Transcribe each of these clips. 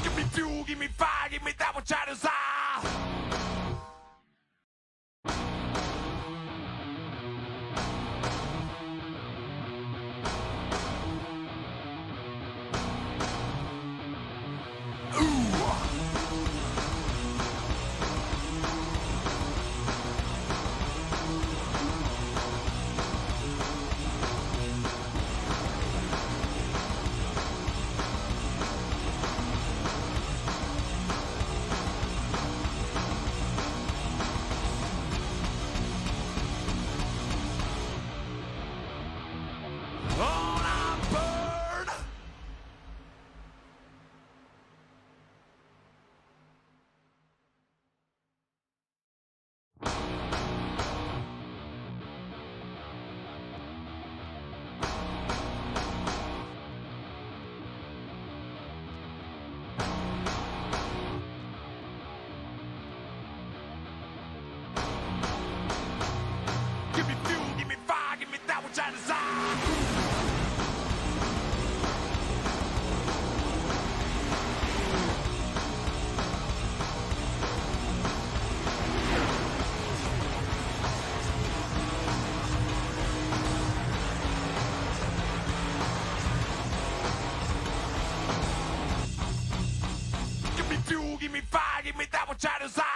Give me fuel, give me fire, give me that which I desire. Give me fuel, give me fire, give me that which I desire. Give me fuel, give me fire, give me that which I desire.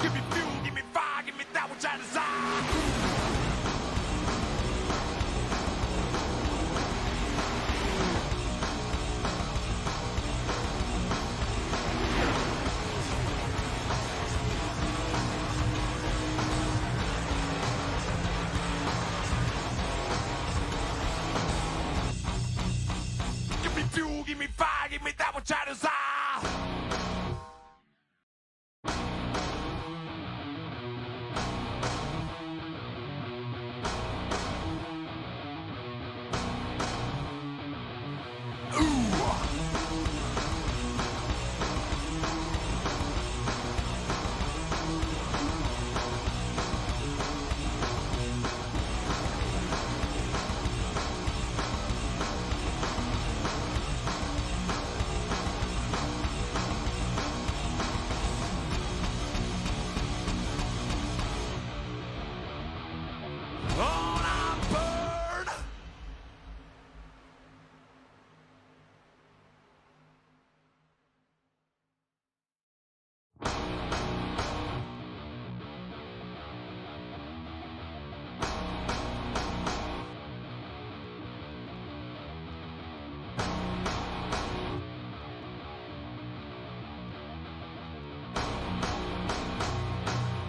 Give me fuel, give me fire, give me that which I desire. Give me fuel, give me fire, give me that which I desire.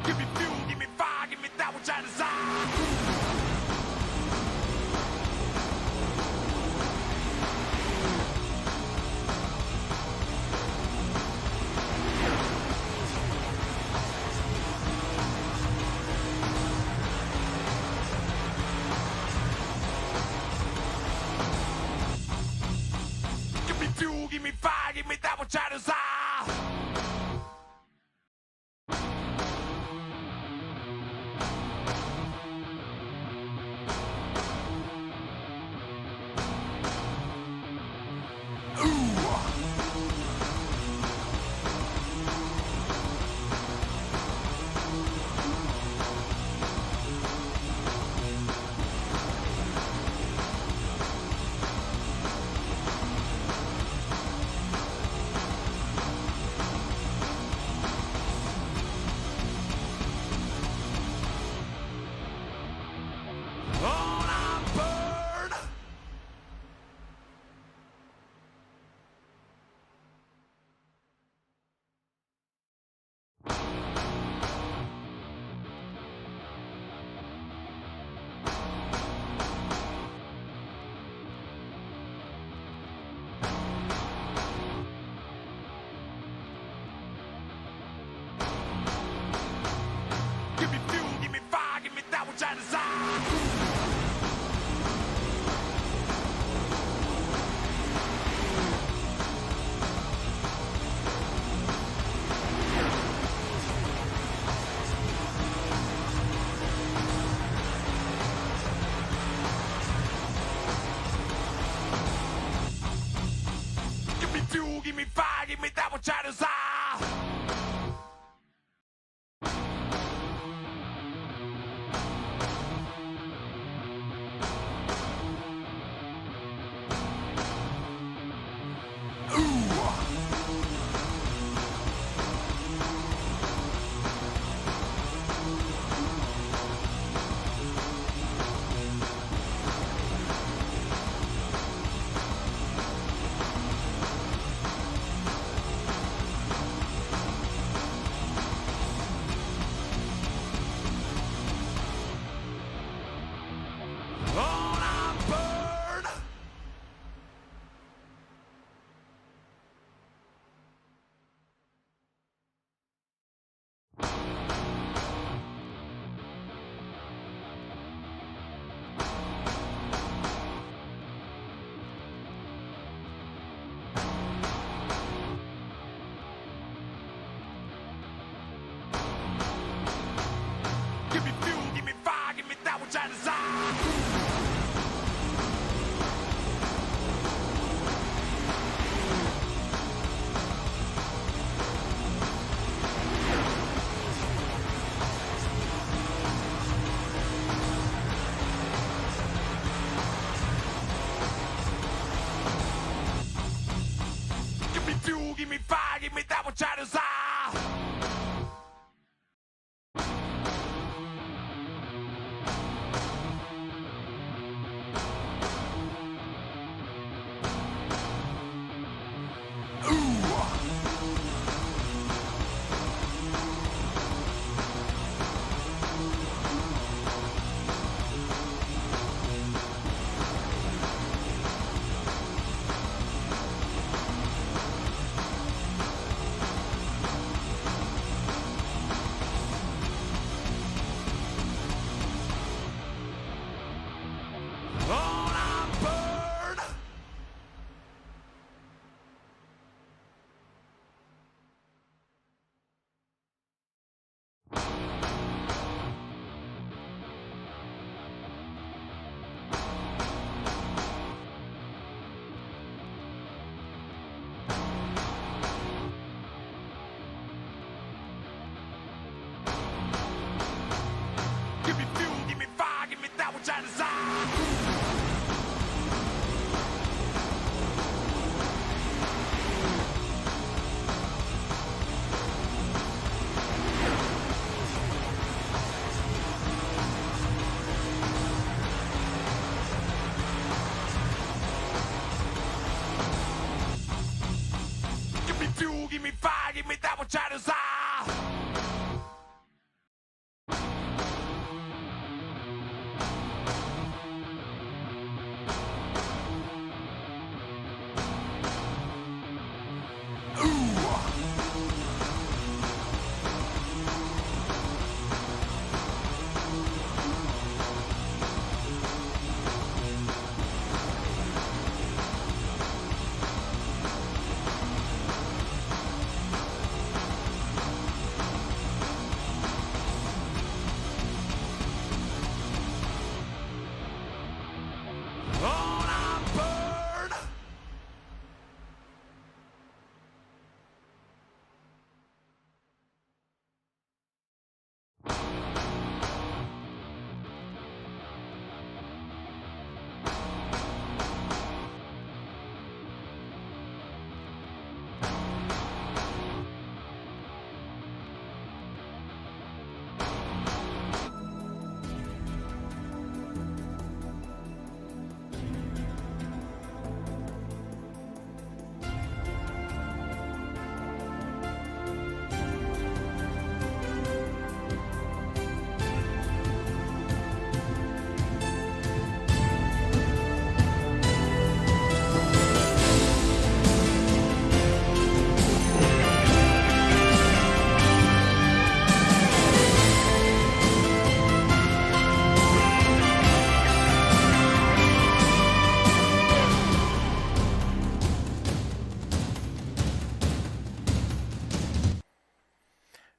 Give me fuel, give me fire, give me that which I desire. Give me fuel, give me fire, give me that which I desire.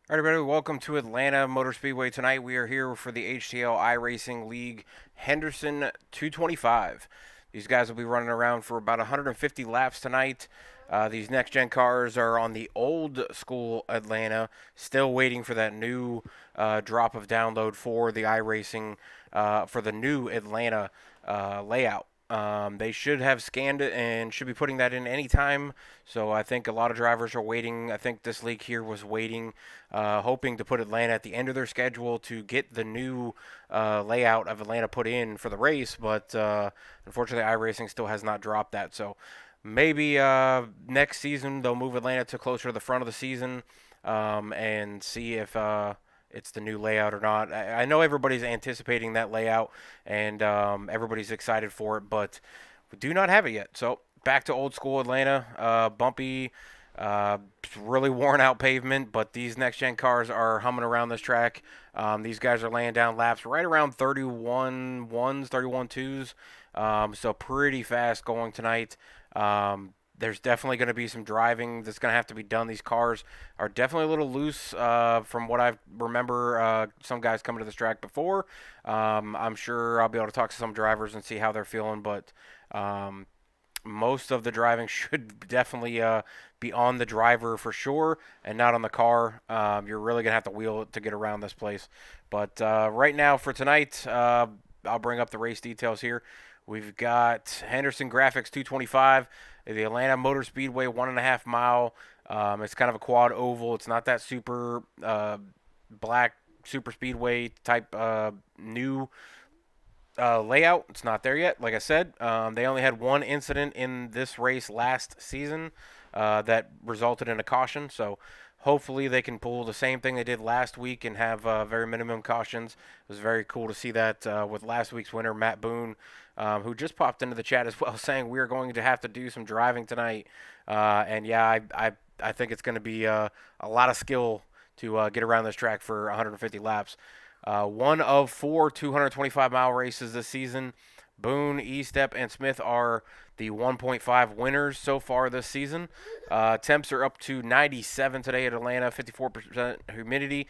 All right, everybody, welcome to Atlanta Motor Speedway. Tonight we are here for the HTL iRacing League Henderson 225. These guys will be running around for about 150 laps tonight. These next gen cars are on the old school Atlanta, still waiting for that new drop of download for the iRacing for the new Atlanta layout. They should have scanned it and should be putting that in anytime. So I think a lot of drivers are waiting. I think this league here was waiting, hoping to put Atlanta at the end of their schedule to get the new layout of Atlanta put in for the race. But unfortunately, iRacing still has not dropped that. So maybe next season they'll move Atlanta to closer to the front of the season and see if it's the new layout or not. I know everybody's anticipating that layout and everybody's excited for it, but we do not have it yet. So back to old school Atlanta, bumpy, uh, really worn out pavement, but these next gen cars are humming around this track. These guys are laying down laps right around 31 ones, 31 twos. So pretty fast going tonight. There's definitely going to be some driving that's going to have to be done. These cars are definitely a little loose from what I remember some guys coming to this track before. I'm sure I'll be able to talk to some drivers and see how they're feeling, but most of the driving should definitely be on the driver for sure and not on the car. You're really going to have to wheel it to get around this place. But right now for tonight, I'll bring up the race details here. We've got Henderson Graphics 225, the Atlanta Motor Speedway 1.5 mile. It's kind of a quad oval. It's not that super black super speedway type new layout. It's not there yet. Like I said, they only had one incident in this race last season that resulted in a caution. So hopefully they can pull the same thing they did last week and have very minimum cautions. It was very cool to see that with last week's winner, Matt Boone, who just popped into the chat as well, saying we're going to have to do some driving tonight. And yeah, I think it's going to be a lot of skill to get around this track for 150 laps. One of four 225-mile races this season. Boone, Estep, and Smith are the 1.5 winners so far this season. Temps are up to 97 today at Atlanta, 54% humidity.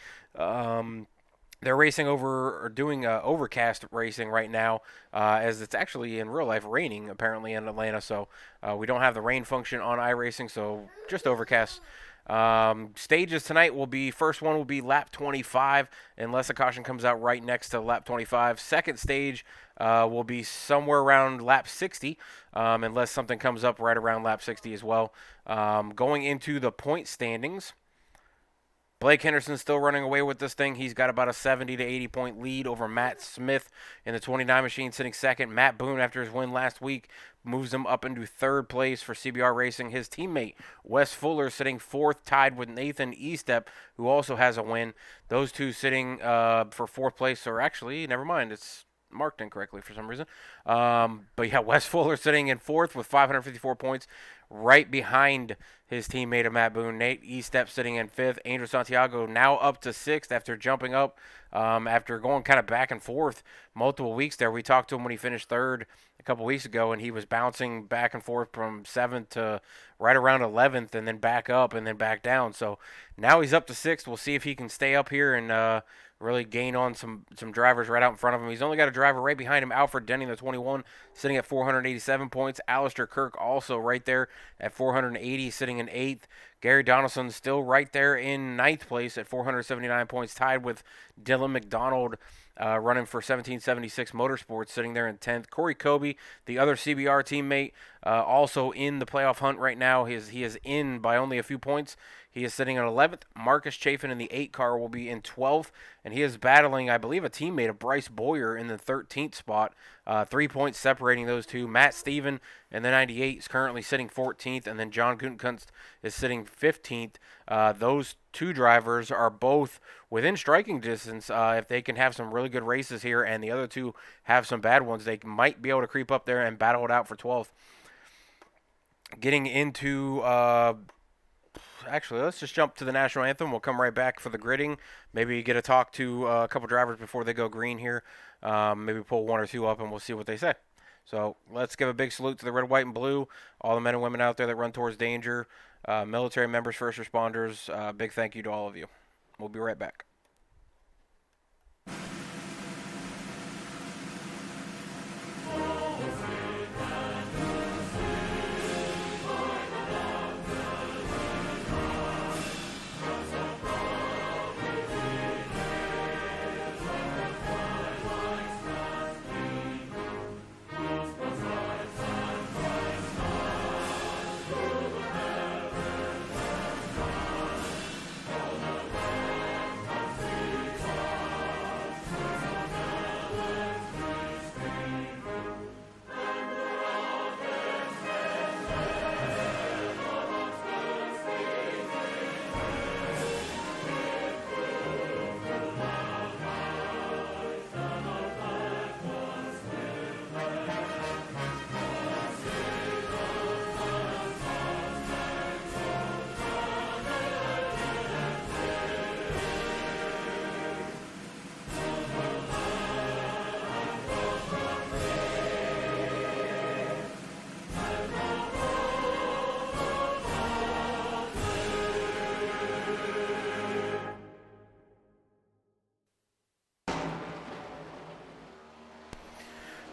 They're racing over or doing overcast racing right now, as it's actually in real life raining apparently in Atlanta. So we don't have the rain function on iRacing, so just overcast. Stages tonight will be first one will be lap 25 unless a caution comes out right next to lap 25. Second stage will be somewhere around lap 60 unless something comes up right around lap 60 as well. Going into the point standings. Blake Henderson's still running away with this thing. He's got about a 70 to 80 point lead over Matt Smith in the 29 machine, sitting second. Matt Boone, after his win last week, moves him up into third place for CBR Racing. His teammate, Wes Fuller, sitting fourth, tied with Nathan Estep, who also has a win. Those two sitting for fourth place, or actually, never mind, it's marked incorrectly for some reason. But yeah, Wes Fuller sitting in fourth with 554 points, right behind his teammate of Matt Boone. Nate Estep sitting in fifth. Angel Santiago now up to sixth after jumping up after going kind of back and forth multiple weeks there. We talked to him when he finished third a couple weeks ago, and he was bouncing back and forth from 7th to right around 11th and then back up and then back down. So now he's up to 6th. We'll see if he can stay up here and really gain on some drivers right out in front of him. He's only got a driver right behind him, Alfred Denning, the 21, sitting at 487 points. Alistair Kirk also right there at 480, sitting in 8th. Gary Donaldson still right there in 9th place at 479 points, tied with Dylan McDonald running for 1776 Motorsports, sitting there in 10th. Corey Kobe, the other CBR teammate, also in the playoff hunt right now. He is in by only a few points. He is sitting in 11th. Marcus Chafin in the 8 car will be in 12th, and he is battling, I believe, a teammate of Bryce Boyer in the 13th spot. 3 points separating those two. Matt Steven in the 98 is currently sitting 14th, and then John Gutenkunst is sitting 15th. Those two drivers are both within striking distance. If they can have some really good races here and the other two have some bad ones, they might be able to creep up there and battle it out for 12th. Getting into actually, let's just jump to the national anthem. We'll come right back for the gridding. Maybe get a talk to a couple drivers before they go green here. Maybe pull one or two up and we'll see what they say. So let's give a big salute to the red, white, and blue, all the men and women out there that run towards danger, military members, first responders. Big thank you to all of you. We'll be right back.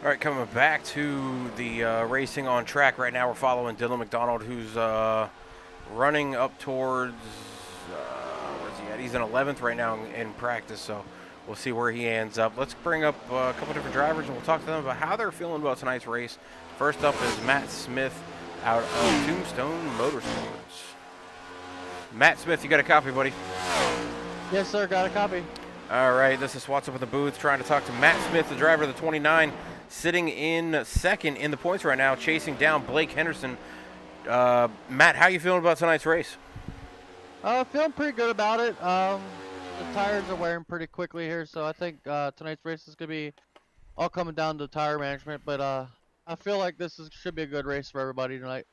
All right, coming back to the racing on track right now. We're following Dylan McDonald, who's running up towards, where's he at? He's in 11th right now in practice, so we'll see where he ends up. Let's bring up a couple different drivers, and we'll talk to them about how they're feeling about tonight's race. First up is Matt Smith out of Tombstone Motorsports. Matt Smith, you got a copy, buddy? Yes, sir, got a copy. All right, this is Watts up in the booth trying to talk to Matt Smith, the driver of the 29, sitting in second in the points right now, chasing down Blake Henderson. Matt, how you feeling about tonight's race? Feeling pretty good about it. The tires are wearing pretty quickly here, so I think tonight's race is going to be all coming down to tire management. But I feel like should be a good race for everybody tonight.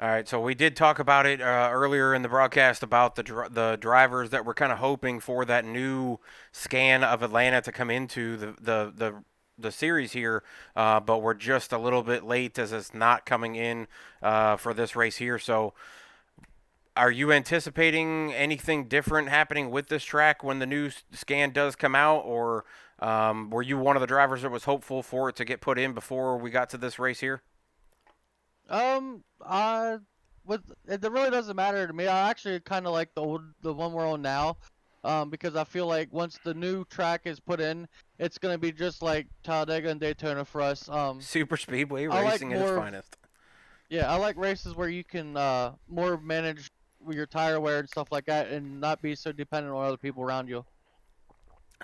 All right, so we did talk about it earlier in the broadcast about the drivers that were kind of hoping for that new scan of Atlanta to come into the series here, but we're just a little bit late as it's not coming in for this race here. So are you anticipating anything different happening with this track when the new scan does come out, or were you one of the drivers that was hopeful for it to get put in before we got to this race here? It really doesn't matter to me. I actually kind of like the one we're on now, because I feel like once the new track is put in, it's gonna be just like Talladega and Daytona for us. Super speedway I racing like at its more- finest. Yeah, I like races where you can more manage with your tire wear and stuff like that, and not be so dependent on other people around you.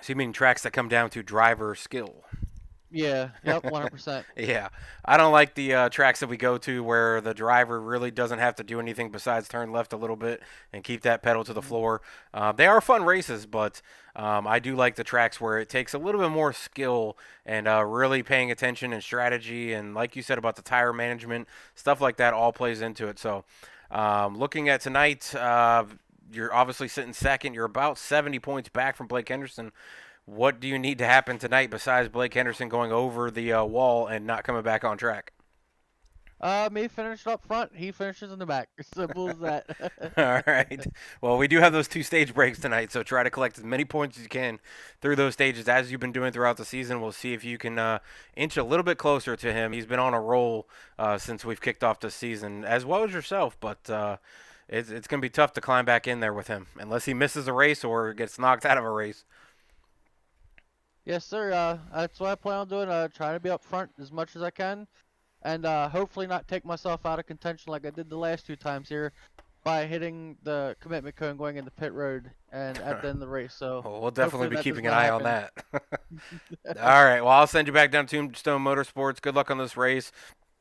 So you mean tracks that come down to driver skill? Yeah, yep, 100%. Yeah, I don't like the tracks that we go to where the driver really doesn't have to do anything besides turn left a little bit and keep that pedal to the floor. They are fun races, but I do like the tracks where it takes a little bit more skill and really paying attention and strategy, and like you said about the tire management, stuff like that all plays into it. So looking at tonight, you're obviously sitting second. You're about 70 points back from Blake Henderson. What do you need to happen tonight besides Blake Henderson going over the wall and not coming back on track? Me finished up front. He finishes in the back. Simple as that. All right. Well, we do have those 2 stage breaks tonight, so try to collect as many points as you can through those stages as you've been doing throughout the season. We'll see if you can inch a little bit closer to him. He's been on a roll since we've kicked off the season, as well as yourself, but it's going to be tough to climb back in there with him unless he misses a race or gets knocked out of a race. Yes, sir. That's what I plan on doing. Trying to be up front as much as I can, and hopefully not take myself out of contention like I did the last 2 times here by hitting the commitment cone going into pit road and at the end of the race. So well, we'll definitely be that keeping does an not eye on happen. that. All right. Well, I'll send you back down to Tombstone Motorsports. Good luck on this race,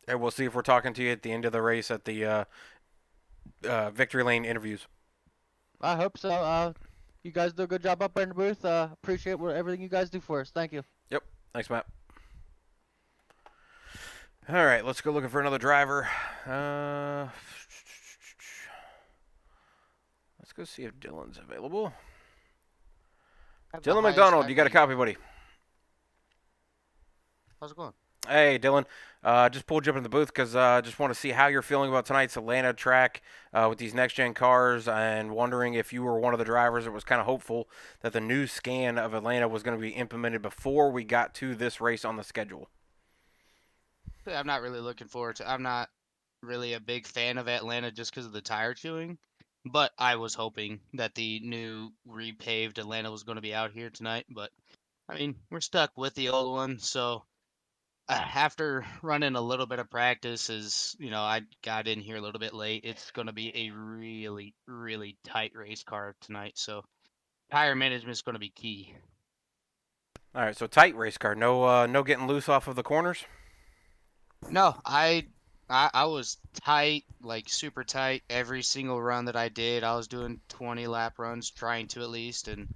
and we'll see if we're talking to you at the end of the race at the Victory Lane interviews. I hope so. You guys do a good job up there in the booth. Appreciate everything you guys do for us. Thank you. Yep. Thanks, Matt. All right, let's go looking for another driver. Let's go see if Dylan's available. Dylan McDonald, you got a copy, buddy? How's it going? Hey, Dylan. Just pulled you up in the booth because just want to see how you're feeling about tonight's Atlanta track with these next gen cars, and wondering if you were one of the drivers that was kind of hopeful that the new scan of Atlanta was going to be implemented before we got to this race on the schedule. I'm not really looking forward to. I'm not really a big fan of Atlanta just because of the tire chewing, but I was hoping that the new repaved Atlanta was going to be out here tonight. But I mean, we're stuck with the old one, so after running a little bit of practice, I got in here a little bit late. It's going to be a really, really tight race car tonight, so tire management is going to be key. All right, so tight race car, no getting loose off of the corners. No, I was tight, like super tight every single run that I did. I was doing 20 lap runs, trying to at least, and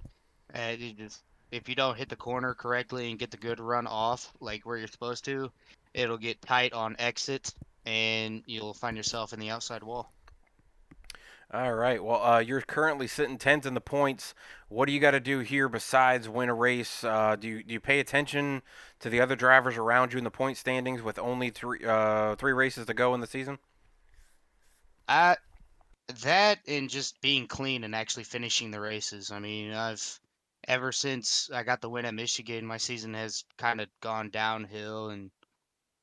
it just if you don't hit the corner correctly and get the good run off like where you're supposed to, it'll get tight on exit and you'll find yourself in the outside wall. All right. Well, you're currently sitting 10th in the points. What do you got to do here besides win a race? Do you pay attention to the other drivers around you in the point standings with only three races to go in the season? I That and just being clean and actually finishing the races. I mean, I've ever since I got the win at Michigan, my season has kind of gone downhill, and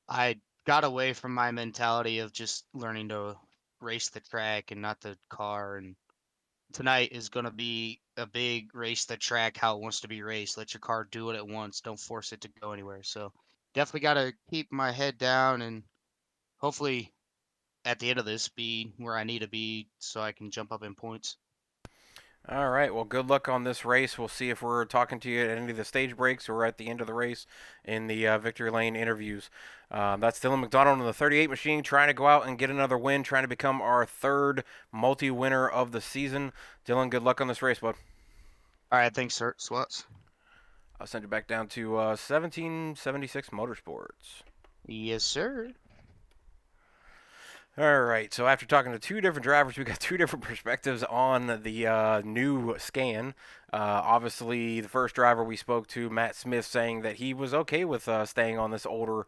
I got away from my mentality of just learning to race the track and not the car. And tonight is going to be a big race the track how it wants to be raced. Let your car do what it wants. Don't force it to go anywhere. So definitely got to keep my head down and hopefully at the end of this be where I need to be so I can jump up in points. All right. Well, good luck on this race. We'll see if we're talking to you at any of the stage breaks or at the end of the race in the victory lane interviews. That's Dylan McDonald on the 38 machine, trying to go out and get another win, trying to become our third multi-winner of the season. Dylan, good luck on this race, bud. All right, thanks, sir. Swats. I'll send you back down to 1776 Motorsports. Yes, sir. All right. So after talking to two different drivers, we got two different perspectives on the new scan. Obviously, the first driver we spoke to, Matt Smith, saying that he was okay with staying on this older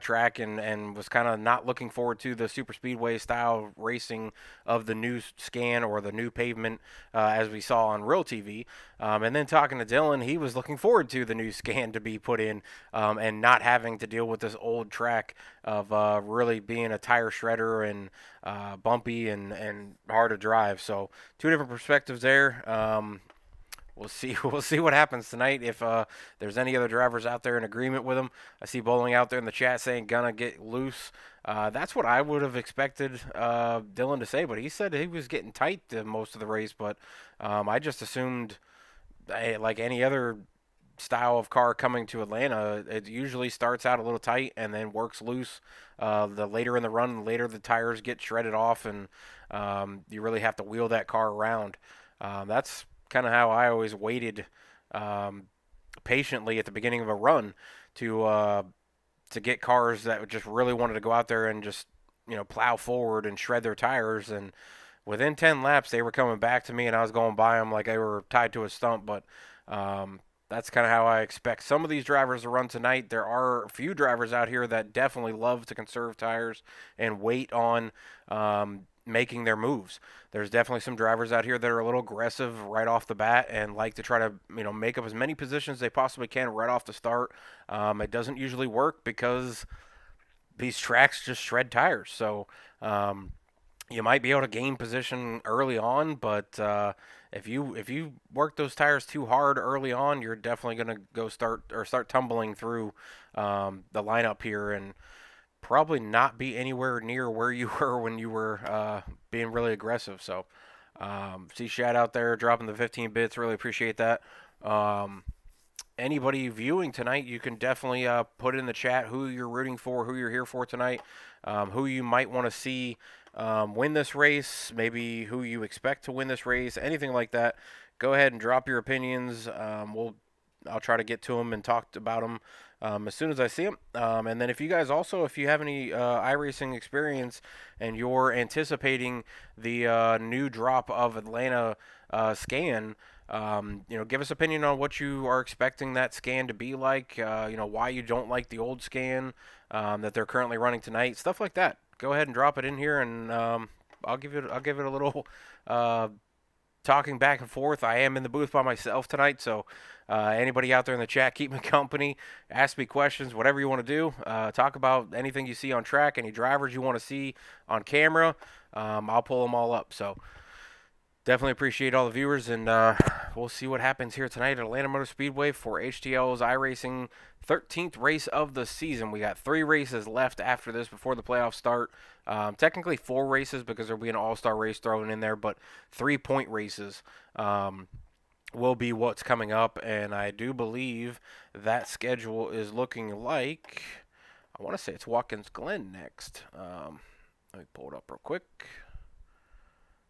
track and was kind of not looking forward to the super speedway style racing of the new scan or the new pavement as we saw on Real TV. And then talking to Dylan, he was looking forward to the new scan to be put in and not having to deal with this old track of really being a tire shredder and bumpy and hard to drive. So two different perspectives there. We'll see. We'll see what happens tonight. If there's any other drivers out there in agreement with him, I see Bowling out there in the chat saying gonna get loose. That's what I would have expected Dylan to say, but he said he was getting tight most of the race. But I just assumed, like any other style of car coming to Atlanta, it usually starts out a little tight and then works loose. The later in the run, the later the tires get shredded off, and you really have to wheel that car around. That's kind of how I always waited patiently at the beginning of a run to get cars that just really wanted to go out there and just plow forward and shred their tires. And within 10 laps, they were coming back to me, and I was going by them like they were tied to a stump. But that's kind of how I expect some of these drivers to run tonight. There are a few drivers out here that definitely love to conserve tires and wait on making their moves. There's definitely some drivers out here that are a little aggressive right off the bat and like to try to make up as many positions as they possibly can right off the start. It doesn't usually work because these tracks just shred tires. So you might be able to gain position early on, but if you work those tires too hard early on, you're definitely going to start tumbling through the lineup here and probably not be anywhere near where you were when you were being really aggressive. So see Shad out there dropping the 15 bits. Really appreciate that. Anybody viewing tonight, you can definitely put in the chat who you're rooting for, who you're here for tonight, who you might want to see win this race, maybe who you expect to win this race, anything like that. Go ahead and drop your opinions. I'll try to get to them and talk about them as soon as I see them. And then if you guys also, if you have any iRacing experience and you're anticipating the new drop of Atlanta scan, Give us opinion on what you are expecting that scan to be like. Why you don't like the old scan that they're currently running tonight. Stuff like that. Go ahead and drop it in here, and I'll give it a little talking back and forth. I am in the booth by myself tonight, so anybody out there in the chat, keep me company. Ask me questions, whatever you want to do. Talk about anything you see on track, any drivers you want to see on camera. I'll pull them all up. So definitely appreciate all the viewers, and we'll see what happens here tonight at Atlanta Motor Speedway for HTL's iRacing 13th race of the season. We got 3 races left after this before the playoffs start. Technically 4 races because there'll be an all-star race thrown in there, but 3-point races will be what's coming up, and I do believe that schedule is looking like, I want to say it's Watkins Glen next. Let me pull it up real quick.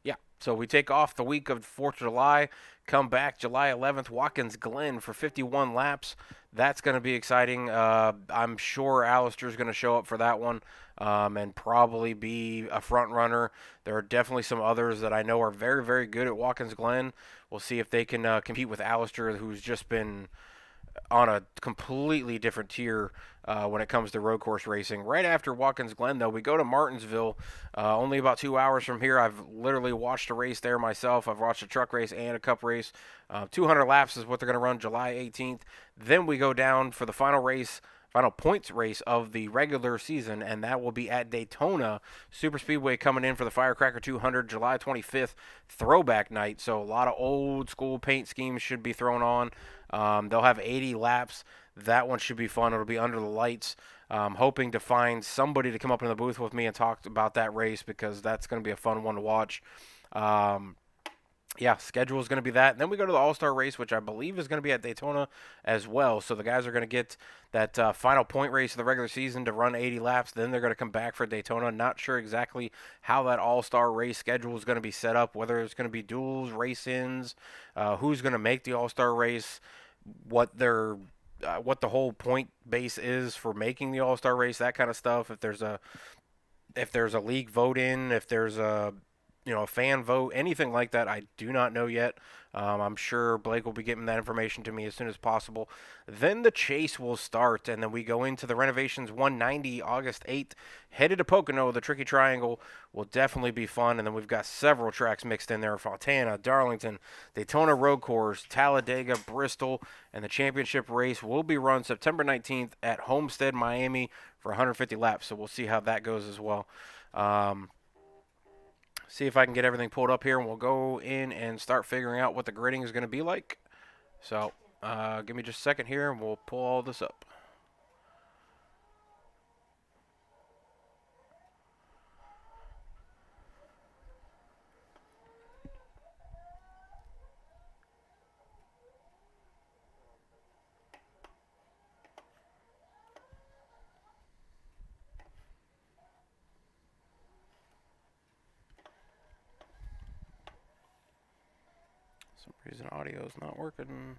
Yeah, so we take off the week of 4th of July, come back July 11th, Watkins Glen for 51 laps. That's going to be exciting. I'm sure Alistair's going to show up for that one and probably be a front runner. There are definitely some others that I know are very, very good at Watkins Glen. We'll see if they can compete with Alistair, who's just been on a completely different tier when it comes to road course racing. Right after Watkins Glen, though, we go to Martinsville, only about 2 hours from here. I've literally watched a race there myself. I've watched a truck race and a cup race. 200 laps is what they're going to run July 18th. Then we go down for the final points race of the regular season, and that will be at Daytona Super Speedway, coming in for the Firecracker 200 July 25th throwback night. So a lot of old school paint schemes should be thrown on. They'll have 80 laps. That one should be fun. It'll be under the lights. Hoping to find somebody to come up in the booth with me and talk about that race, because that's going to be a fun one to watch. Yeah, schedule is going to be that. And then we go to the All-Star race, which I believe is going to be at Daytona as well. So the guys are going to get that final point race of the regular season to run 80 laps. Then they're going to come back for Daytona. Not sure exactly how that All-Star race schedule is going to be set up, whether it's going to be duels, race-ins, who's going to make the All-Star race, what the whole point base is for making the All-Star race, that kind of stuff. If there's a league vote in, if there's a fan vote, anything like that, I do not know yet. I'm sure Blake will be getting that information to me as soon as possible. Then the chase will start, and then we go into the Renovations 190 August 8th, headed to Pocono. The Tricky Triangle will definitely be fun, and then we've got several tracks mixed in there: Fontana, Darlington, Daytona Road Course, Talladega, Bristol, and the championship race will be run September 19th at Homestead, Miami for 150 laps, so we'll see how that goes as well. See if I can get everything pulled up here, and we'll go in and start figuring out what the grading is going to be like. So give me just a second here, and we'll pull all this up. For some reason audio is not working.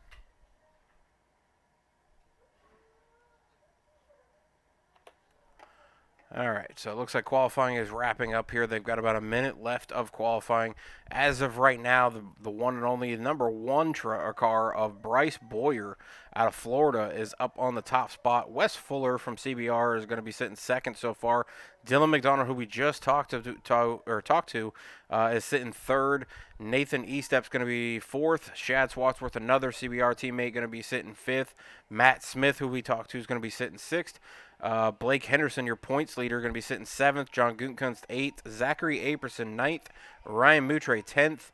All right, so it looks like qualifying is wrapping up here. They've got about a minute left of qualifying. As of right now, the one and only number 1 car of Bryce Boyer out of Florida is up on the top spot. Wes Fuller from CBR is going to be sitting second so far. Dylan McDonald, who we just talked to, is sitting third. Nathan Estep's going to be fourth. Shad Swatsworth, another CBR teammate, going to be sitting fifth. Matt Smith, who we talked to, is going to be sitting sixth. Blake Henderson, your points leader, going to be sitting 7th. John Guntkunst, 8th. Zachary Aperson, 9th. Ryan Moutre, 10th.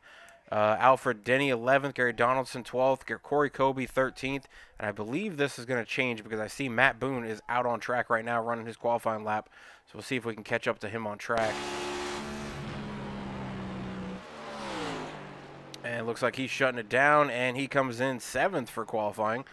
Alfred Denny, 11th. Gary Donaldson, 12th. Corey Kobe, 13th. And I believe this is going to change because I see Matt Boone is out on track right now running his qualifying lap. So we'll see if we can catch up to him on track. And it looks like he's shutting it down, and he comes in 7th for qualifying.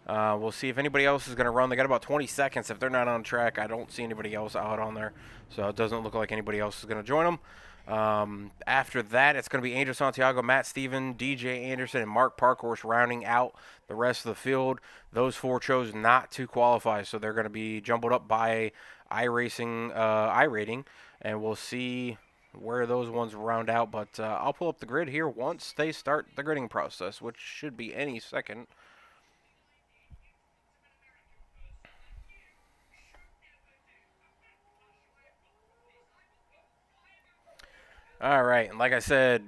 We'll see if anybody else is going to run. They got about 20 seconds. If they're not on track, I don't see anybody else out on there. So it doesn't look like anybody else is going to join them. After that, it's going to be Angel Santiago, Matt Steven, DJ Anderson, and Mark Parkhorse rounding out the rest of the field. Those 4 chose not to qualify, so they're going to be jumbled up by iRacing iRating. And we'll see where those ones round out. But I'll pull up the grid here once they start the gridding process, which should be any second. All right, and like I said,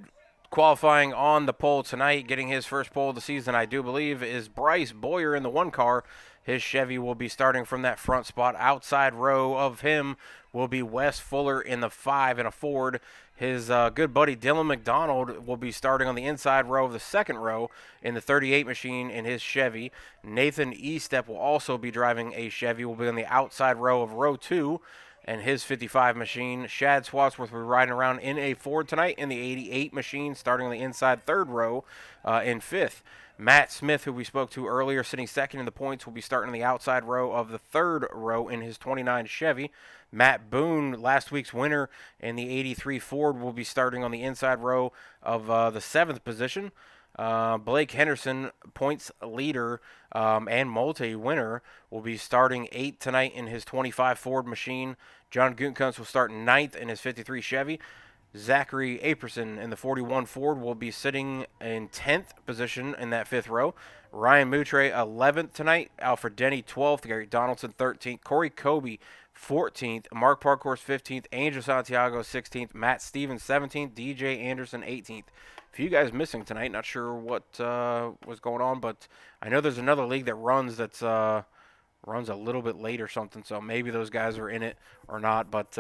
qualifying on the pole tonight, getting his first pole of the season, I do believe, is Bryce Boyer in the 1 car. His Chevy will be starting from that front spot. Outside row of him will be Wes Fuller in the 5 in a Ford. His good buddy Dylan McDonald will be starting on the inside row of the second row in the 38 machine in his Chevy. Nathan Estep will also be driving a Chevy, will be on the outside row of row 2 and his 55 machine. Shad Swatsworth will be riding around in a Ford tonight in the 88 machine, starting on the inside third row in 5th. Matt Smith, who we spoke to earlier, sitting second in the points, will be starting on the outside row of the third row in his 29 Chevy. Matt Boone, last week's winner in the 83 Ford, will be starting on the inside row of the 7th position. Blake Henderson, points leader and multi-winner, will be starting 8th tonight in his 25 Ford machine. John Guntkunst will start 9th in his 53 Chevy. Zachary Aperson in the 41 Ford will be sitting in 10th position in that 5th row. Ryan Moutre 11th tonight. Alfred Denny 12th. Gary Donaldson 13th. Corey Kobe 14th. Mark Parkhorst 15th. Angel Santiago 16th. Matt Stevens 17th. DJ Anderson 18th. A few guys missing tonight. Not sure what was going on, but I know there's another league that runs runs a little bit late or something, so maybe those guys are in it or not. But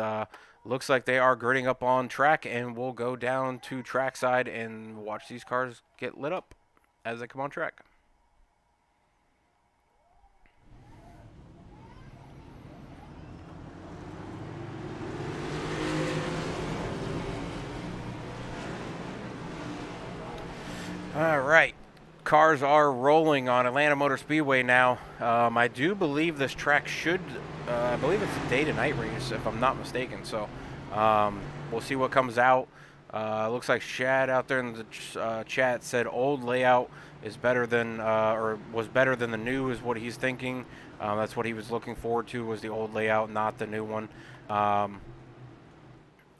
looks like they are gridding up on track, and we'll go down to trackside and watch these cars get lit up as they come on track. All right, cars are rolling on Atlanta Motor Speedway now. I do believe this track should, I believe it's a day to night race if I'm not mistaken. So we'll see what comes out. Looks like Shad out there in the chat said old layout is better than, or was better than the new is what he's thinking. That's what he was looking forward to, was the old layout, not the new one.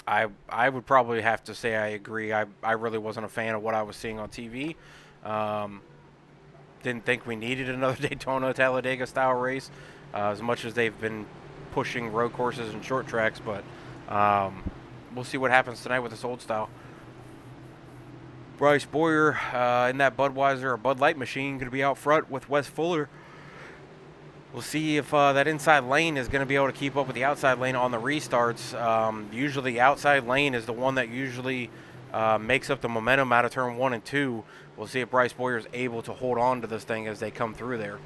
I would probably have to say I agree. I really wasn't a fan of what I was seeing on TV. Didn't think we needed another Daytona Talladega style race as much as they've been pushing road courses and short tracks, but we'll see what happens tonight with this old style. Bryce Boyer in that Budweiser or Bud Light machine going to be out front with Wes Fuller. We'll see if that inside lane is going to be able to keep up with the outside lane on the restarts. Usually the outside lane is the one that usually makes up the momentum out of turn 1 and 2. We'll see if Bryce Boyer is able to hold on to this thing as they come through there.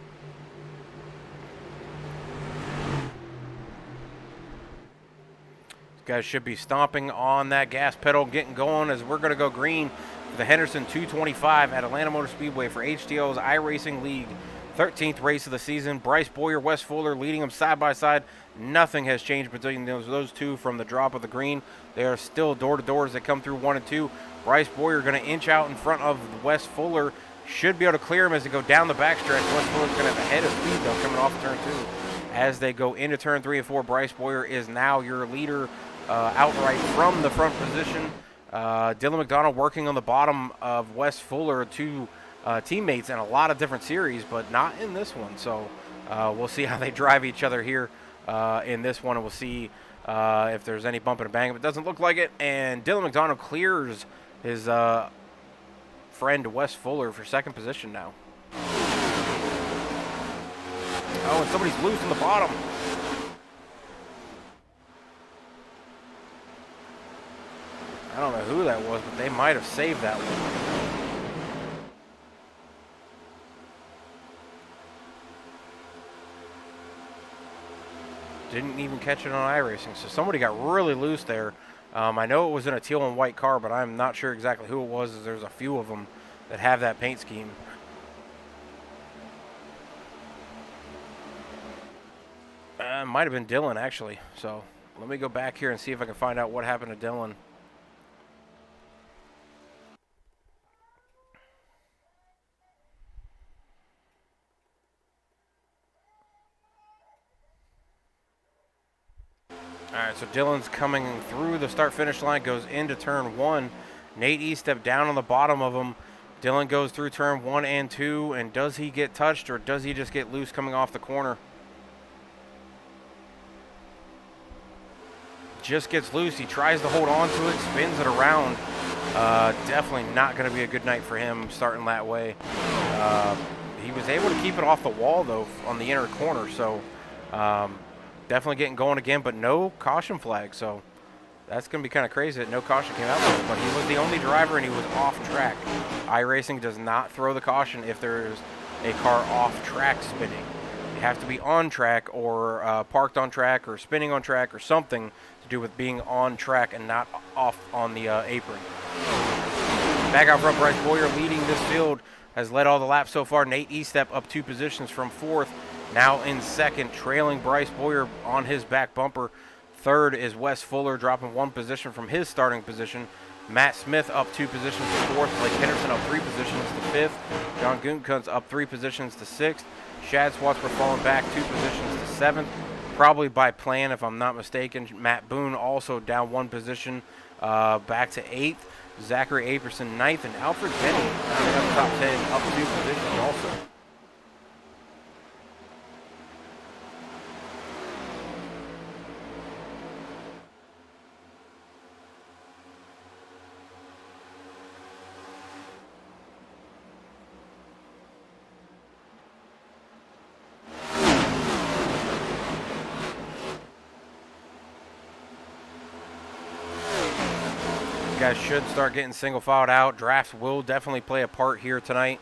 These guys should be stomping on that gas pedal, getting going as we're going to go green for the Henderson 225 at Atlanta Motor Speedway for HTL's iRacing League. 13th race of the season. Bryce Boyer, Wes Fuller leading them side by side. Nothing has changed between those two from the drop of the green. They are still door to door as they come through 1 and 2. Bryce Boyer going to inch out in front of Wes Fuller. Should be able to clear him as they go down the backstretch. Wes Fuller's going to have a head of speed though coming off turn 2. As they go into turn 3 and 4, Bryce Boyer is now your leader outright from the front position. Dylan McDonald working on the bottom of Wes Fuller, two teammates in a lot of different series, but not in this one. So we'll see how they drive each other here in this one, and we'll see if there's any bump and bang. If it doesn't look like it, and Dylan McDonald clears his friend Wes Fuller for second position now. Oh, and somebody's loose in the bottom. I don't know who that was, but they might have saved that one. Didn't even catch it on iRacing, so somebody got really loose there. I know it was in a teal and white car, but I'm not sure exactly who it was, as there's a few of them that have that paint scheme. Might have been Dylan, actually. So let me go back here and see if I can find out what happened to Dylan. All right, So Dylan's coming through the start-finish line, goes into turn 1. Nate Estep down on the bottom of him. Dylan goes through turn 1 and 2, and does he get touched or does he just get loose coming off the corner? Just gets loose. He tries to hold on to it, spins it around. Definitely not going to be a good night for him starting that way. He was able to keep it off the wall, though, on the inner corner. So definitely getting going again, but no caution flag. So that's going to be kind of crazy that no caution came out there. But he was the only driver, and he was off track. iRacing does not throw the caution if there's a car off track spinning. You have to be on track or parked on track or spinning on track or something to do with being on track and not off on the apron. Back out front, Bryce Boyer leading this field, has led all the laps so far. Nate Estep up 2 positions from 4th, now in 2nd, trailing Bryce Boyer on his back bumper. 3rd is Wes Fuller, dropping 1 position from his starting position. Matt Smith up 2 positions to 4th. Blake Henderson up 3 positions to 5th. John Guntkunz up 3 positions to 6th. Shad Swatsworth falling back 2 positions to 7th. Probably by plan, if I'm not mistaken. Matt Boone also down 1 position back to 8th. Zachary Aperson 9th, and Alfred Penny rounding up the top 10 up 2 positions also. Guys should start getting single filed out. Drafts will definitely play a part here tonight.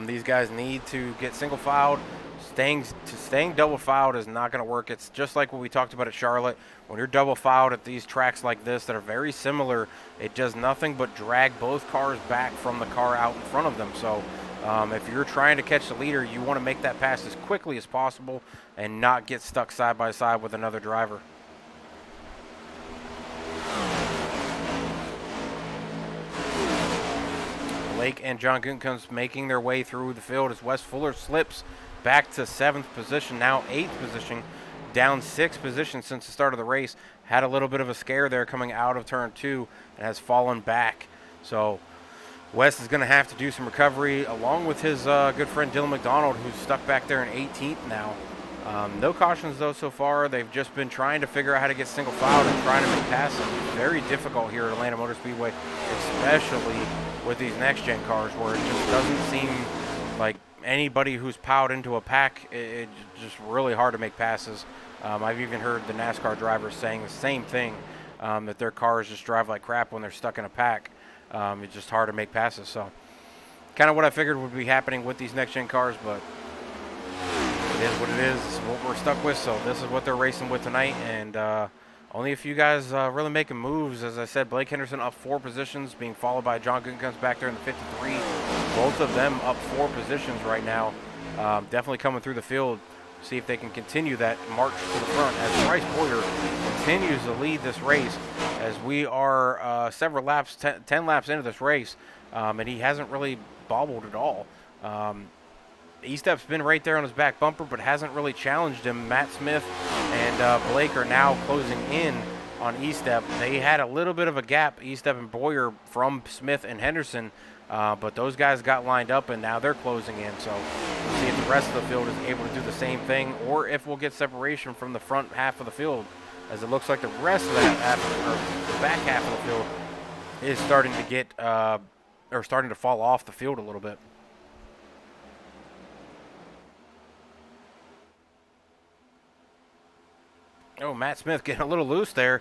These guys need to get single filed. Staying double filed is not going to work. It's just like what we talked about at Charlotte. When you're double filed at these tracks like this that are very similar, it does nothing but drag both cars back from the car out in front of them. So if you're trying to catch the leader, you want to make that pass as quickly as possible and not get stuck side by side with another driver. Blake and John Guntkunz making their way through the field as Wes Fuller slips back to 7th position, now 8th position, down 6 positions since the start of the race. Had a little bit of a scare there coming out of turn 2 and has fallen back. So Wes is going to have to do some recovery along with his good friend Dylan McDonald, who's stuck back there in 18th now. No cautions, though, so far. They've just been trying to figure out how to get single filed and trying to make passes. Very difficult here at Atlanta Motor Speedway, especially with these next-gen cars where it just doesn't seem like anybody who's piled into a pack, it's just really hard to make passes. I've even heard the NASCAR drivers saying the same thing, that their cars just drive like crap when they're stuck in a pack. It's just hard to make passes. So kind of what I figured would be happening with these next-gen cars, but it is what it is. This is what we're stuck with, so this is what they're racing with tonight. And only a few guys really making moves. As I said, Blake Henderson up 4 positions, being followed by John Guntkunz back there in the 53. Both of them up 4 positions right now. Definitely coming through the field. See if they can continue that march to the front as Bryce Boyer continues to lead this race as we are several laps, 10 laps into this race, and he hasn't really bobbled at all. Estep's been right there on his back bumper, but hasn't really challenged him. Matt Smith and Blake are now closing in on Estep. They had a little bit of a gap, Estep and Boyer, from Smith and Henderson, but those guys got lined up, and now they're closing in. So we'll see if the rest of the field is able to do the same thing, or if we'll get separation from the front half of the field, as it looks like the rest of that half, or the back half of the field, is starting to get or starting to fall off the field a little bit. Oh, Matt Smith getting a little loose there.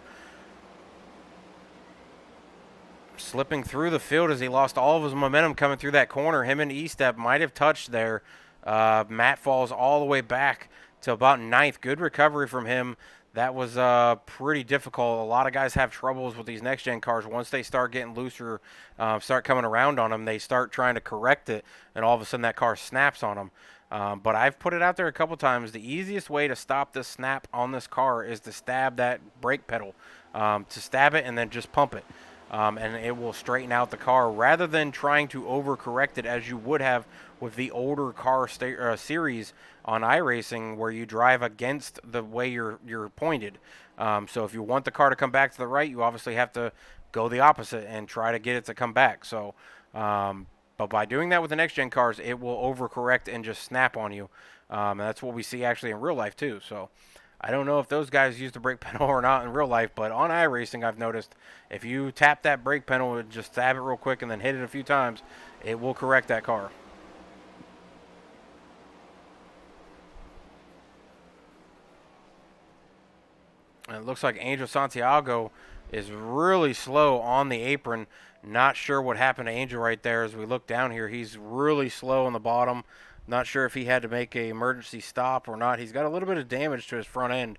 Slipping through the field as he lost all of his momentum coming through that corner. Him and Estep might have touched there. Matt falls all the way back to about 9th. Good recovery from him. That was pretty difficult. A lot of guys have troubles with these next-gen cars. Once they start getting looser, start coming around on them, they start trying to correct it, and all of a sudden that car snaps on them. But I've put it out there a couple times. The easiest way to stop this snap on this car is to stab that brake pedal. To stab it and then just pump it. And it will straighten out the car rather than trying to overcorrect it as you would have with the older car series on iRacing, where you drive against the way you're pointed. So if you want the car to come back to the right, you obviously have to go the opposite and try to get it to come back. So, but by doing that with the next-gen cars, it will overcorrect and just snap on you. And that's what we see actually in real life too. So I don't know if those guys use the brake pedal or not in real life, but on iRacing, I've noticed if you tap that brake pedal and just stab it real quick and then hit it a few times, it will correct that car. And it looks like Angel Santiago is really slow on the apron. Not sure what happened to Angel right there as we look down here. He's really slow on the bottom. Not sure if he had to make an emergency stop or not. He's got a little bit of damage to his front end.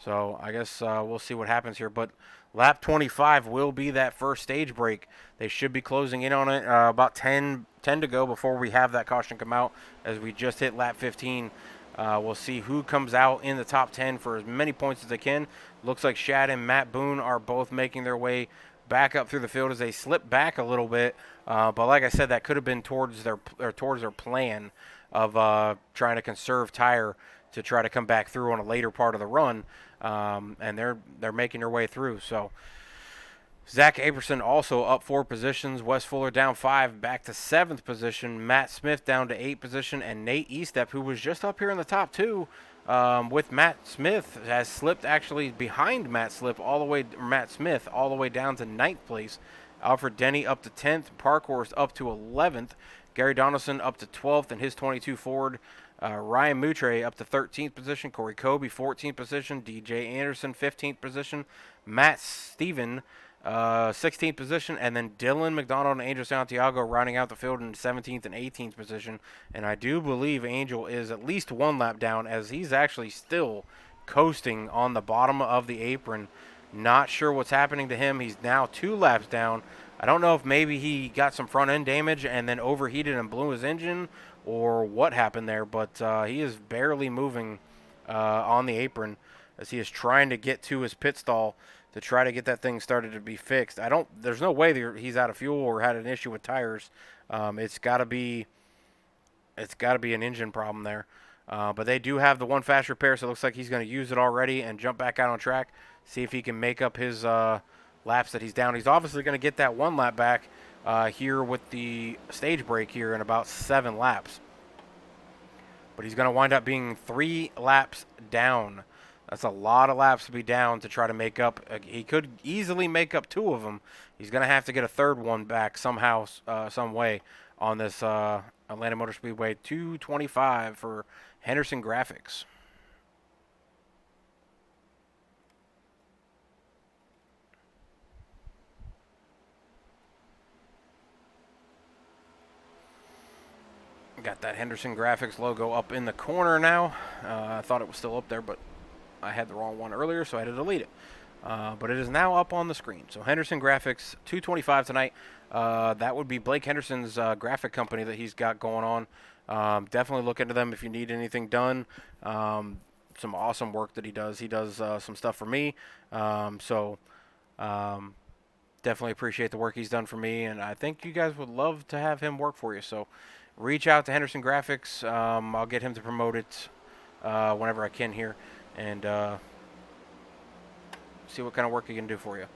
So I guess we'll see what happens here. But lap 25 will be that first stage break. They should be closing in on it. About 10 to go before we have that caution come out as we just hit lap 15. We'll see who comes out in the top 10 for as many points as they can. Looks like Shad and Matt Boone are both making their way back up through the field as they slip back a little bit. But like I said, that could have been towards their plan of trying to conserve tire to try to come back through on a later part of the run. And they're making their way through. So Zach Aberson also up 4 positions. Wes Fuller down 5, back to 7th position. Matt Smith down to 8th position. And Nate Estep, who was just up here in the top 2 with Matt Smith, has slipped actually behind Matt Smith all the way down to 9th place. Alfred Denny up to 10th. Parkhorst up to 11th. Gary Donaldson up to 12th in his 22 Ford. Ryan Moutre up to 13th position. Corey Kobe 14th position. DJ Anderson 15th position. Matt Steven 16th position, and then Dylan McDonald and Angel Santiago rounding out the field in 17th and 18th position. And I do believe Angel is at least 1 lap down as he's actually still coasting on the bottom of the apron. Not sure what's happening to him. He's now 2 laps down. I don't know if maybe he got some front end damage and then overheated and blew his engine or what happened there, but he is barely moving on the apron as he is trying to get to his pit stall to try to get that thing started to be fixed. There's no way he's out of fuel or had an issue with tires. It's got to be an engine problem there. But they do have the 1 fast repair, so it looks like he's going to use it already and jump back out on track, see if he can make up his laps that he's down. He's obviously going to get that 1 lap back here with the stage break here in about 7 laps. But he's going to wind up being 3 laps down. That's a lot of laps to be down to try to make up. He could easily make up 2 of them. He's going to have to get a 3rd one back somehow, some way on this Atlanta Motor Speedway 225 for Henderson Graphics. Got that Henderson Graphics logo up in the corner now. I thought it was still up there, but I had the wrong one earlier, so I had to delete it. But it is now up on the screen. So Henderson Graphics, 225 tonight. That would be Blake Henderson's graphic company that he's got going on. Definitely look into them if you need anything done. Some awesome work that he does. He does some stuff for me. Definitely appreciate the work he's done for me, and I think you guys would love to have him work for you. So reach out to Henderson Graphics. I'll get him to promote it whenever I can here. And see what kind of work he can do for you.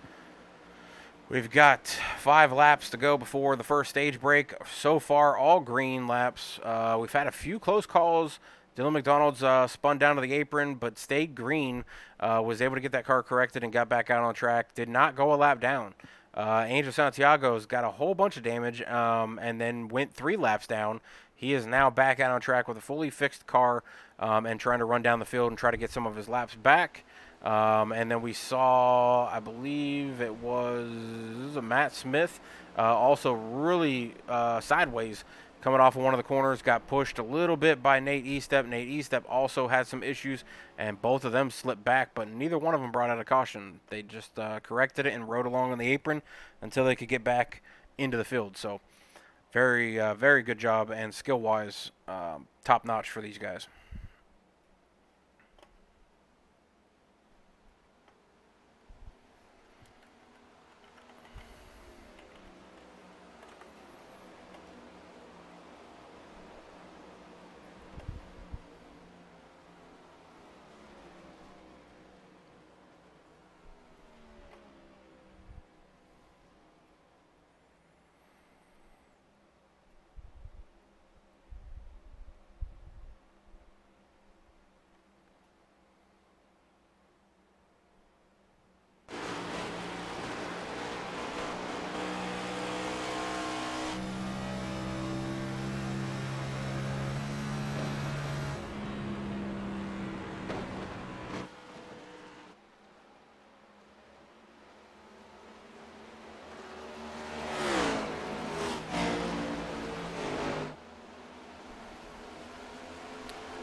We've got 5 laps to go before the first stage break. So far, all green laps. We've had a few close calls. Dylan McDonald's spun down to the apron, but stayed green. Was able to get that car corrected and got back out on track. Did not go a lap down. Angel Santiago's got a whole bunch of damage and then went 3 laps down. He is now back out on track with a fully fixed car and trying to run down the field and try to get some of his laps back. And then we saw, I believe it was Matt Smith, also really sideways coming off of one of the corners, got pushed a little bit by Nate Estep. Nate Estep also had some issues, and both of them slipped back, but neither one of them brought out a caution. They just corrected it and rode along on the apron until they could get back into the field. So very, very good job, and skill-wise, top-notch for these guys.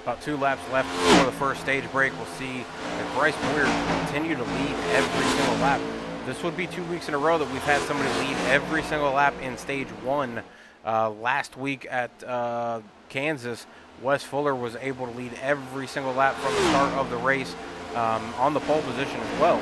About 2 laps left before the first stage break. We'll see if Bryce Boyer continue to lead every single lap. This would be 2 weeks in a row that we've had somebody lead every single lap in stage 1. Last week at Kansas, Wes Fuller was able to lead every single lap from the start of the race on the pole position as well.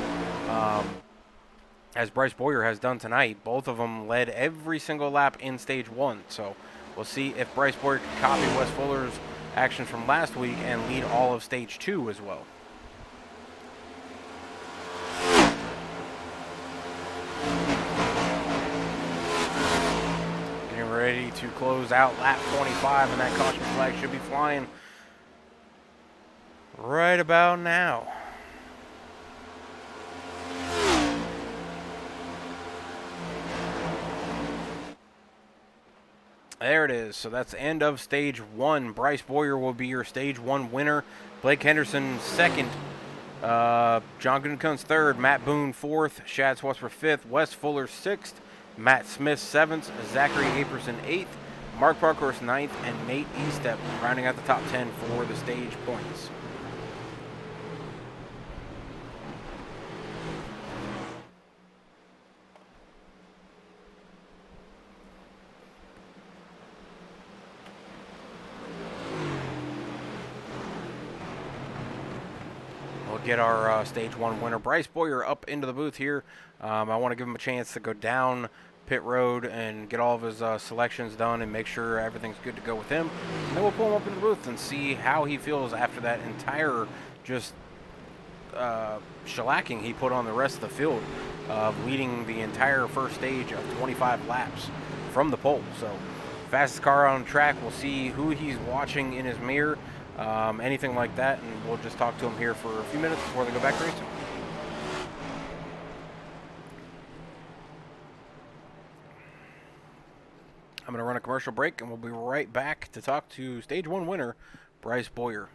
As Bryce Boyer has done tonight, both of them led every single lap in stage 1. So we'll see if Bryce Boyer can copy Wes Fuller's actions from last week and lead all of stage 2 as well. Getting ready to close out lap 25, and that caution flag should be flying right about now. There it is. So that's the end of stage 1. Bryce Boyer will be your stage 1 winner. Blake Henderson second. John Gunnkunz third. Matt Boone fourth. Shad Swassper fifth. Wes Fuller sixth. Matt Smith seventh. Zachary Aperson eighth. Mark Parkhurst ninth. And Nate Estep rounding out the top 10 for the stage points. Get our stage 1 winner, Bryce Boyer, up into the booth here. I want to give him a chance to go down pit road and get all of his selections done and make sure everything's good to go with him. And then we'll pull him up in the booth and see how he feels after that entire just shellacking he put on the rest of the field, leading the entire first stage of 25 laps from the pole. So fastest car on track. We'll see who he's watching in his mirror. Anything like that, and we'll just talk to him here for a few minutes before they go back to racing. I'm going to run a commercial break, and we'll be right back to talk to stage 1 winner, Bryce Boyer.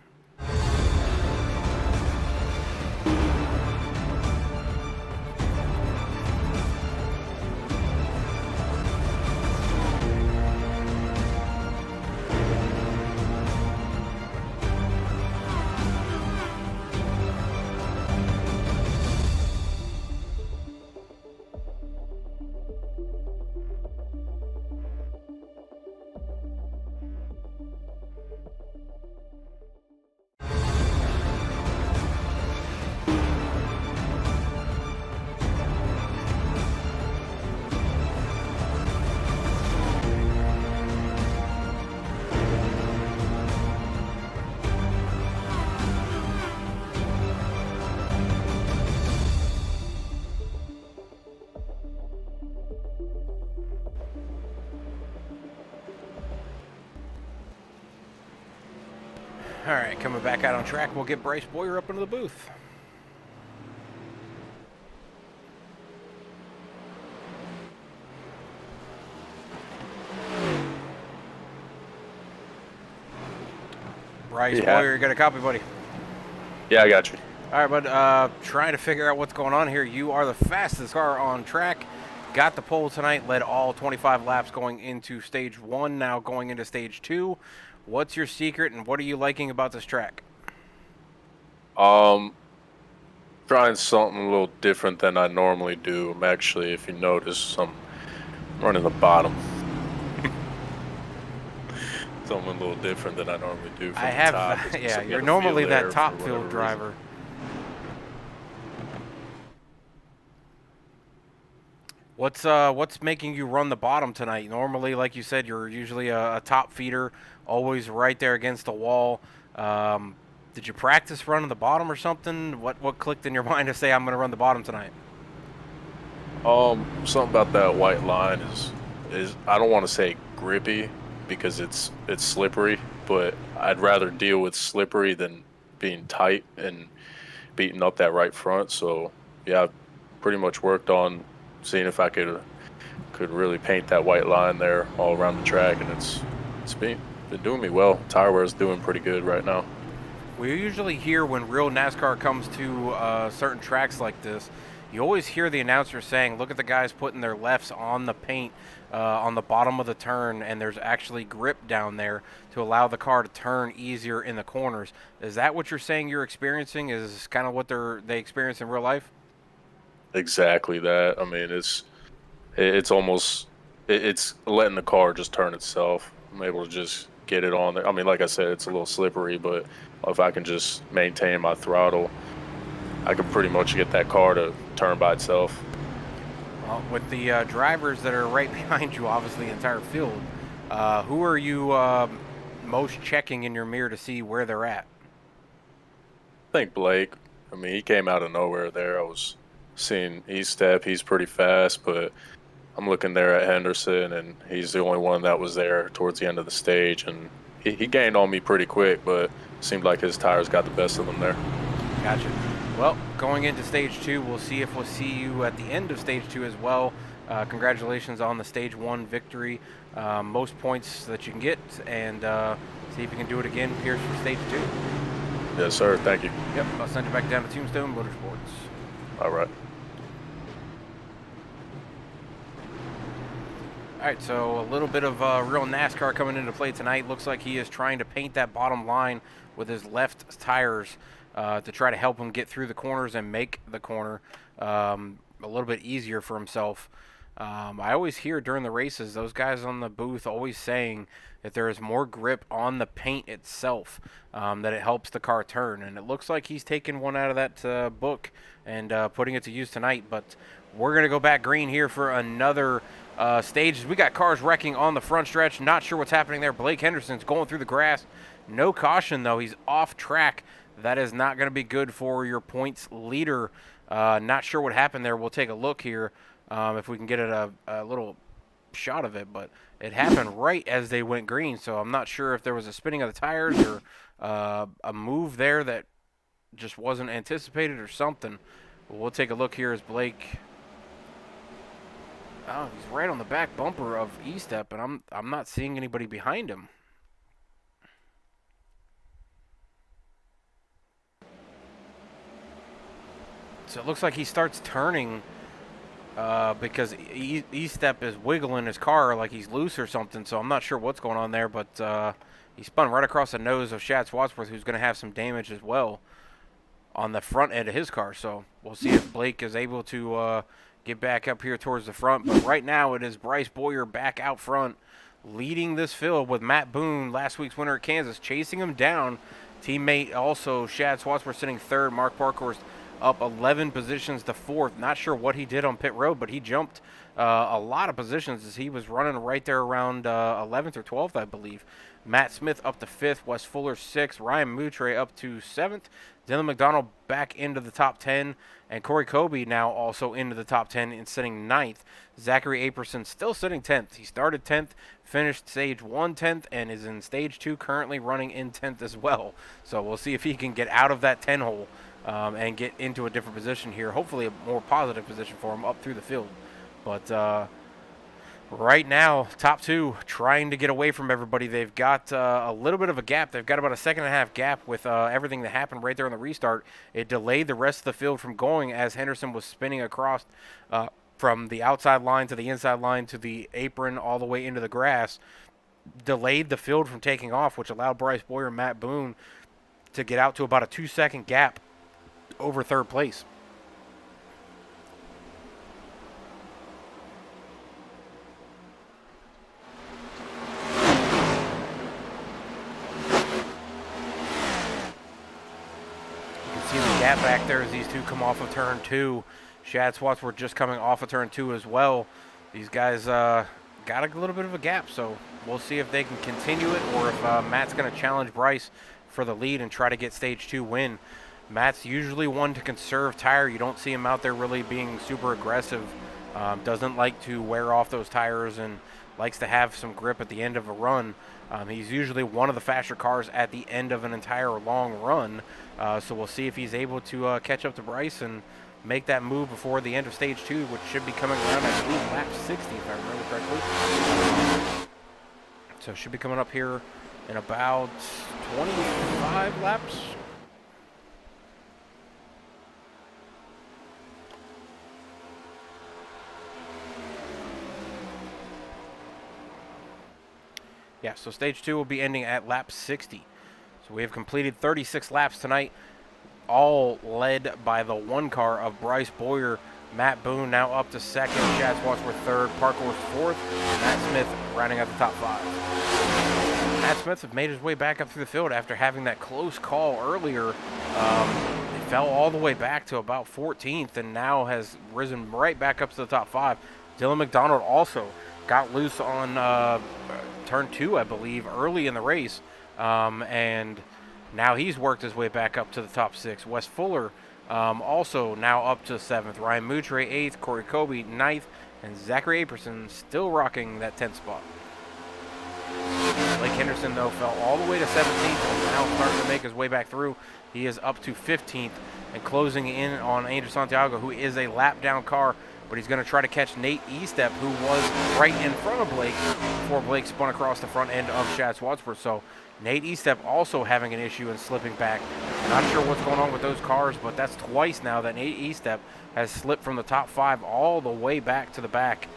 All right, coming back out on track, we'll get Bryce Boyer up into the booth. Bryce Boyer, you got a copy, buddy? Yeah, I got you. All right, bud, trying to figure out what's going on here. You are the fastest car on track. Got the pole tonight, led all 25 laps going into stage 1, now going into stage 2. What's your secret, and what are you liking about this track? Trying something a little different than I normally do. I'm actually, if you notice, I'm running the bottom. Something a little different than I normally do. From I have, the top. yeah, you're normally that top field driver. What's making you run the bottom tonight? Normally, like you said, you're usually a top feeder, always right there against the wall. Did you practice running the bottom or something? What clicked in your mind to say I'm going to run the bottom tonight? Something about that white line is I don't want to say grippy because it's slippery, but I'd rather deal with slippery than being tight and beating up that right front. So yeah, I've pretty much worked on seeing if I could really paint that white line there all around the track, and it's been doing me well. Tire wear is doing pretty good right now. We usually hear when real NASCAR comes to certain tracks like this, you always hear the announcer saying, look at the guys putting their lefts on the paint on the bottom of the turn, and there's actually grip down there to allow the car to turn easier in the corners. Is that what you're saying you're experiencing? Is this kind of what they experience in real life? Exactly that. I mean, it's almost it's letting the car just turn itself. I'm able to just get it on there. I mean, like I said, it's a little slippery, but if I can just maintain my throttle, I can pretty much get that car to turn by itself. Well, with the drivers that are right behind you, obviously the entire field, who are you most checking in your mirror to see where they're at? I think Blake. I mean, he came out of nowhere there. I was seeing step. He's pretty fast, but I'm looking there at Henderson, and he's the only one that was there towards the end of the stage, and he gained on me pretty quick, but it seemed like his tires got the best of him there. Gotcha. Well, going into stage 2, we'll see if we'll see you at the end of stage 2 as well. Congratulations on the stage 1 victory. Most points that you can get, and see if you can do it again here for stage 2. Yes, sir. Thank you. Yep, I'll send you back down to Tombstone Motorsports. All right. All right, so a little bit of real NASCAR coming into play tonight. Looks like he is trying to paint that bottom line with his left tires to try to help him get through the corners and make the corner a little bit easier for himself. I always hear during the races, those guys on the booth always saying that there is more grip on the paint itself, that it helps the car turn. And it looks like he's taking one out of that book and putting it to use tonight. But we're going to go back green here for another stage. We got cars wrecking on the front stretch. Not sure what's happening there. Blake Henderson's going through the grass. No caution, though. He's off track. That is not going to be good for your points leader. Not sure what happened there. We'll take a look here if we can get a little shot of it. But it happened right as they went green, so I'm not sure if there was a spinning of the tires or a move there that just wasn't anticipated or something. But we'll take a look here as Blake... Oh, he's right on the back bumper of E-Step, and I'm not seeing anybody behind him. So it looks like he starts turning because E-Step is wiggling his car like he's loose or something. So I'm not sure what's going on there, but he spun right across the nose of Shad Swatsworth, who's going to have some damage as well on the front end of his car. So we'll see if Blake is able to get back up here towards the front. But right now it is Bryce Boyer back out front, leading this field with Matt Boone, last week's winner at Kansas, chasing him down. Teammate also Shad Swatsworth sitting third. Mark Parkhorst up 11 positions to fourth. Not sure what he did on pit road, but he jumped a lot of positions as he was running right there around 11th or 12th, I believe. Matt Smith up to 5th, Wes Fuller 6th, Ryan Moutre up to 7th, Dylan McDonald back into the top 10, and Corey Kobe now also into the top 10 and sitting 9th. Zachary Aperson still sitting 10th. He started 10th, finished stage 1 10th, and is in stage 2 currently running in 10th as well. So we'll see if he can get out of that 10 hole and get into a different position here. Hopefully a more positive position for him up through the field. But right now, top 2 trying to get away from everybody. They've got a little bit of a gap. They've got about a 1.5 gap with everything that happened right there on the restart. It delayed the rest of the field from going as Henderson was spinning across from the outside line to the inside line to the apron all the way into the grass. Delayed the field from taking off, which allowed Bryce Boyer and Matt Boone to get out to about a 2-second gap over third place. Gap back there as these two come off of turn 2. Shad Swatsworth just coming off of turn 2 as well. These guys got a little bit of a gap, so we'll see if they can continue it or if Matt's going to challenge Bryce for the lead and try to get stage 2 win. Matt's usually one to conserve tire. You don't see him out there really being super aggressive. Doesn't like to wear off those tires and likes to have some grip at the end of a run. He's usually one of the faster cars at the end of an entire long run. So we'll see if he's able to catch up to Bryce and make that move before the end of stage 2, which should be coming around, I believe, lap 60, if I remember correctly. So should be coming up here in about 25 laps. 25 Yeah, so stage 2 will be ending at lap 60. So we have completed 36 laps tonight, all led by the one car of Bryce Boyer. Matt Boone now up to second, Chad Wadsworth third, Parkhurst fourth, Matt Smith rounding out the top 5. Matt Smith has made his way back up through the field after having that close call earlier. It fell all the way back to about 14th and now has risen right back up to the top 5. Dylan McDonald also got loose on turn 2, I believe, early in the race, and now he's worked his way back up to the top 6. Wes Fuller also now up to 7th. Ryan Moutre 8th, Corey Kobe 9th, and Zachary Aperson still rocking that 10th spot. Blake Henderson, though, fell all the way to 17th and now starting to make his way back through. He is up to 15th and closing in on Andrew Santiago, who is a lap down car, but he's going to try to catch Nate Estep, who was right in front of Blake before Blake spun across the front end of Chad Wadsworth. So Nate Estep also having an issue and slipping back. Not sure what's going on with those cars, but that's twice now that Nate Estep has slipped from the top 5 all the way back to the back.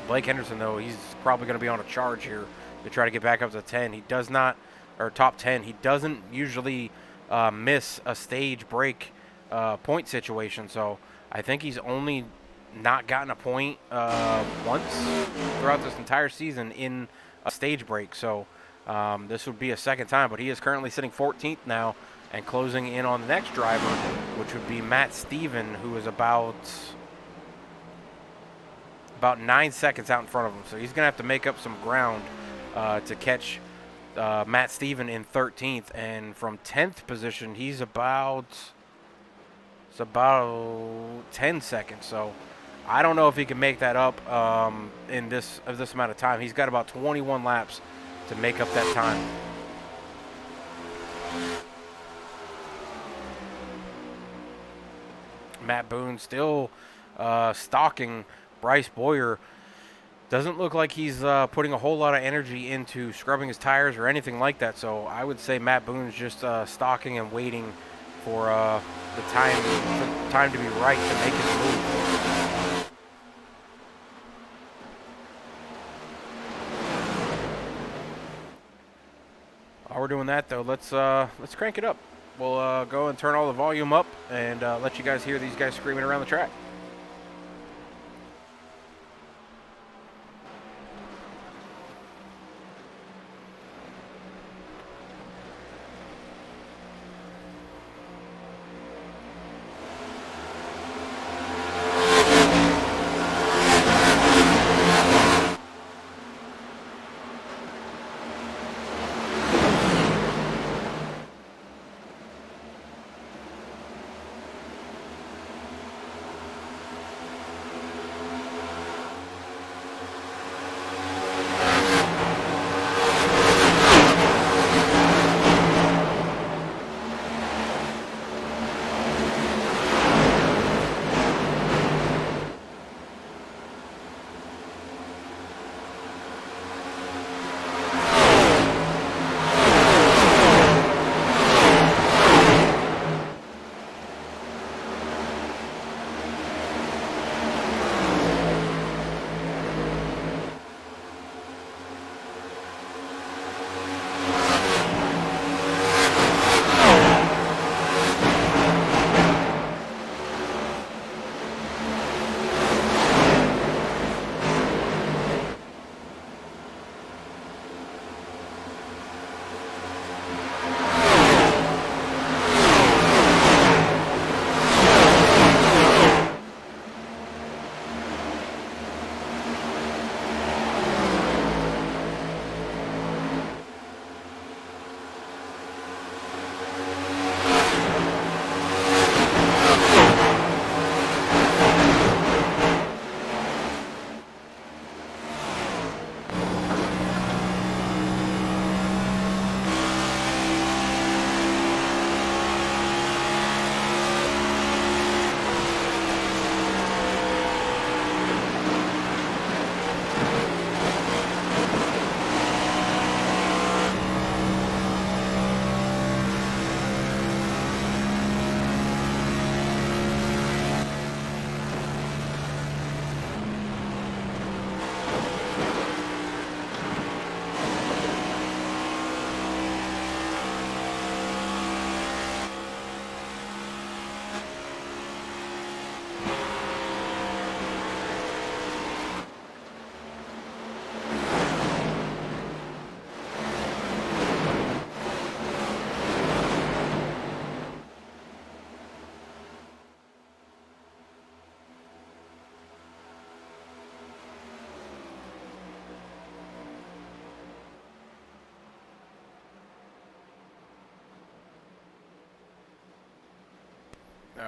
Blake Henderson, though, he's probably going to be on a charge here to try to get back up to 10. He does not, or top 10. He doesn't usually miss a stage break point situation. So I think he's only not gotten a point once throughout this entire season in a stage break. So this would be a second time, but he is currently sitting 14th now and closing in on the next driver, which would be Matt Steven, who is about 9 seconds out in front of him. So he's going to have to make up some ground to catch Matt Steven in 13th. And from 10th position, he's about 10 seconds. So I don't know if he can make that up in this amount of time. He's got about 21 laps to make up that time. Matt Boone still stalking Bryce Boyer. Doesn't look like he's putting a whole lot of energy into scrubbing his tires or anything like that. So I would say Matt Boone's just stalking and waiting for the time to be right to make his move. While we're doing that, though, let's crank it up. We'll go and turn all the volume up and let you guys hear these guys screaming around the track.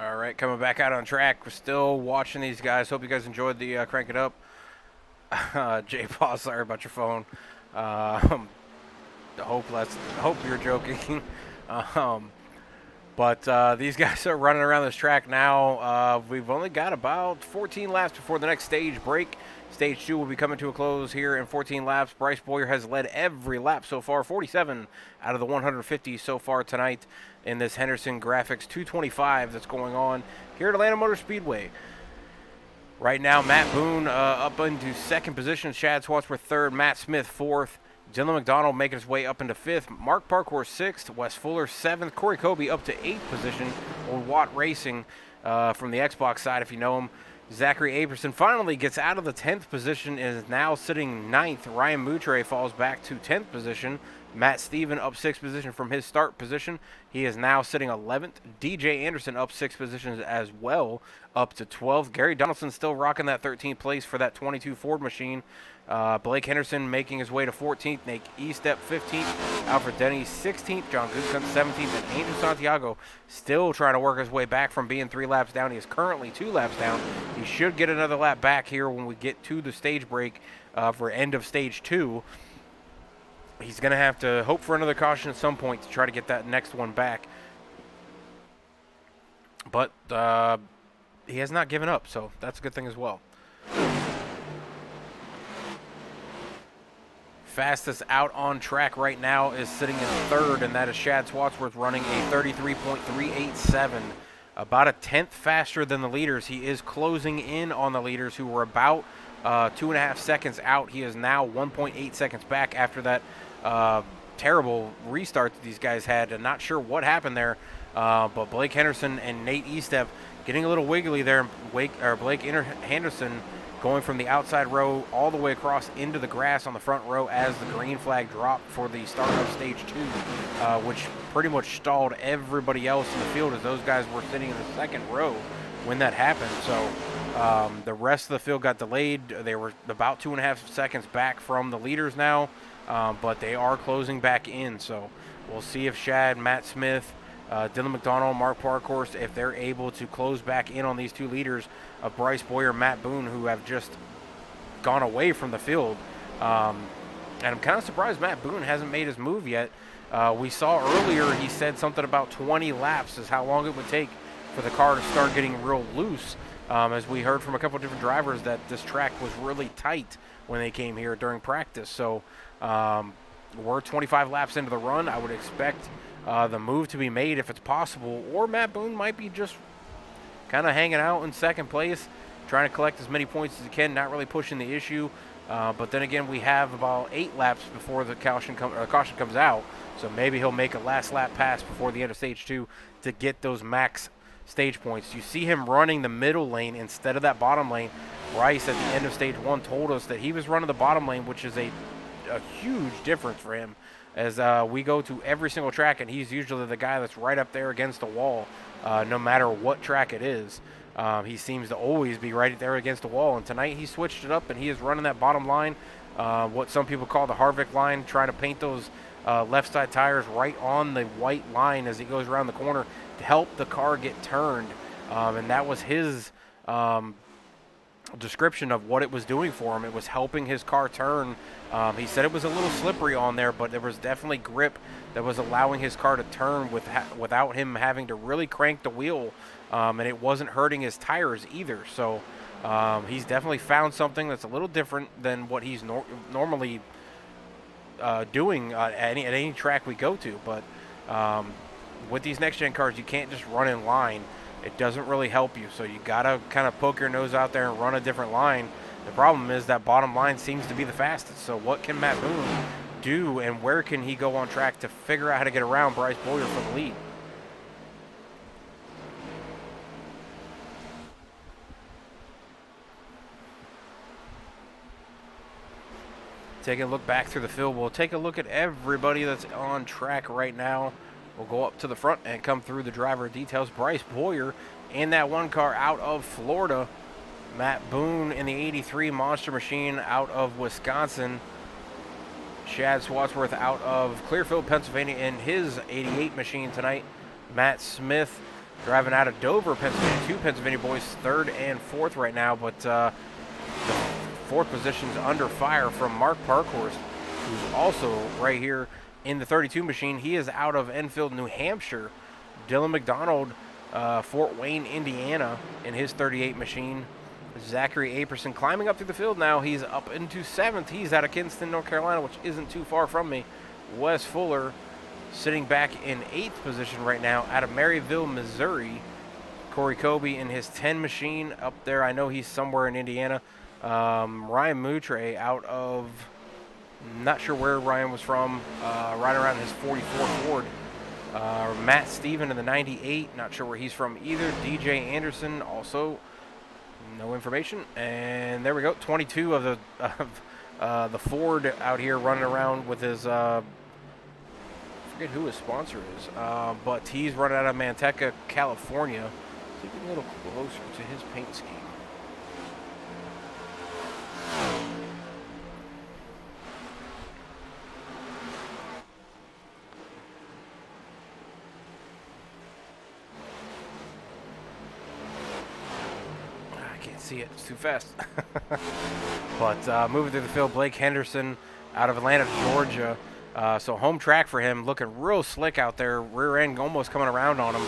All right, coming back out on track. We're still watching these guys. Hope you guys enjoyed the Crank It Up. Jay Paul, sorry about your phone. Hope you're joking. But these guys are running around this track now. We've only got about 14 laps before the next stage break. Stage 2 will be coming to a close here in 14 laps. Bryce Boyer has led every lap so far, 47 out of the 150 so far tonight in this Henderson Graphics 225 that's going on here at Atlanta Motor Speedway. Right now, Matt Boone up into second position, Chad Swatsworth third, Matt Smith fourth, Dylan McDonald making his way up into fifth, Mark Parkour sixth, Wes Fuller seventh, Corey Kobe up to eighth position, old Watt Racing from the Xbox side if you know him. Zachary Aberson finally gets out of the 10th position and is now sitting 9th. Ryan Moutre falls back to 10th position. Matt Steven up 6th position from his start position. He is now sitting 11th. DJ Anderson up 6 positions as well, up to 12th. Gary Donaldson still rocking that 13th place for that 22 Ford machine. Blake Henderson making his way to 14th. Nate Estep 15th. Alfred Denny 16th. John Guskun 17th. And Angel Santiago still trying to work his way back from being 3 laps down. He is currently 2 laps down. He should get another lap back here when we get to the stage break for end of stage 2. He's going to have to hope for another caution at some point to try to get that next one back. But he has not given up, so that's a good thing as well. Fastest out on track right now is sitting in third, and that is Chad Swatsworth running a 33.387. About a tenth faster than the leaders. He is closing in on the leaders who were about 2.5 seconds out. He is now 1.8 seconds back after that terrible restart that these guys had. And not sure what happened there, but Blake Henderson and Nate Estep getting a little wiggly there. Blake Henderson going from the outside row all the way across into the grass on the front row as the green flag dropped for the start of stage 2, which pretty much stalled everybody else in the field as those guys were sitting in the second row when that happened. So the rest of the field got delayed. They were about 2.5 seconds back from the leaders now, but they are closing back in. So we'll see if Shad, Matt Smith, Dylan McDonald, Mark Parkhorst, if they're able to close back in on these 2 leaders of Bryce Boyer, Matt Boone, who have just gone away from the field. And I'm kind of surprised Matt Boone hasn't made his move yet. We saw earlier he said something about 20 laps is how long it would take for the car to start getting real loose. As we heard from a couple different drivers that this track was really tight when they came here during practice. So we're 25 laps into the run. I would expect the move to be made if it's possible, or Matt Boone might be just kind of hanging out in second place, trying to collect as many points as he can, not really pushing the issue. But then again, we have about 8 laps before the caution comes out, so maybe he'll make a last lap pass before the end of stage 2 to get those max stage points. You see him running the middle lane instead of that bottom lane. Bryce at the end of stage 1 told us that he was running the bottom lane, which is a huge difference for him, as we go to every single track, and he's usually the guy that's right up there against the wall, no matter what track it is. He seems to always be right there against the wall, and tonight he switched it up, and he is running that bottom line, what some people call the Harvick line, trying to paint those left side tires right on the white line as he goes around the corner to help the car get turned. And that was his description of what it was doing for him. It was helping his car turn. He said it was a little slippery on there, but there was definitely grip that was allowing his car to turn without him having to really crank the wheel, and it wasn't hurting his tires either. So he's definitely found something that's a little different than what he's normally doing at any track we go to. But with these next-gen cars, you can't just run in line. It doesn't really help you, so you gotta kind of poke your nose out there and run a different line. The problem is that bottom line seems to be the fastest. So what can Matt Boone do, and where can he go on track to figure out how to get around Bryce Boyer for the lead? Taking a look back through the field, we'll take a look at everybody that's on track right now. We'll go up to the front and come through the driver details. Bryce Boyer in that one car out of Florida. Matt Boone in the 83 Monster Machine out of Wisconsin. Chad Swatsworth out of Clearfield, Pennsylvania in his 88 machine tonight. Matt Smith driving out of Dover, Pennsylvania. Two Pennsylvania boys, third and fourth right now, but the fourth position's under fire from Mark Parkhorst, who's also right here in the 32 machine. He is out of Enfield, New Hampshire. Dylan McDonald, Fort Wayne, Indiana, in his 38 machine. Zachary Aperson climbing up through the field now. He's up into 7th. He's out of Kinston, North Carolina, which isn't too far from me. Wes Fuller sitting back in 8th position right now out of Maryville, Missouri. Corey Kobe in his 10 machine up there. I know he's somewhere in Indiana. Ryan Moutre out of, not sure where Ryan was from, right around his 44 Ford. Matt Steven in the 98, not sure where he's from either. DJ Anderson, also no information. And there we go, 22 of the Ford out here running around with his, forget who his sponsor is, but he's running out of Manteca, California. So get a little closer to his paint scheme. See it, it's too fast. But moving through the field, Blake Henderson out of Atlanta, Georgia. So home track for him, looking real slick out there. Rear end almost coming around on him.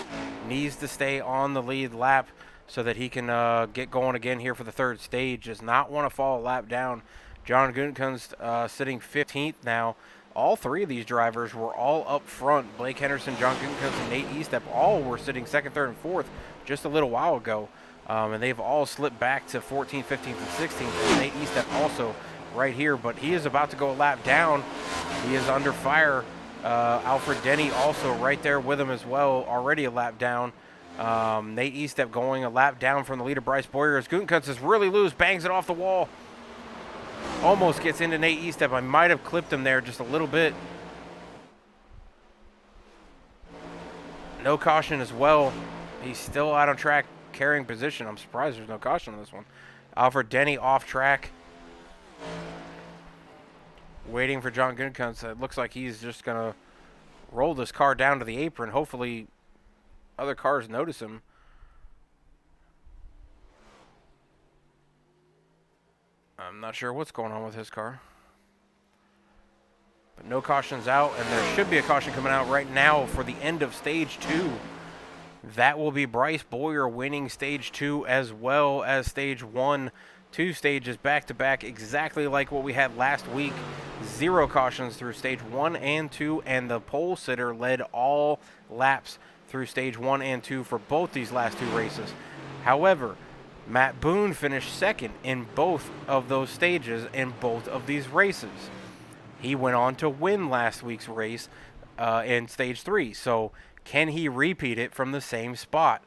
Needs to stay on the lead lap so that he can get going again here for the third stage. Does not want to fall a lap down. John Gutekunst sitting 15th now. All three of these drivers were all up front. Blake Henderson, John Gutekunst, and Nate Eastep all were sitting 2nd, 3rd, and 4th just a little while ago. And they've all slipped back to 14th, 15th, and 16th. And Nate Eastep also right here, but he is about to go a lap down. He is under fire. Alfred Denny also right there with him as well, already a lap down. Nate Eastep going a lap down from the leader, Bryce Boyer, as Gutekunst is really loose, bangs it off the wall. Almost gets into Nate Eastep. I might have clipped him there just a little bit. No caution as well. He's still out on track, carrying position. I'm surprised there's no caution on this one. Alfred Denny off track, waiting for John Gutekunst. It looks like he's just gonna roll this car down to the apron. Hopefully other cars notice him. I'm not sure what's going on with his car, but no cautions out, and there should be a caution coming out right now for the end of stage 2. That will be Bryce Boyer winning stage 2 as well as stage 1. 2 stages back to back, exactly like what we had last week. 0 cautions through stage 1 and 2, and the pole sitter led all laps through stage 1 and 2 for both these last 2 races. However, Matt Boone finished 2nd in both of those stages in both of these races. He went on to win last week's race in stage 3. So can he repeat it from the same spot?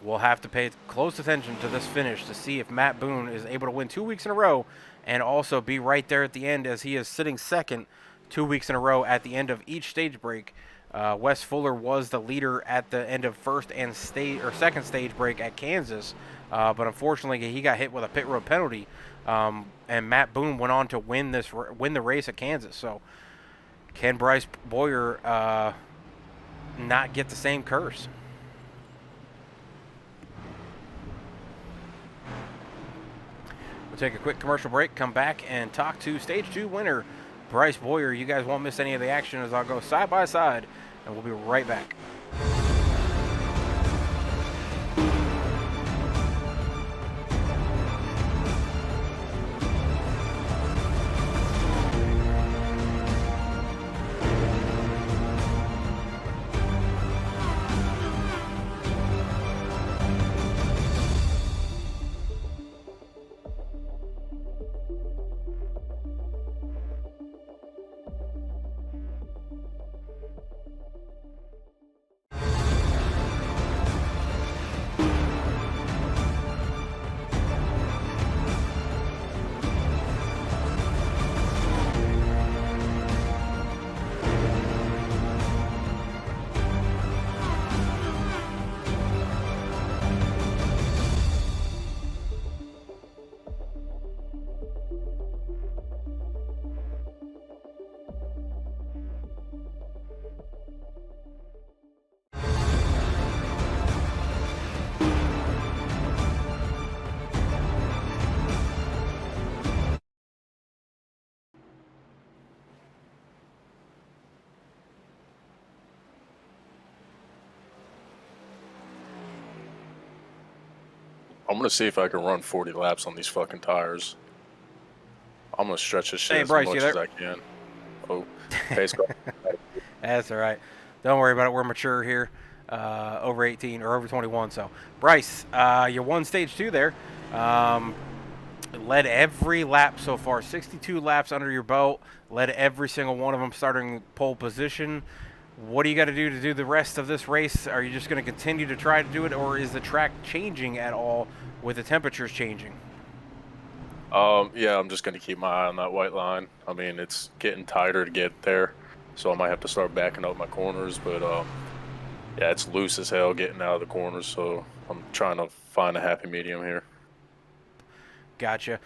We'll have to pay close attention to this finish to see if Matt Boone is able to win 2 weeks in a row and also be right there at the end, as he is sitting 2nd 2 weeks in a row at the end of each stage break. Wes Fuller was the leader at the end of 1st and 2nd stage break at Kansas, but unfortunately he got hit with a pit road penalty, and Matt Boone went on to win the race at Kansas. So can Bryce Boyer not get the same curse? We'll take a quick commercial break, come back and talk to stage 2 winner Bryce Boyer. You guys won't miss any of the action as I'll go side by side, and we'll be right back. I'm gonna see if I can run 40 laps on these fucking tires. I'm gonna stretch this shit Hey, as Bryce, you much there? as I can. Oh, pace car. That's all right. Don't worry about it. We're mature here, over 18 or over 21. So, Bryce, you won stage 2 there. Led every lap so far, 62 laps under your belt. Led every single one of them, starting pole position. What do you got to do the rest of this race? Are you just going to continue to try to do it, or is the track changing at all with the temperatures changing? Yeah, I'm just gonna keep my eye on that white line. I mean, it's getting tighter to get there, so I might have to start backing up my corners. But yeah, it's loose as hell getting out of the corners, so I'm trying to find a happy medium here. Gotcha.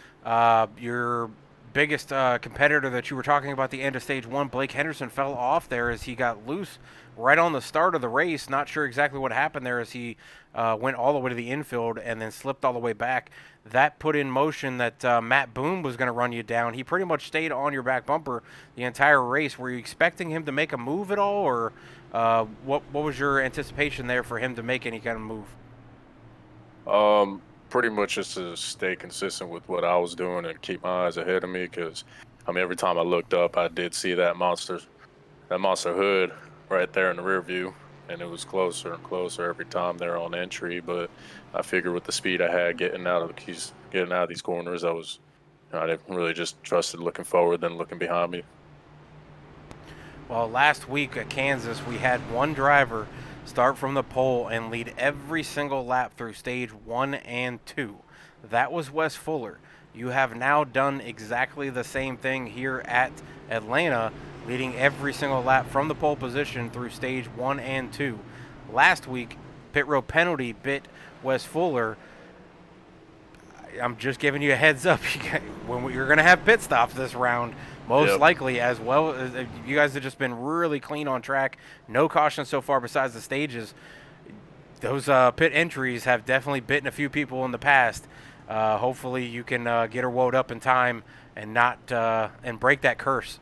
Your biggest competitor that you were talking about the end of stage 1, Blake Henderson, fell off there as he got loose right on the start of the race. Not sure exactly what happened there as he went all the way to the infield and then slipped all the way back. That put in motion that Matt Boone was going to run you down. He pretty much stayed on your back bumper the entire race. Were you expecting him to make a move at all, or what was your anticipation there for him to make any kind of move? Pretty much just to stay consistent with what I was doing and keep my eyes ahead of me, because I mean, every time I looked up, I did see that monster hood right there in the rear view, and it was closer and closer every time they're on entry. But I figured with the speed I had getting out of these corners, I didn't really just trusted looking forward than looking behind me. Well, last week at Kansas, we had one driver start from the pole and lead every single lap through stage 1 and 2. That was Wes Fuller. You have now done exactly the same thing here at Atlanta, leading every single lap from the pole position through stage 1 and 2. Last week, pit road penalty bit Wes Fuller. I'm just giving you a heads up. You're going to have pit stops this round, most likely, as well. You guys have just been really clean on track. No caution so far besides the stages. Those pit entries have definitely bitten a few people in the past. Hopefully you can get her woed up in time and not and break that curse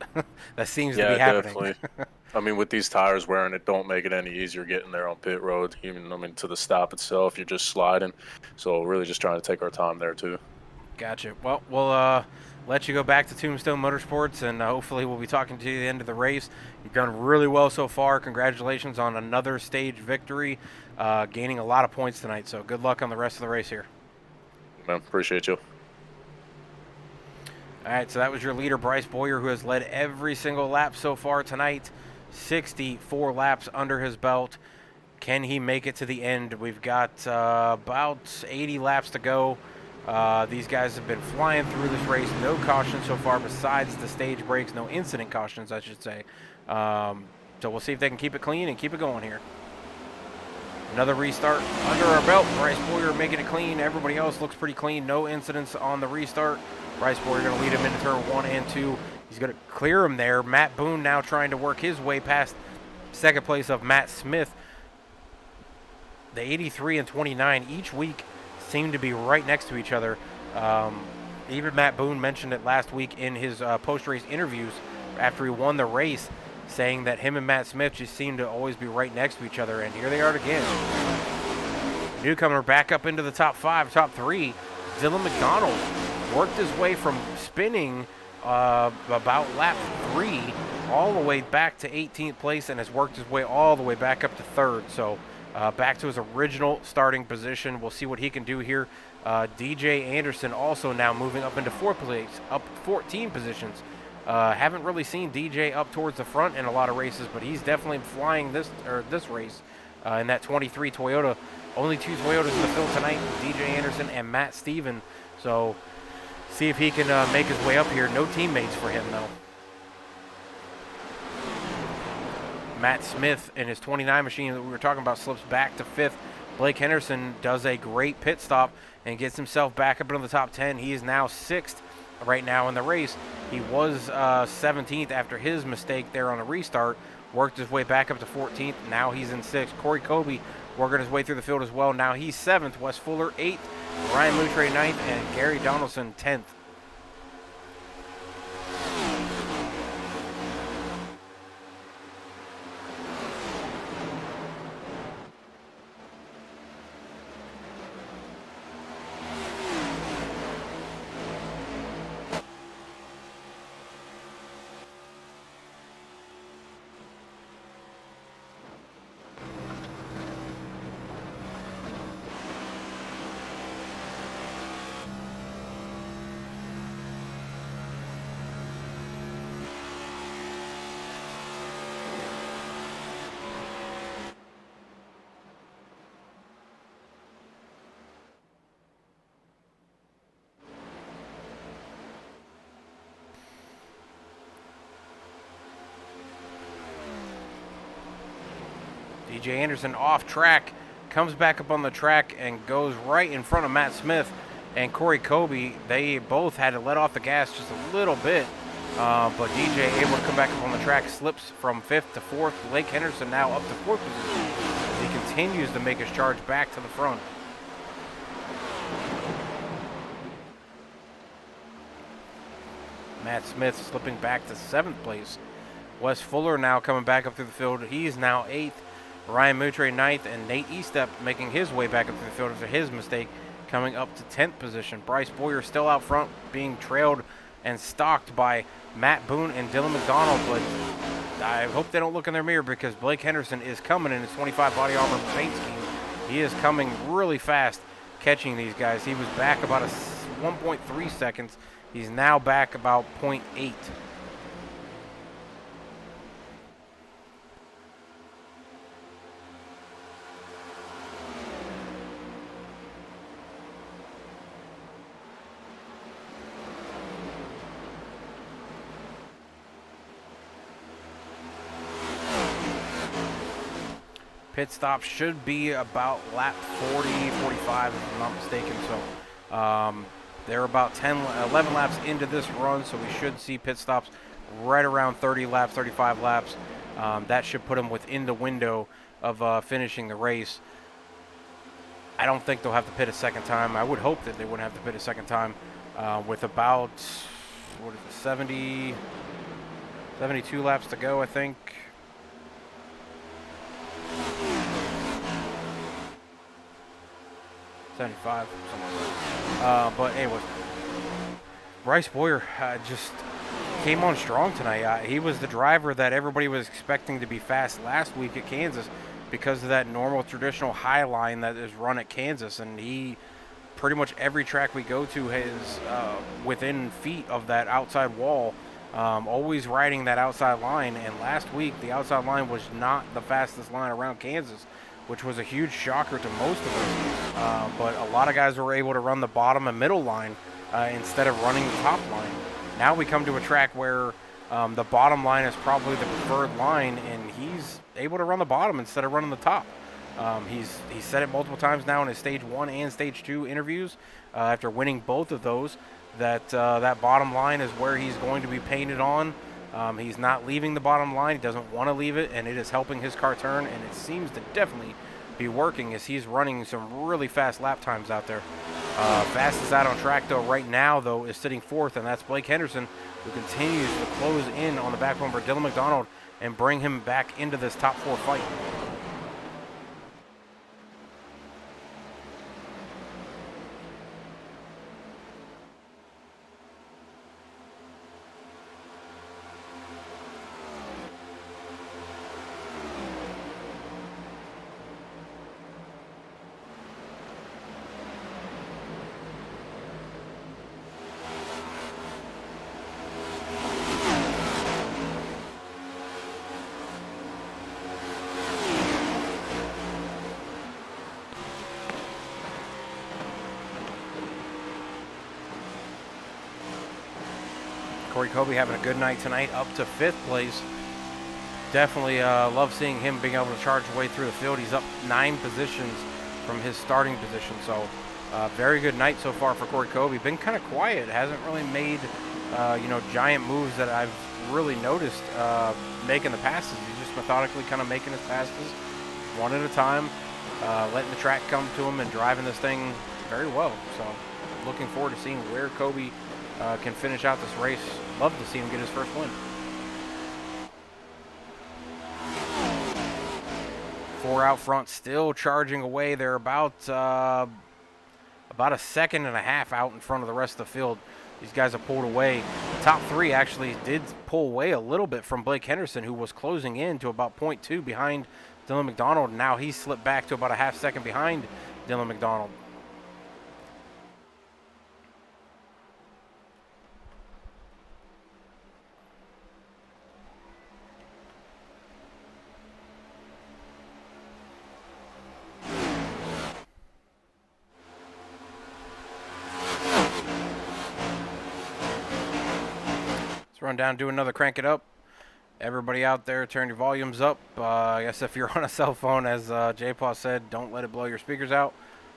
that seems to be happening. Definitely. I mean, with these tires wearing, it don't make it any easier getting there on pit road. Even, I mean, to the stop itself, you're just sliding. So really just trying to take our time there too. Gotcha. Well, we'll let you go back to Tombstone Motorsports, and hopefully we'll be talking to you at the end of the race. You've done really well so far. Congratulations on another stage victory, gaining a lot of points tonight. So good luck on the rest of the race here. Man, appreciate you. All right, so that was your leader, Bryce Boyer, who has led every single lap so far tonight. 64 laps under his belt. Can he make it to the end? We've got about 80 laps to go. These guys have been flying through this race. No caution so far besides the stage breaks. No incident cautions, I should say. So we'll see if they can keep it clean and keep it going here. Another restart under our belt. Bryce Boyer making it clean. Everybody else looks pretty clean. No incidents on the restart. Bryce Boyer going to lead him into turn 1 and 2. He's going to clear him there. Matt Boone now trying to work his way past second place of Matt Smith. The 83 and 29 each week seem to be right next to each other. Even Matt Boone mentioned it last week in his post-race interviews after he won the race, saying that him and Matt Smith just seem to always be right next to each other, and here they are again. Newcomer back up into the top 5, top 3. Dylan McDonald worked his way from spinning about lap 3 all the way back to 18th place and has worked his way all the way back up to 3rd. So back to his original starting position. We'll see what he can do here. DJ Anderson also now moving up into 4th place, up 14 positions. Haven't really seen DJ up towards the front in a lot of races, but he's definitely flying this race in that 23 Toyota. Only 2 Toyotas in the field tonight, DJ Anderson and Matt Steven. So see if he can make his way up here. No teammates for him, though. Matt Smith in his 29 machine that we were talking about slips back to 5th. Blake Henderson does a great pit stop and gets himself back up into the top 10. He is now 6th right now in the race. He was 17th after his mistake there on a restart. Worked his way back up to 14th. Now he's in 6th. Corey Colby working his way through the field as well. Now he's 7th. Wes Fuller 8th. Ryan Loutre 9th. And Gary Donaldson 10th. DJ Henderson off track, comes back up on the track and goes right in front of Matt Smith and Corey Kobe. They both had to let off the gas just a little bit, but DJ able to come back up on the track, slips from 5th to 4th. Blake Henderson now up to 4th position as he continues to make his charge back to the front. Matt Smith slipping back to 7th place. Wes Fuller now coming back up through the field. He's now 8th. Ryan Moutre 9th, and Nate Estep making his way back up through the field after his mistake, coming up to 10th position. Bryce Boyer still out front, being trailed and stalked by Matt Boone and Dylan McDonald, but I hope they don't look in their mirror because Blake Henderson is coming in his 25 body armor paint scheme. He is coming really fast, catching these guys. He was back about 1.3 seconds. He's now back about 0.8. Pit stop should be about lap 40, 45 if I'm not mistaken. So they're about 11 laps into this run, so we should see pit stops right around 30 laps, 35 laps. That should put them within the window of finishing the race. I don't think they'll have to pit a second time. I would hope that they wouldn't have to pit a second time with about, 72 laps to go, I think. 75, something like that. But anyways, Bryce Boyer just came on strong tonight. He was the driver that everybody was expecting to be fast last week at Kansas because of that normal traditional high line that is run at Kansas, and he pretty much every track we go to is within feet of that outside wall, always riding that outside line. And last week the outside line was not the fastest line around Kansas, which was a huge shocker to most of us. But a lot of guys were able to run the bottom and middle line instead of running the top line. Now we come to a track where the bottom line is probably the preferred line, and he's able to run the bottom instead of running the top. He's said it multiple times now in his stage 1 and stage 2 interviews after winning both of those that that bottom line is where he's going to be painted on. He's not leaving the bottom line. He doesn't want to leave it, and it is helping his car turn, and it seems to definitely be working as he's running some really fast lap times out there. Fastest out on track, though, right now, though, is sitting 4th, and that's Blake Henderson, who continues to close in on the back bumper, Dylan McDonald, and bring him back into this top 4 fight. Corey Kobe having a good night tonight, up to 5th place. Definitely love seeing him being able to charge his way through the field. He's up 9 positions from his starting position. So very good night so far for Corey Kobe. Been kind of quiet, hasn't really made giant moves that I've really noticed making the passes. He's just methodically kind of making his passes one at a time, letting the track come to him and driving this thing very well. So looking forward to seeing where Kobe can finish out this race. Love to see him get his first win. 4 out front, still charging away. They're about a 1.5 seconds out in front of the rest of the field. These guys have pulled away. The top 3 actually did pull away a little bit from Blake Henderson, who was closing in to about 0.2 behind Dylan McDonald. Now he's slipped back to about a 1/2 second behind Dylan McDonald. Run down, do another crank it up, Everybody out there, turn your volumes up. I guess if you're on a cell phone, as J-Paw said, don't let it blow your speakers out.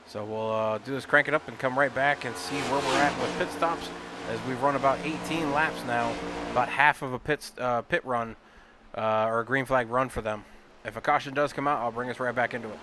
So we'll do this, crank it up, and come right back and see where we're at with pit stops as we've run about 18 laps now, about half of a pit run or a green flag run for them. If a caution does come out, I'll bring us right back into it.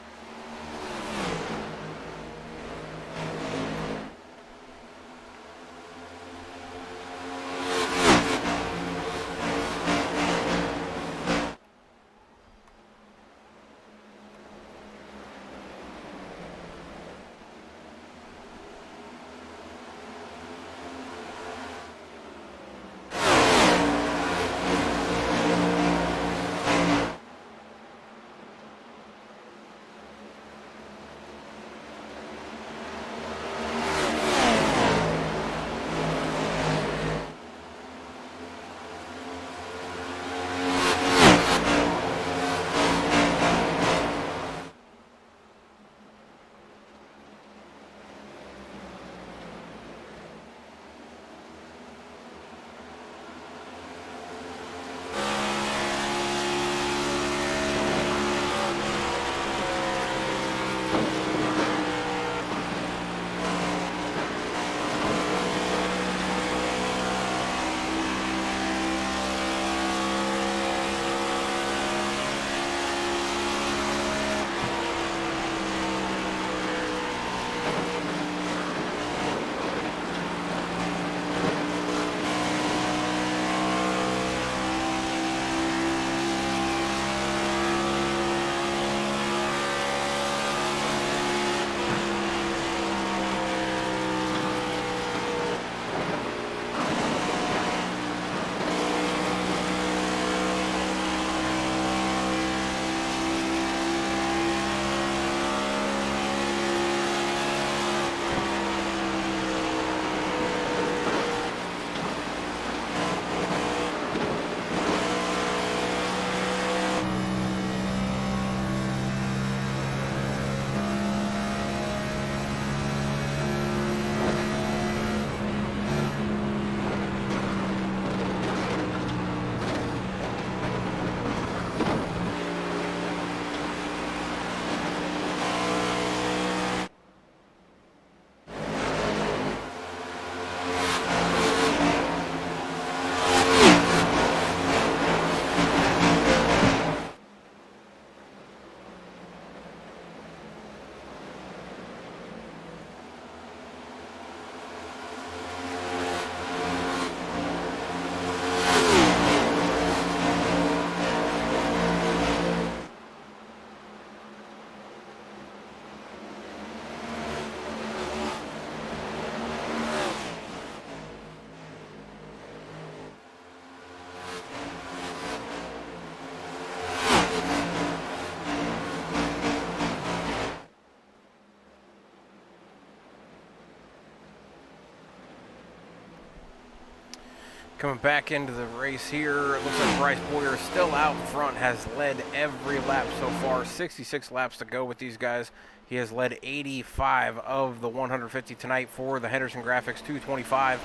Coming back into the race here, it looks like Bryce Boyer still out front, has led every lap so far. 66 laps to go with these guys. He has led 85 of the 150 tonight for the Henderson Graphics 225.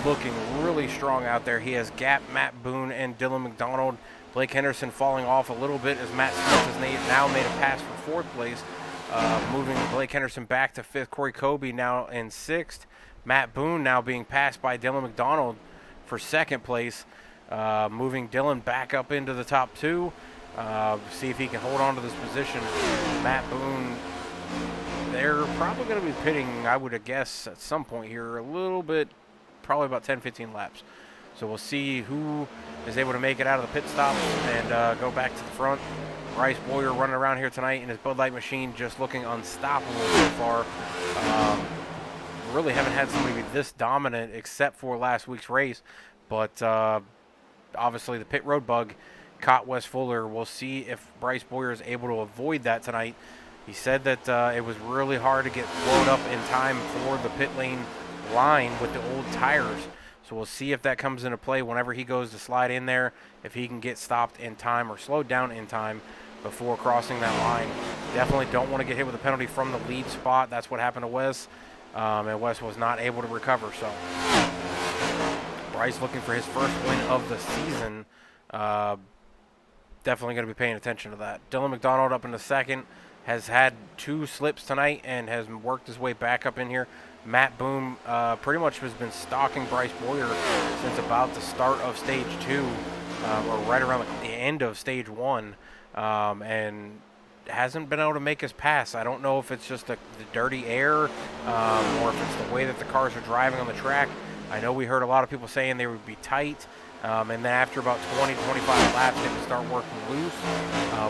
Looking really strong out there. He has gapped Matt Boone and Dylan McDonald. Blake Henderson falling off a little bit as Matt Smith has now made a pass for fourth place. Moving Blake Henderson back to fifth. Corey Kobe now in sixth. Matt Boone now being passed by Dylan McDonald for second place, moving Dylan back up into the top two. See if he can hold on to this position. Matt Boone, they're probably going to be pitting, I would guess, at some point here, a little bit, probably about 10-15 laps. So we'll see who is able to make it out of the pit stop and go back to the front. Bryce Boyer running around here tonight in his Bud Light machine, just looking unstoppable so far. Really haven't had somebody be this dominant except for last week's race, but obviously the pit road bug caught Wes Fuller. We'll see if Bryce Boyer is able to avoid that tonight. He said that it was really hard to get blown up in time for the pit lane line with the old tires. So we'll see if that comes into play whenever he goes to slide in there, if he can get stopped in time or slowed down in time before crossing that line. Definitely don't want to get hit with a penalty from the lead spot. That's what happened to Wes. And Wes was not able to recover. So Bryce looking for his first win of the season Definitely going to be paying attention to that. Dylan McDonald up in the second. Has had 2 slips tonight and has worked his way back up in here. Matt Boone pretty much has been stalking Bryce Boyer since about the start of stage 2, or right around the end of stage 1, and hasn't been able to make his pass. I don't know if it's just the dirty air, or if it's the way that the cars are driving on the track. I know we heard a lot of people saying they would be tight. And then after about 20 to 25 laps, they can start working loose.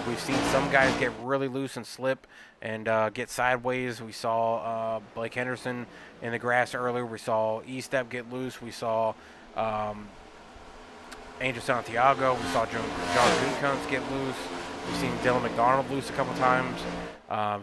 We've seen some guys get really loose and slip and get sideways. We saw Blake Henderson in the grass earlier. We saw E-Step get loose. We saw Angel Santiago. We saw John Gutekunst get loose. We've seen Dylan McDonald loose a couple times.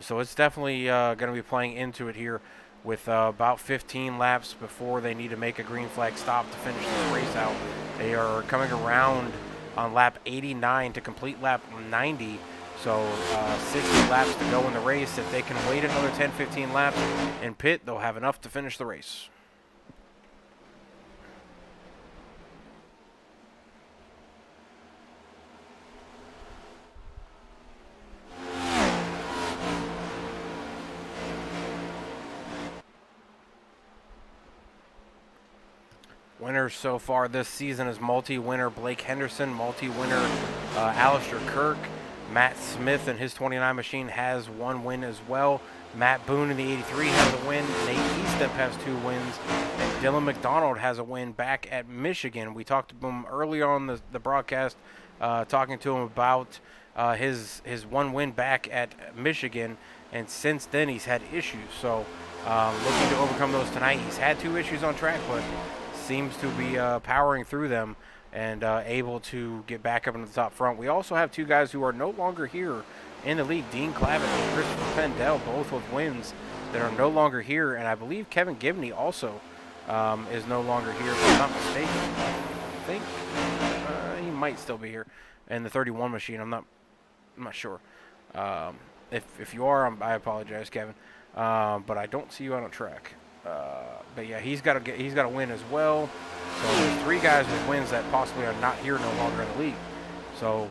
So it's definitely going to be playing into it here with about 15 laps before they need to make a green flag stop to finish this race out. They are coming around on lap 89 to complete lap 90. So 60 laps to go in the race. If they can wait another 10-15 laps in pit, they'll have enough to finish the race. Winners so far this season is multi-winner Blake Henderson, multi-winner Alistair Kirk. Matt Smith and his 29 machine has 1 win as well. Matt Boone in the 83 has a win. Nate Eastep has 2 wins. And Dylan McDonald has a win back at Michigan. We talked to him early on the broadcast, talking to him about his 1 win back at Michigan. And since then, he's had issues. So looking to overcome those tonight. He's had 2 issues on track, but seems to be powering through them and able to get back up into the top front. We also have 2 guys who are no longer here in the league, Dean Clavitt and Christopher Pendell, both with wins that are no longer here. And I believe Kevin Gibney also is no longer here, if I'm not mistaken. I think he might still be here in the 31 machine. I'm not sure. If you are, I apologize, Kevin. But I don't see you on a track. But yeah, he's got to win as well. So there's 3 guys with wins that possibly are not here no longer in the league. So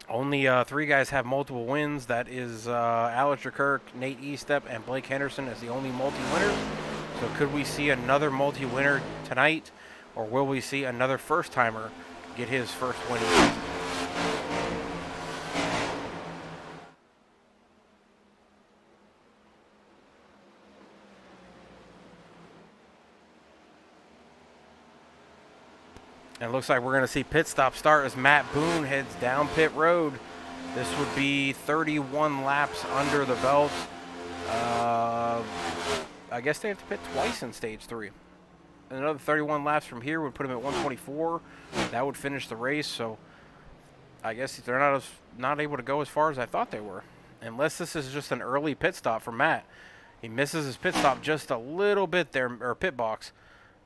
only 3 guys have multiple wins. That is Alistair Kirk, Nate Eastep, and Blake Henderson as the only multi-winners. So could we see another multi-winner tonight, or will we see another first-timer get his first win of the season? And it looks like we're going to see pit stop start as Matt Boone heads down pit road. This would be 31 laps under the belt. I guess they have to pit twice in stage 3. And another 31 laps from here would put him at 124. That would finish the race. So I guess they're not able to go as far as I thought they were. Unless this is just an early pit stop for Matt. He misses his pit stop just a little bit there, or pit box.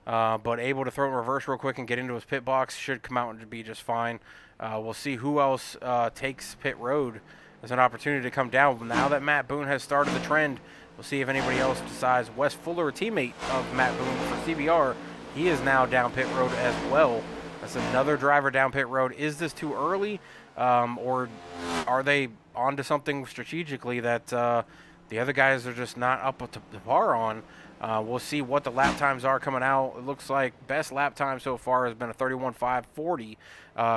But able to throw it in reverse real quick and get into his pit box. Should come out and be just fine. We'll see who else takes pit road as an opportunity to come down. Now that Matt Boone has started the trend, we'll see if anybody else decides. Wes Fuller, a teammate of Matt Boone for CBR, he is now down pit road as well. That's another driver down pit road. Is this too early, or are they onto something strategically that the other guys are just not up to the par on? We'll see what the lap times are coming out. It looks like best lap time so far has been a 31.540.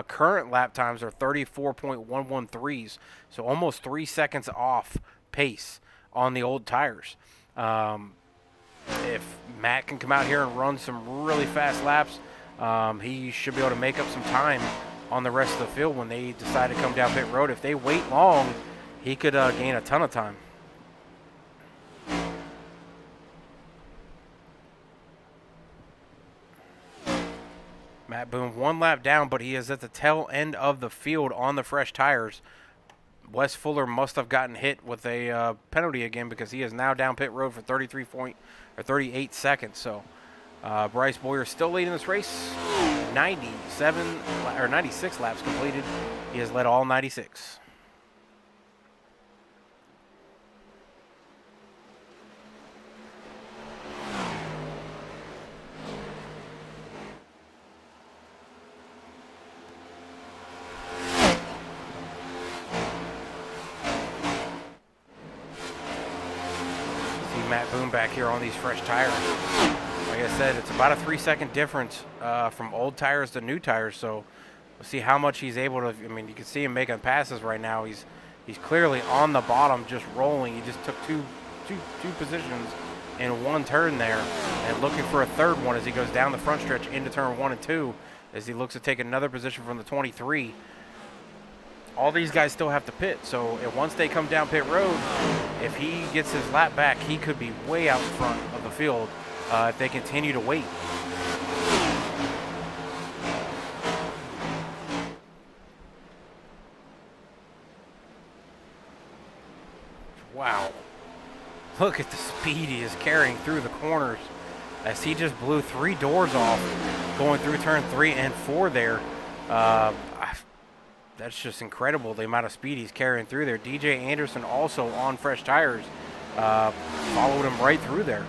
Current lap times are 34.113s, so almost 3 seconds off pace on the old tires. If Matt can come out here and run some really fast laps, he should be able to make up some time on the rest of the field when they decide to come down pit road. If they wait long, he could gain a ton of time. Matt Boone 1 lap down, but he is at the tail end of the field on the fresh tires. Wes Fuller must have gotten hit with a penalty again because he is now down pit road for 38 seconds. So Bryce Boyer still leading this race. 96 laps completed. He has led all 96. Matt Boone back here on these fresh tires. Like I said, it's about a 3-second difference from old tires to new tires. So we'll see how much he's able to. I mean, you can see him making passes right now. He's clearly on the bottom, just rolling. He just took two positions in one turn there, and looking for a third one as he goes down the front stretch into turn 1 and 2, as he looks to take another position from the 23. All these guys still have to pit, so once they come down pit road, if he gets his lap back, he could be way out in front of the field if they continue to wait. Wow. Look at the speed he is carrying through the corners as he just blew 3 doors off going through turn 3 and 4 there. That's just incredible, the amount of speed he's carrying through there. DJ Anderson also on fresh tires, followed him right through there.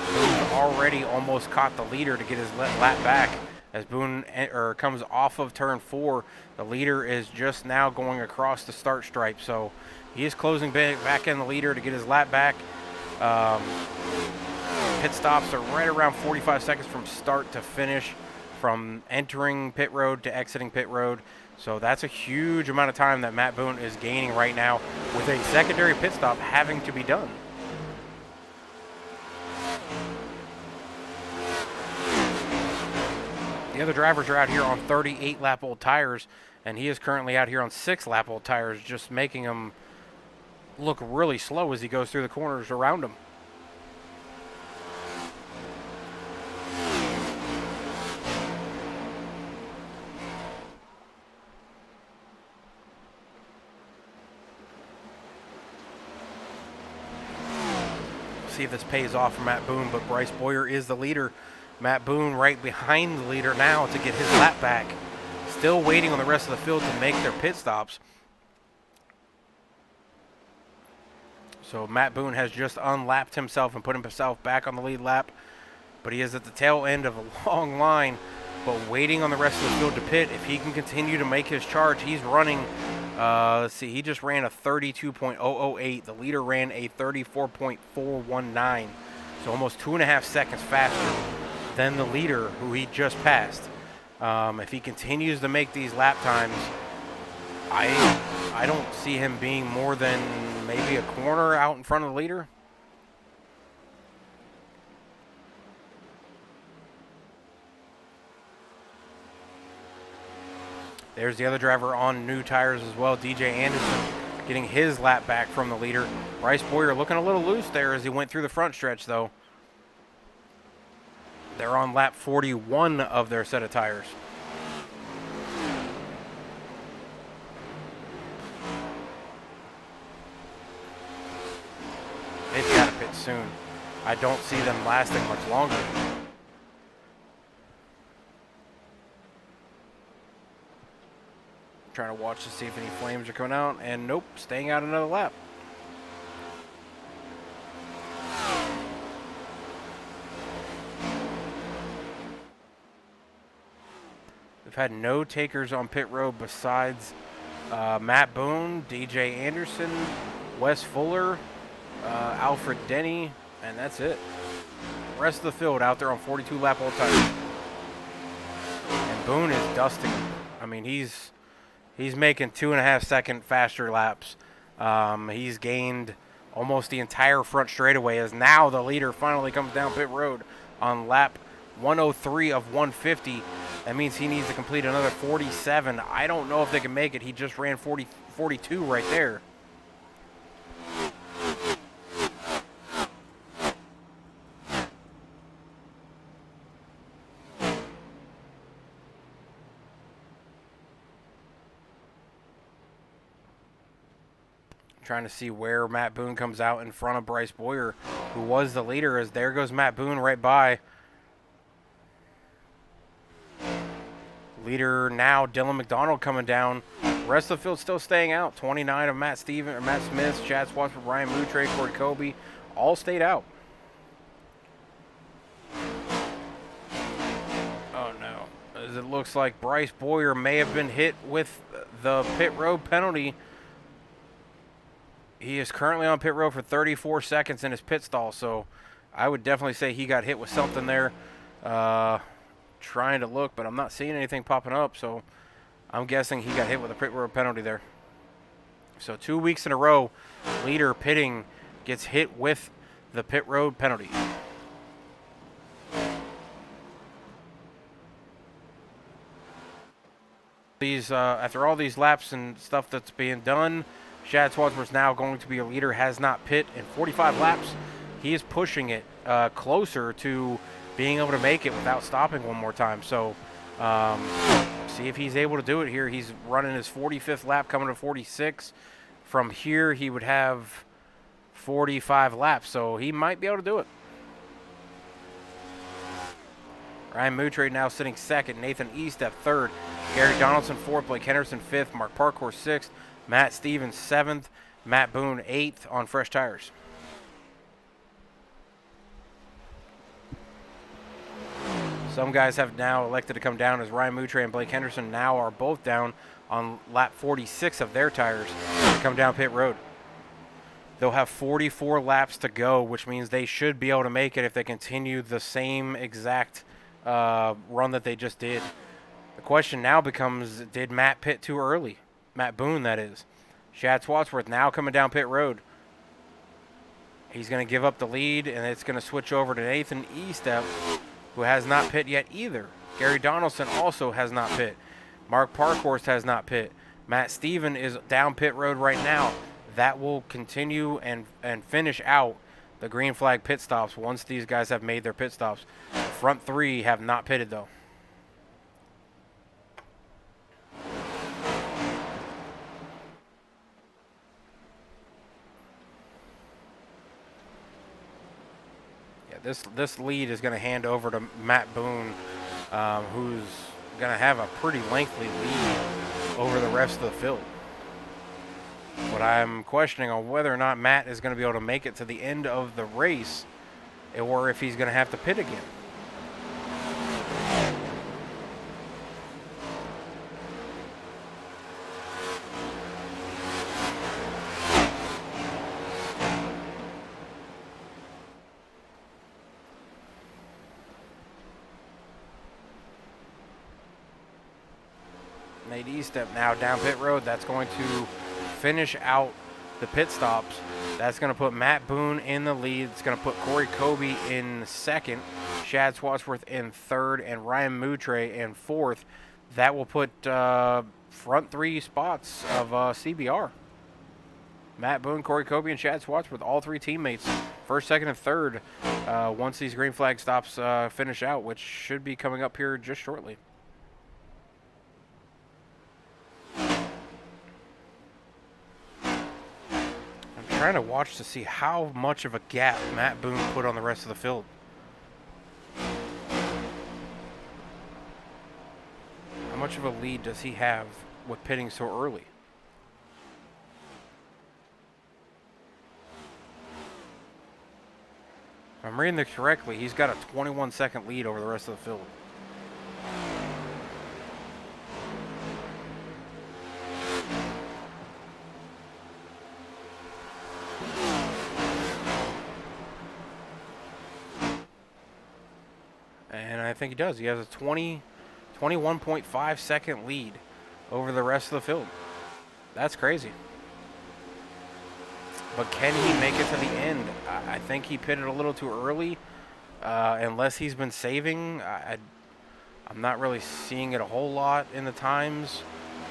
Boone already almost caught the leader to get his lap back as Boone comes off of turn 4. The leader is just now going across the start stripe, so he is closing back in the leader to get his lap back. Pit stops are right around 45 seconds from start to finish, from entering pit road to exiting pit road. So that's a huge amount of time that Matt Boone is gaining right now, with a secondary pit stop having to be done. The other drivers are out here on 38 lap old tires, and he is currently out here on 6 lap old tires, just making him look really slow as he goes through the corners around him. See if this pays off for Matt Boone, but Bryce Boyer is the leader. Matt Boone right behind the leader now to get his lap back. Still waiting on the rest of the field to make their pit stops. So Matt Boone has just unlapped himself and put himself back on the lead lap, but he is at the tail end of a long line, but waiting on the rest of the field to pit. If he can continue to make his charge, he's running, let's see, he just ran a 32.008. The leader ran a 34.419, so almost 2.5 seconds faster than the leader who he just passed. If he continues to make these lap times, I don't see him being more than maybe a corner out in front of the leader. There's the other driver on new tires as well, DJ Anderson, getting his lap back from the leader. Bryce Boyer looking a little loose there as he went through the front stretch, though. They're on lap 41 of their set of tires. They've got to pit soon. I don't see them lasting much longer. Trying to watch to see if any flames are coming out, and nope, staying out another lap. We've had no takers on pit road besides Matt Boone, DJ Anderson, Wes Fuller, Alfred Denny, and that's it. The rest of the field out there on 42 lap old tires. And Boone is dusting him. I mean, he's making 2.5 second faster laps. He's gained almost the entire front straightaway, as now the leader finally comes down pit road on lap 103 of 150. That means he needs to complete another 47. I don't know if they can make it. He just ran 42 right there. Trying to see where Matt Boone comes out in front of Bryce Boyer, who was the leader, as there goes Matt Boone right by. Leader now, Dylan McDonald coming down. Rest of the field still staying out. 29 of Matt Smith, Chad Swansford, Ryan Moutre, Corey Kobe, all stayed out. Oh no, as it looks like Bryce Boyer may have been hit with the pit road penalty. He is currently on pit road for 34 seconds in his pit stall, so I would definitely say he got hit with something there. Trying to look, but I'm not seeing anything popping up, so I'm guessing he got hit with a pit road penalty there. So 2 weeks in a row, leader pitting gets hit with the pit road penalty. These after all these laps and stuff that's being done, Shad Swadsworth's now going to be a leader, has not pit in 45 laps. He is pushing it closer to being able to make it without stopping one more time. So see if he's able to do it here. He's running his 45th lap, coming to 46. From here, he would have 45 laps, so he might be able to do it. Ryan Moutre now sitting second. Nathan Eastep third. Gary Donaldson fourth. Blake Henderson fifth. Mark Parkour sixth. Matt Stevens seventh. Matt Boone eighth on fresh tires. Some guys have now elected to come down, as Ryan Moutre and Blake Henderson now are both down on lap 46 of their tires to come down pit road. They'll have 44 laps to go, which means they should be able to make it if they continue the same exact run that they just did. The question now becomes, did Matt pit too early? Matt Boone, that is. Shad Swadsworth now coming down pit road. He's going to give up the lead, and it's going to switch over to Nathan Eastep, who has not pit yet either. Gary Donaldson also has not pit. Mark Parkhorst has not pit. Matt Steven is down pit road right now. That will continue and finish out the green flag pit stops once these guys have made their pit stops. The front three have not pitted, though. Yeah, this lead is going to hand over to Matt Boone, who's going to have a pretty lengthy lead over the rest of the field. But I'm questioning on whether or not Matt is going to be able to make it to the end of the race, or if he's going to have to pit again. Nate Eastep now down pit road. That's going to finish out the pit stops. That's going to put Matt Boone in the lead. It's going to put Corey Kobe in second, Shad Swadsworth in third, and Ryan Moutre in fourth. That will put front three spots of CBR. Matt Boone, Corey Kobe, and Shad Swadsworth, all three teammates, first, second, and third, once these green flag stops finish out, which should be coming up here just shortly. Trying to watch to see how much of a gap Matt Boone put on the rest of the field. How much of a lead does he have with pitting so early? If I'm reading this correctly, he's got a 21-second lead over the rest of the field. And I think he does. He has a 21.5 second lead over the rest of the field. That's crazy. But can he make it to the end? I think he pitted a little too early. Unless he's been saving, I'm not really seeing it a whole lot in the times.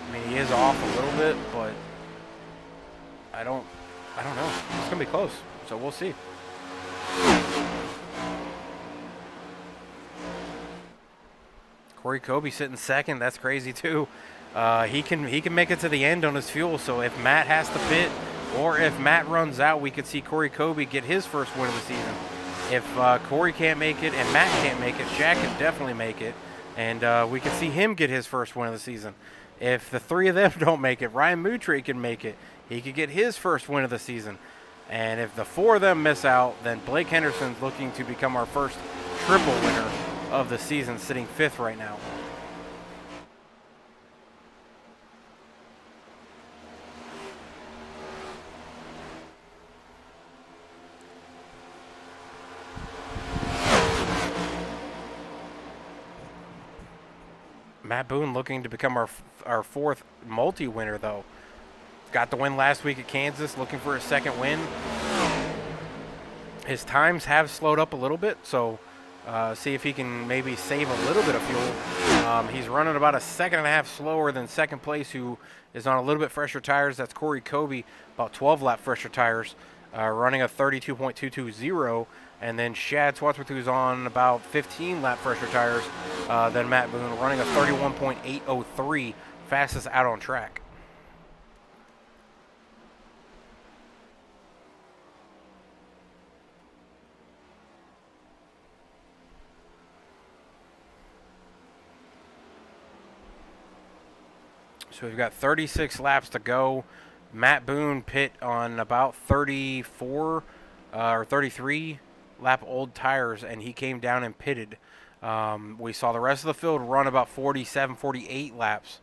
I mean, he is off a little bit, but I don't know. It's gonna be close, so we'll see. Corey Kobe sitting second. That's crazy too. He can make it to the end on his fuel. So if Matt has to pit, or if Matt runs out, we could see Corey Kobe get his first win of the season. If Corey can't make it and Matt can't make it, Shaq can definitely make it, and we could see him get his first win of the season. If the three of them don't make it, Ryan Moutre can make it. He could get his first win of the season. And if the four of them miss out, then Blake Henderson's looking to become our first triple winner of the season, sitting fifth right now. Matt Boone looking to become our fourth multi-winner, though. Got the win last week at Kansas, looking for his second win. His times have slowed up a little bit, so see if he can maybe save a little bit of fuel. He's running about a second and a half slower than second place, who is on a little bit fresher tires. That's Corey Kobe, about 12 lap fresher tires, running a 32.220. And then Shad Swatsworth, who's on about 15 lap fresher tires than Matt Boone, running a 31.803, fastest out on track. So we've got 36 laps to go. Matt Boone pit on about 34 or 33 lap old tires, and he came down and pitted. We saw the rest of the field run about 47, 48 laps.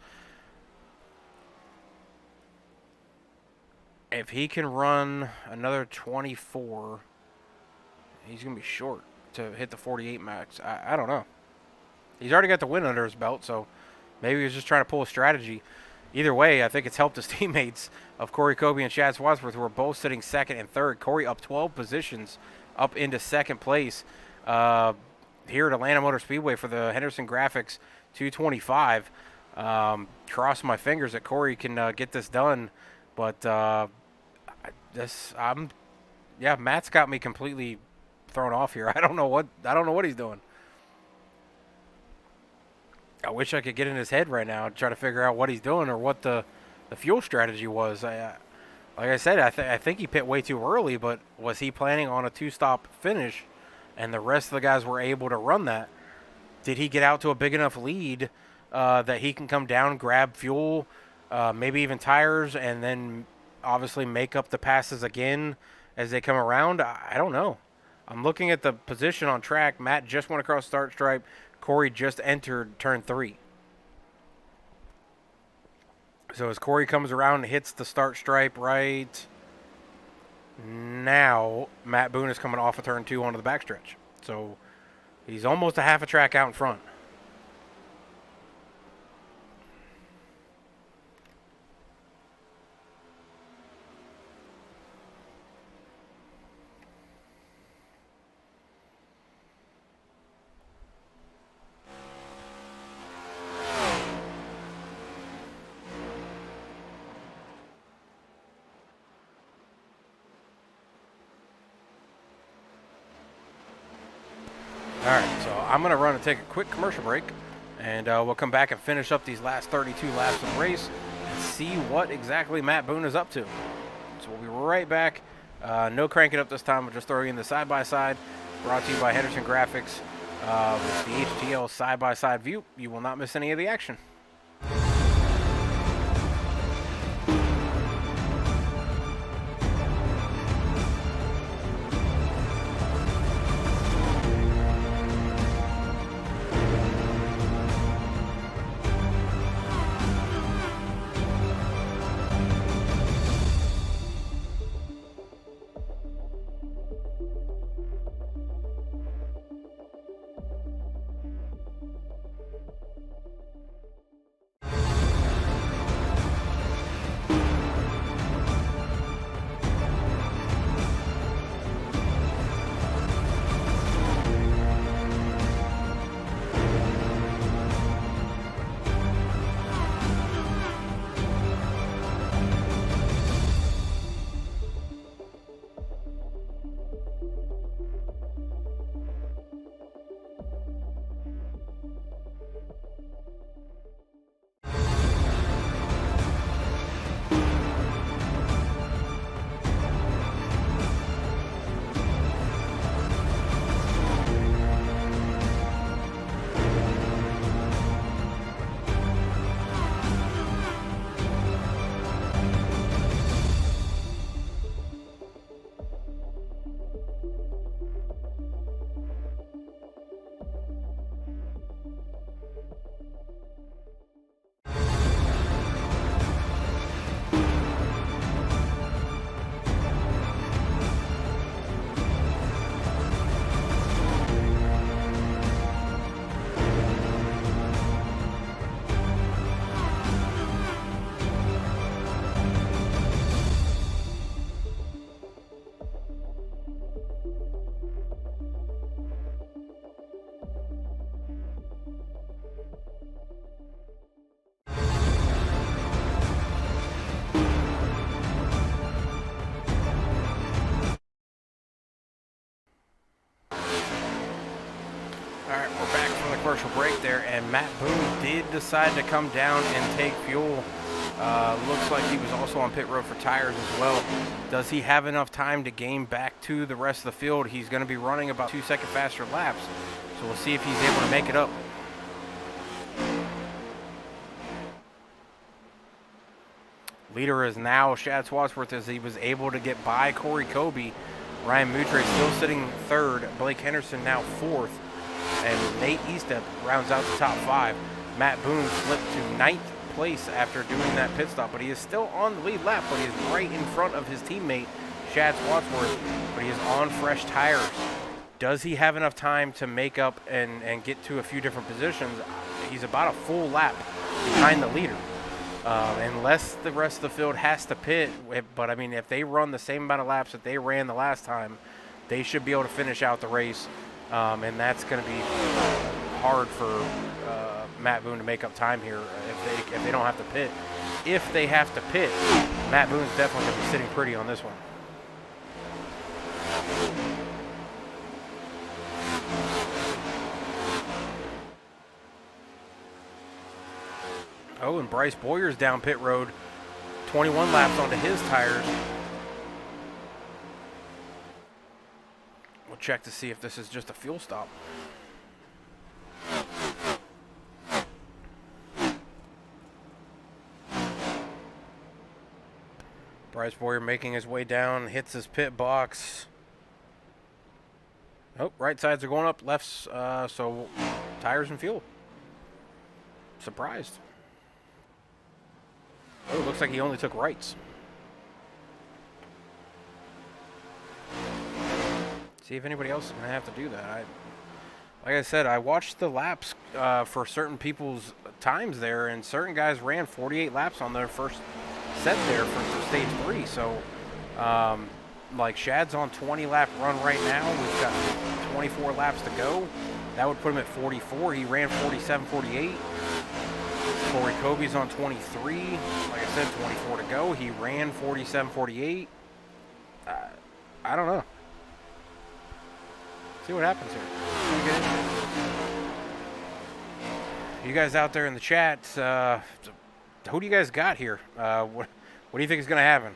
If he can run another 24, he's going to be short to hit the 48 max. I don't know. He's already got the win under his belt, so maybe he was just trying to pull a strategy. Either way, I think it's helped his teammates of Corey Kobe and Chad Swadsworth, who are both sitting second and third. Corey up 12 positions up into second place here at Atlanta Motor Speedway for the Henderson Graphics 225. Cross my fingers that Corey can get this done, but Matt's got me completely thrown off here. I don't know what he's doing. I wish I could get in his head right now and try to figure out what he's doing or what the fuel strategy was. Like I said, I think he pit way too early, but was he planning on a two-stop finish and the rest of the guys were able to run that? Did he get out to a big enough lead that he can come down, grab fuel, maybe even tires, and then obviously make up the passes again as they come around? I don't know. I'm looking at the position on track. Matt just went across start stripe. Corey just entered turn 3. So as Corey comes around and hits the start stripe right now, Matt Boone is coming off of turn 2 onto the backstretch. So he's almost a half a track out in front. All right, so I'm going to run and take a quick commercial break, and we'll come back and finish up these last 32 laps of the race and see what exactly Matt Boone is up to. So we'll be right back. No cranking up this time. We'll just throw you in the side-by-side, brought to you by Henderson Graphics with the HTL side-by-side view. You will not miss any of the action. All right, we're back from the commercial break there, and Matt Boone did decide to come down and take fuel. Looks like he was also on pit road for tires as well. Does he have enough time to gain back to the rest of the field? He's going to be running about 2 seconds faster laps, so we'll see if he's able to make it up. Leader is now Shad Swadsworth, as he was able to get by Corey Kobe. Ryan Moutre still sitting third. Blake Henderson now fourth. And Nate Eastep rounds out the top 5. Matt Boone slipped to 9th place after doing that pit stop, but he is still on the lead lap, but he is right in front of his teammate, Shad Swadsworth, but he is on fresh tires. Does he have enough time to make up and get to a few different positions? He's about a full lap behind the leader. Unless the rest of the field has to pit, but I mean, if they run the same amount of laps that they ran the last time, they should be able to finish out the race. And that's going to be hard for Matt Boone to make up time here if they don't have to pit. If they have to pit, Matt Boone's definitely going to be sitting pretty on this one. Oh, and Bryce Boyer's down pit road, 21 laps onto his tires. We'll check to see if this is just a fuel stop. Bryce Boyer making his way down, hits his pit box. Oh, right sides are going up, lefts, so tires and fuel. Surprised. Oh, it looks like he only took rights. See if anybody else is going to have to do that. Like I said, I watched the laps for certain people's times there, and certain guys ran 48 laps on their first set there for stage 3. So, like Shad's on 20 lap run right now. We've got 24 laps to go. That would put him at 44. He ran 47-48. Corey Kobe's on 23. Like I said, 24 to go. He ran 47-48. I don't know. See what happens here. You guys out there in the chat, who do you guys got here? What do you think is going to happen?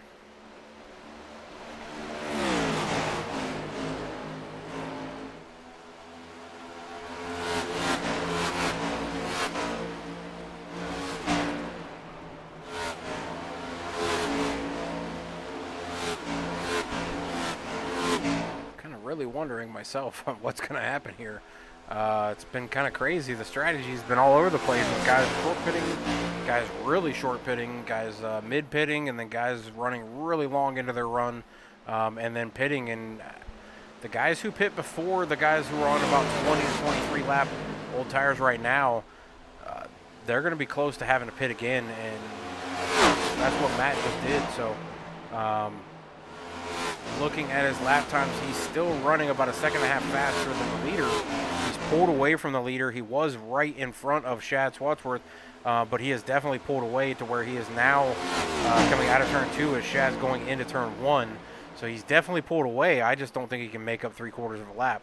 Really wondering myself on what's going to happen here. It's been kind of crazy. The strategy's been all over the place with guys short pitting, guys really short pitting, guys mid pitting, and then guys running really long into their run, and then pitting. And the guys who pit before, the guys who are on about 20 to 23 lap old tires right now, they're going to be close to having to pit again, and that's what Matt just did. So looking at his lap times, he's still running about a second and a half faster than the leader. He's pulled away from the leader. He was right in front of Shad Swadsworth, but he has definitely pulled away to where he is now coming out of turn 2 as Shad's going into turn 1. So he's definitely pulled away. I just don't think he can make up 3/4 of a lap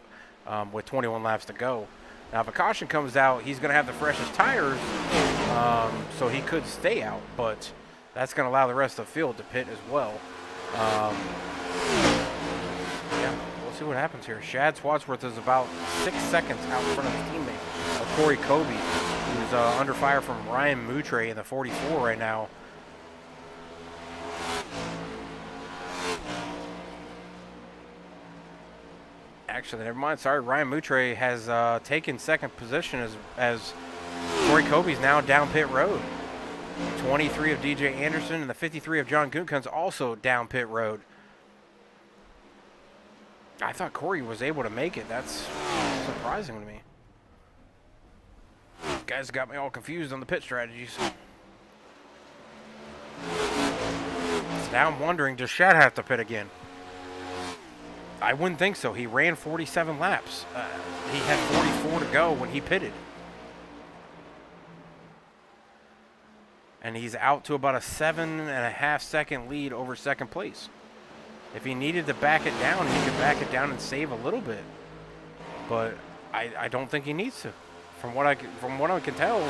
with 21 laps to go. Now, if a caution comes out, he's going to have the freshest tires, so he could stay out, but that's going to allow the rest of the field to pit as well. Yeah, we'll see what happens here. Shad Swadsworth is about 6 seconds out in front of his teammate, Corey Kobe, who's under fire from Ryan Moutre in the 44 right now. Actually, never mind. Sorry, Ryan Moutre has taken second position as Corey Kobe's now down pit road. 23 of DJ Anderson and the 53 of John Guntkun's also down pit road. I thought Corey was able to make it. That's surprising to me. You guys got me all confused on the pit strategies. So now I'm wondering, does Shad have to pit again? I wouldn't think so. He ran 47 laps. He had 44 to go when he pitted. And he's out to about a 7.5 second lead over second place. If he needed to back it down, he could back it down and save a little bit. But I don't think he needs to. From what I can tell.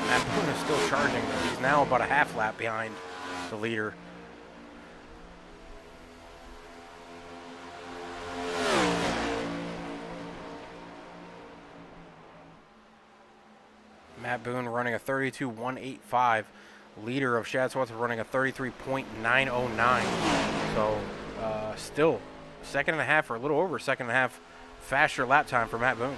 Matt Boone is still charging though. He's now about a half lap behind the leader. Matt Boone running a 32.185. Leader of Shad Swartz running a 33.909. So still second and a half, or a little over second and a half faster lap time for Matt Boone.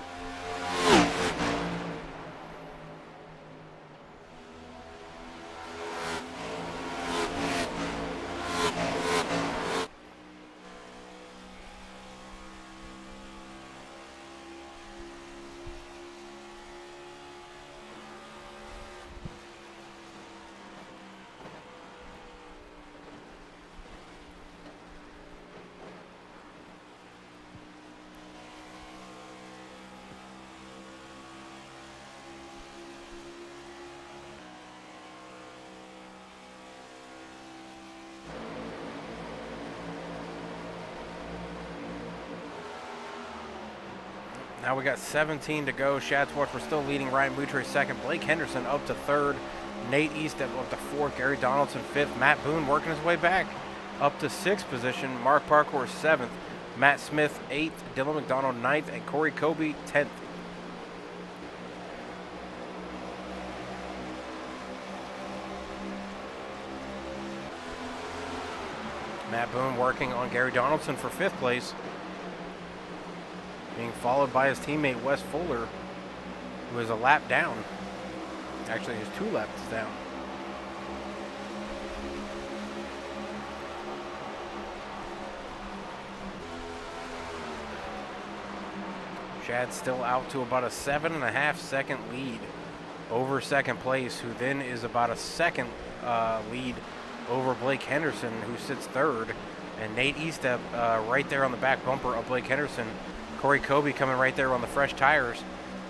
Now we got 17 to go. Shad Swartz, we're still leading. Ryan Boutre second. Blake Henderson up to third. Nate Eastep up to fourth. Gary Donaldson fifth. Matt Boone working his way back up to sixth position. Mark Parkour seventh. Matt Smith eighth. Dylan McDonald ninth. And Corey Kobe 10th. Matt Boone working on Gary Donaldson for fifth place, being followed by his teammate Wes Fuller, who is a lap down. Actually, he's 2 laps down. Shad's still out to about a 7.5 second lead over second place, who then is about a second lead over Blake Henderson, who sits third, and Nate Eastep right there on the back bumper of Blake Henderson. Corey Kobe coming right there on the fresh tires.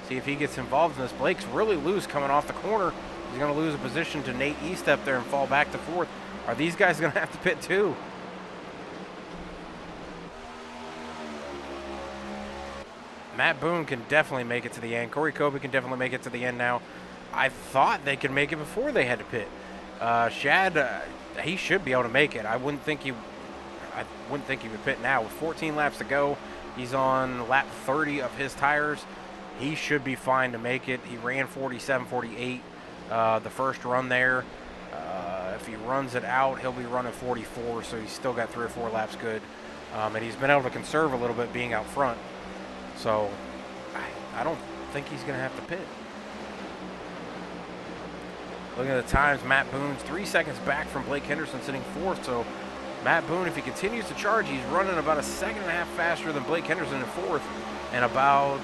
See if he gets involved in this. Blake's really loose coming off the corner. He's going to lose a position to Nate Eastep there and fall back to fourth. Are these guys going to have to pit too? Matt Boone can definitely make it to the end. Corey Kobe can definitely make it to the end now. I thought they could make it before they had to pit. Shad, he should be able to make it. I wouldn't think he would pit now. With 14 laps to go, he's on lap 30 of his tires. He should be fine to make it. He ran 47, 48 the first run there. If he runs it out, he'll be running 44, so he's still got 3 or 4 laps good. And he's been able to conserve a little bit being out front. So I don't think he's going to have to pit. Looking at the times, Matt Boone's 3 seconds back from Blake Henderson sitting fourth. So Matt Boone, if he continues to charge, he's running about a 2.5 seconds faster than Blake Henderson in fourth, and about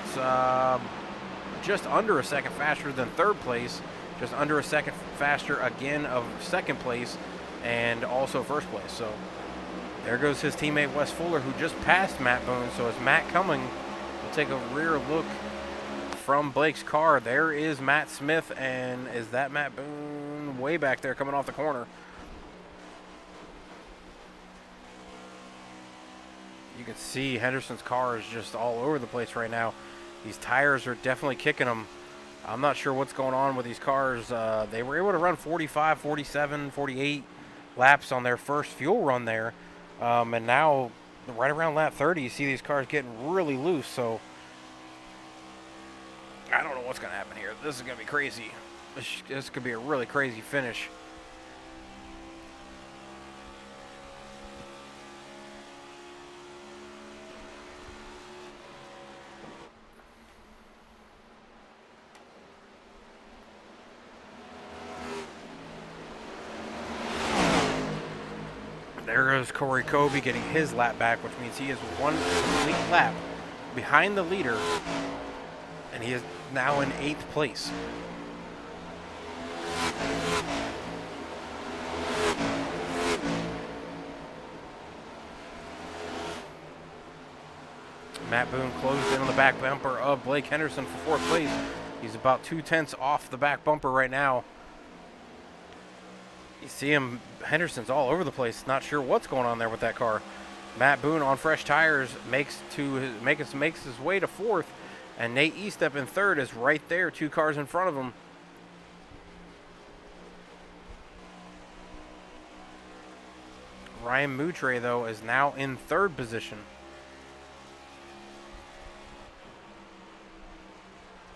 just under a second faster than third place, just under a second faster again of second place, and also first place. So there goes his teammate Wes Fuller, who just passed Matt Boone. So as Matt coming, we'll take a rear look from Blake's car. There is Matt Smith, and is that Matt Boone way back there coming off the corner? You can see Henderson's car is just all over the place right now. These tires are definitely kicking them. I'm not sure what's going on with these cars. They were able to run 45, 47, 48 laps on their first fuel run there. And now, right around lap 30, you see these cars getting really loose. So I don't know what's going to happen here. This is going to be crazy. This could be a really crazy finish. There goes Corey Kobe getting his lap back, which means he is 1 complete lap behind the leader, and he is now in 8th place. Matt Boone closed in on the back bumper of Blake Henderson for 4th place. He's about 2/10 off the back bumper right now. You see him, Henderson's all over the place, not sure what's going on there with that car. Matt Boone on fresh tires makes his way to fourth, and Nate Eastep in third is right there, 2 cars in front of him. Ryan Moutre, though, is now in third position.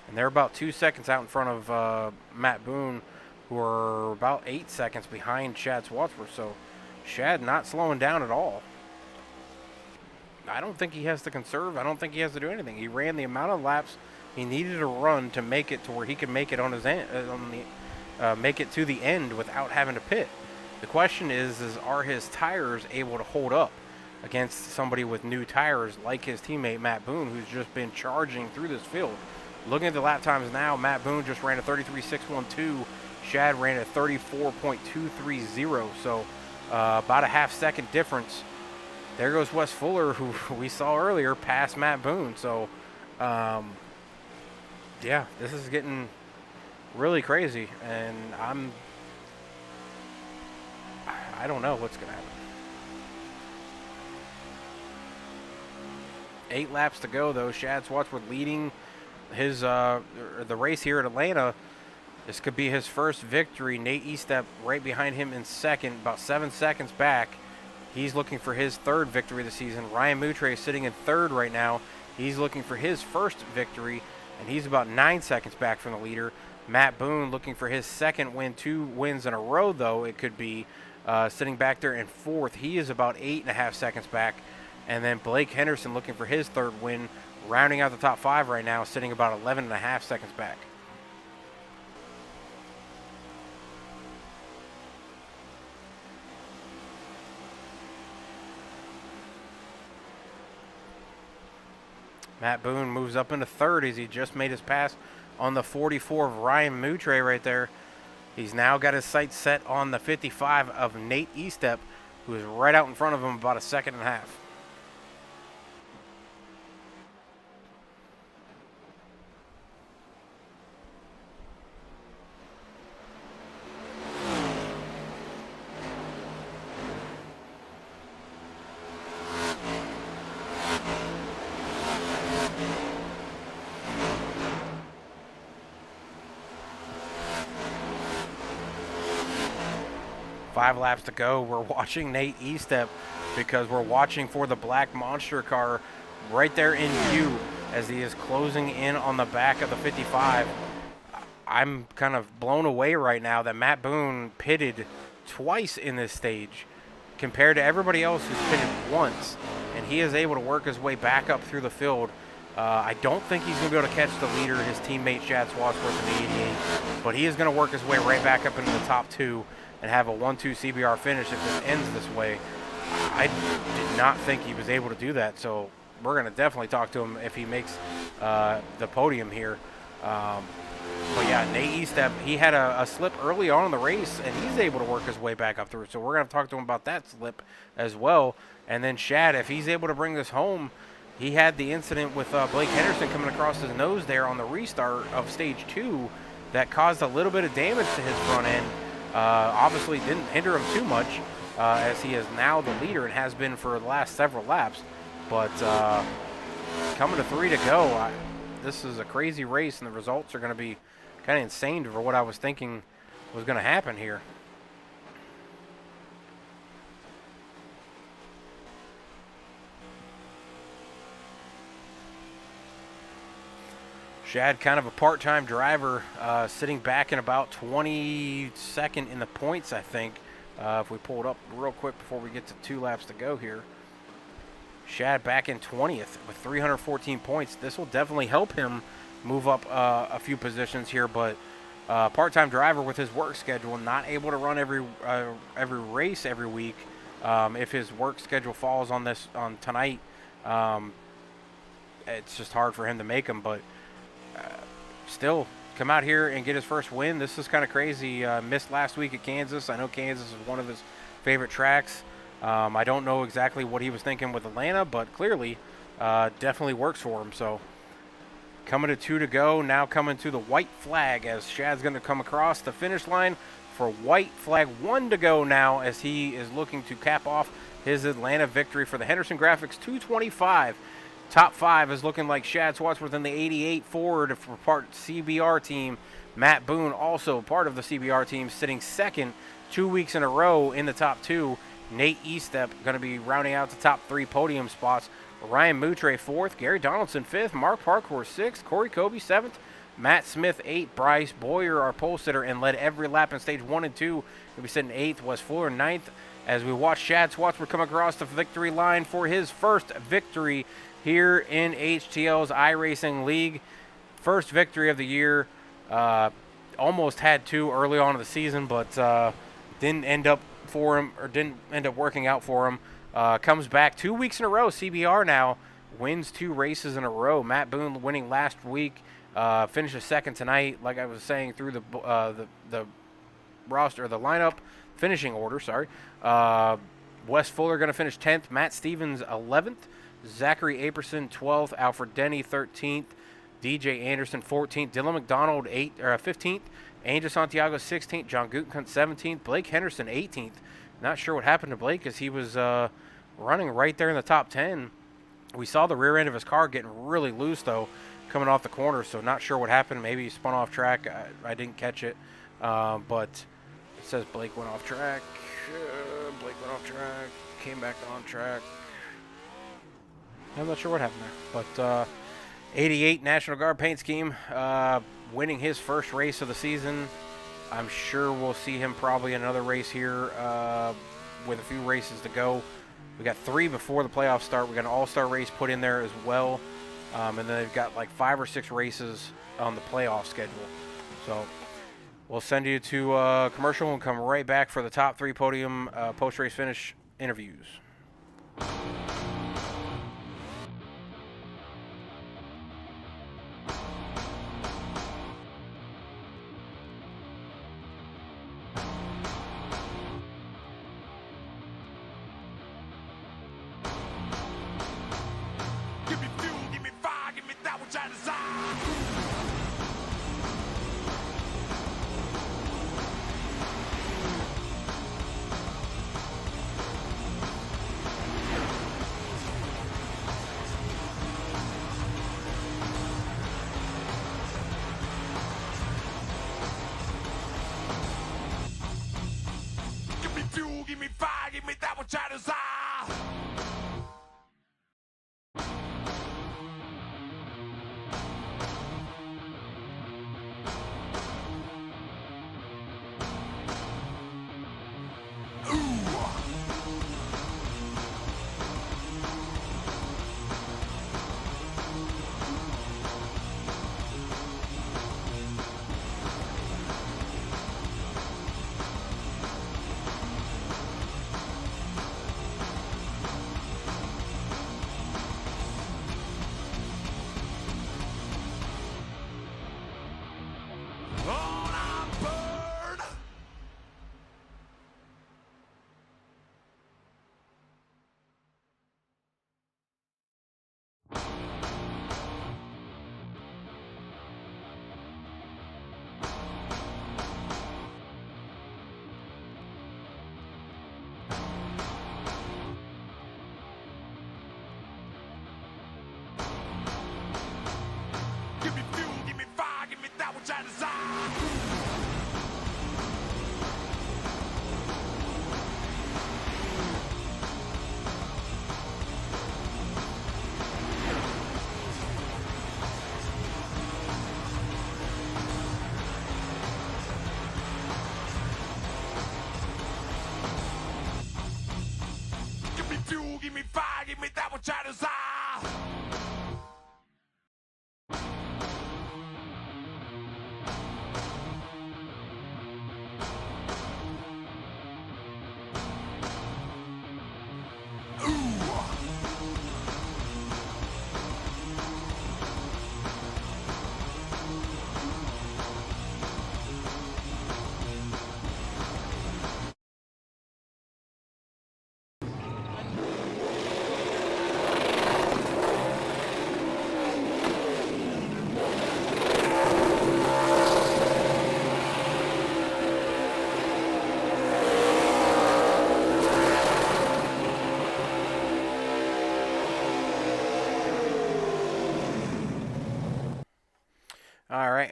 And they're about 2 seconds out in front of Matt Boone, who are about 8 seconds behind Chad Swatsworth. So Chad not slowing down at all. I don't think he has to conserve. I don't think he has to do anything. He ran the amount of laps he needed to run to make it to where he could make it on his end, make it to the end without having to pit. The question is are his tires able to hold up against somebody with new tires like his teammate Matt Boone, who's just been charging through this field? Looking at the lap times now, Matt Boone just ran a 33.612. Chad ran a 34.230. So about a half-second difference. There goes Wes Fuller, who we saw earlier, past Matt Boone. So, yeah, this is getting really crazy, and I don't know what's going to happen. 8 laps to go, though. Chad Swatsworth leading his the race here at Atlanta. This could be his first victory. Nate Eastep right behind him in second, about 7 seconds back. He's looking for his third victory of the season. Ryan Moutre is sitting in third right now. He's looking for his first victory, and he's about 9 seconds back from the leader. Matt Boone looking for his second win, 2 wins in a row, though it could be, sitting back there in fourth. He is about 8.5 seconds back. And then Blake Henderson looking for his third win, rounding out the top 5 right now, sitting about 11.5 seconds back. Matt Boone moves up into third as he just made his pass on the 44 of Ryan Moutre right there. He's now got his sights set on the 55 of Nate Eastep, who is right out in front of him about 1.5 seconds. 5 laps to go. We're watching Nate Eastep because we're watching for the black monster car right there in view as he is closing in on the back of the 55. I'm kind of blown away right now that Matt Boone pitted twice in this stage compared to everybody else who's pitted once, and he is able to work his way back up through the field. I don't think he's going to be able to catch the leader, his teammate Chad Swatsworth in the 88, but he is going to work his way right back up into the top 2 and have a 1-2 CBR finish if this ends this way. I did not think he was able to do that, so we're going to definitely talk to him if he makes the podium here. But yeah, Nate Eastep, he had a slip early on in the race, and he's able to work his way back up through. So we're going to talk to him about that slip as well. And then Chad, if he's able to bring this home, he had the incident with Blake Henderson coming across his nose there on the restart of stage 2 that caused a little bit of damage to his front end. Obviously didn't hinder him too much as he is now the leader and has been for the last several laps. But coming to 3 to go, this is a crazy race, and the results are going to be kind of insane for what I was thinking was going to happen here. Shad, kind of a part-time driver, sitting back in about 22nd in the points, I think. If we pull it up real quick before we get to 2 laps to go here. Shad back in 20th with 314 points. This will definitely help him move up a few positions here, but part-time driver with his work schedule, not able to run every race every week. If his work schedule falls on tonight, it's just hard for him to make them, but still come out here and get his first win. This is kind of crazy. Missed last week at Kansas. I know Kansas is one of his favorite tracks. I don't know exactly what he was thinking with Atlanta, but clearly definitely works for him. So coming to 2 to go, now coming to the white flag as Shad's going to come across the finish line for white flag 1 to go now as he is looking to cap off his Atlanta victory for the Henderson Graphics 225. Top 5 is looking like Shad Swatsworth in the 88 Ford for part CBR team. Matt Boone, also part of the CBR team, sitting second 2 weeks in a row in the top 2. Nate Eastep going to be rounding out the top 3 podium spots. Ryan Moutre 4th, Gary Donaldson 5th, Mark Parkour 6th, Corey Kobe 7th, Matt Smith 8th, Bryce Boyer, our pole sitter, and led every lap in stage 1 and 2. He'll be sitting 8th, Wes Fuller 9th, as we watch Shad Swatsworth come across the victory line for his first victory here in HTL's iRacing League. First victory of the year. Almost had 2 early on in the season, but didn't end up working out for him. Comes back 2 weeks in a row. CBR now wins 2 races in a row. Matt Boone winning last week, finishes second tonight. Like I was saying, through the roster, the lineup, finishing order. Sorry. Wes Fuller going to finish 10th. Matt Stevens 11th. Zachary Aperson 12th. Alfred Denny 13th. DJ Anderson 14th. Dylan McDonald 15th. Angel Santiago 16th. John Gutekunst 17th. Blake Henderson 18th. Not sure what happened to Blake as he was running right there in the top 10. We saw the rear end of his car getting really loose, though, coming off the corner, so not sure what happened. Maybe he spun off track. I didn't catch it, but it says Blake went off track. Blake went off track, came back on track. I'm not sure what happened there, but 88 National Guard paint scheme, winning his first race of the season. I'm sure we'll see him probably in another race here with a few races to go. We got 3 before the playoffs start. We got an all-star race put in there as well. And then they've got like 5 or 6 races on the playoff schedule. So we'll send you to commercial and come right back for the top 3 podium post-race finish interviews. Give me fuel, give me fire, give me that which I desire. Give me fuel, give me fire, give me that which I desire.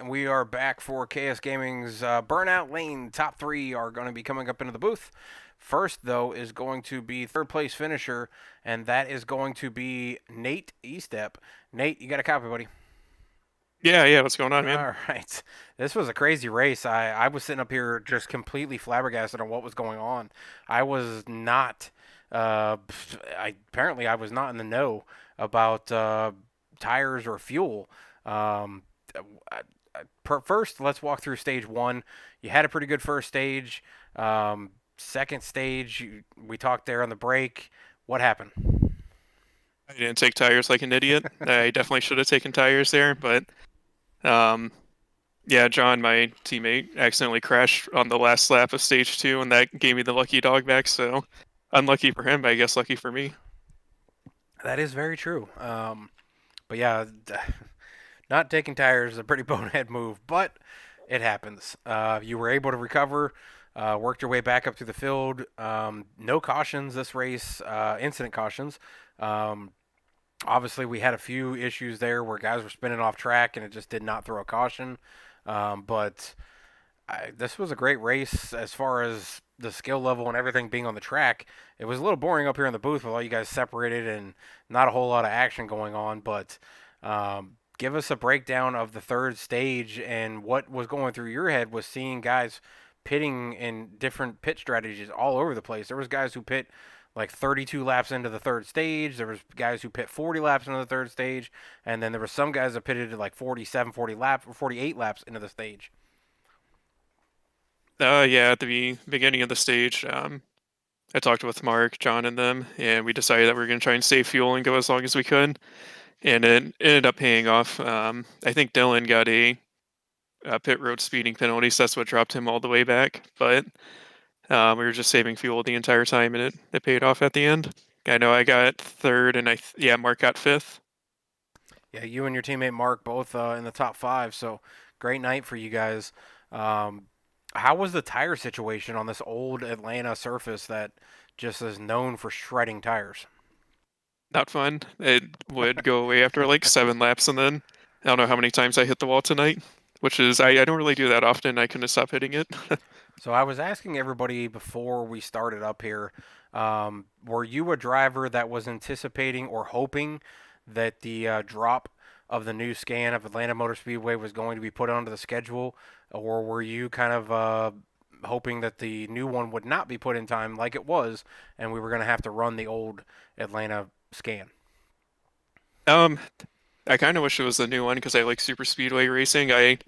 we are back for KS Gaming's Burnout Lane. Top 3 are going to be coming up into the booth. First, though, is going to be third place finisher, and that is going to be Nate Estep. Nate, you got a copy, buddy? Yeah, what's going on, man? All right. This was a crazy race. I was sitting up here just completely flabbergasted on what was going on. I was not, apparently I was not in the know about tires or fuel. First, let's walk through stage 1. You had a pretty good first stage. Second stage, we talked there on the break. What happened? I didn't take tires like an idiot. I definitely should have taken tires there, but yeah, John, my teammate, accidentally crashed on the last lap of stage 2, and that gave me the lucky dog back. So unlucky for him, but I guess lucky for me. That is very true. But yeah, not taking tires is a pretty bonehead move, but it happens. You were able to recover, worked your way back up through the field. No cautions this race, incident cautions. Obviously, we had a few issues there where guys were spinning off track and it just did not throw a caution. But this was a great race as far as the skill level and everything being on the track. It was a little boring up here in the booth with all you guys separated and not a whole lot of action going on. But give us a breakdown of the third stage and what was going through your head was seeing guys pitting in different pit strategies all over the place. There was guys who pit like 32 laps into the third stage. There was guys who pit 40 laps into the third stage, and then there were some guys that pitted like 47, 40 laps, or 48 laps into the stage. Yeah, at the beginning of the stage, I talked with Mark, John, and them, and we decided that we were going to try and save fuel and go as long as we could, and it ended up paying off. I think Dylan got a pit road speeding penalty, so that's what dropped him all the way back, but we were just saving fuel the entire time, and it paid off at the end. I know I got third, and Mark got fifth. Yeah, you and your teammate Mark both in the top 5, so great night for you guys. How was the tire situation on this old Atlanta surface that just is known for shredding tires? Not fun. It would go away after like 7 laps, and then I don't know how many times I hit the wall tonight, which is, I don't really do that often. I couldn't stop hitting it. So I was asking everybody before we started up here, were you a driver that was anticipating or hoping that the drop of the new scan of Atlanta Motor Speedway was going to be put onto the schedule, or were you kind of hoping that the new one would not be put in time like it was, and we were going to have to run the old Atlanta scan? I kind of wish it was the new one because I like super speedway racing. I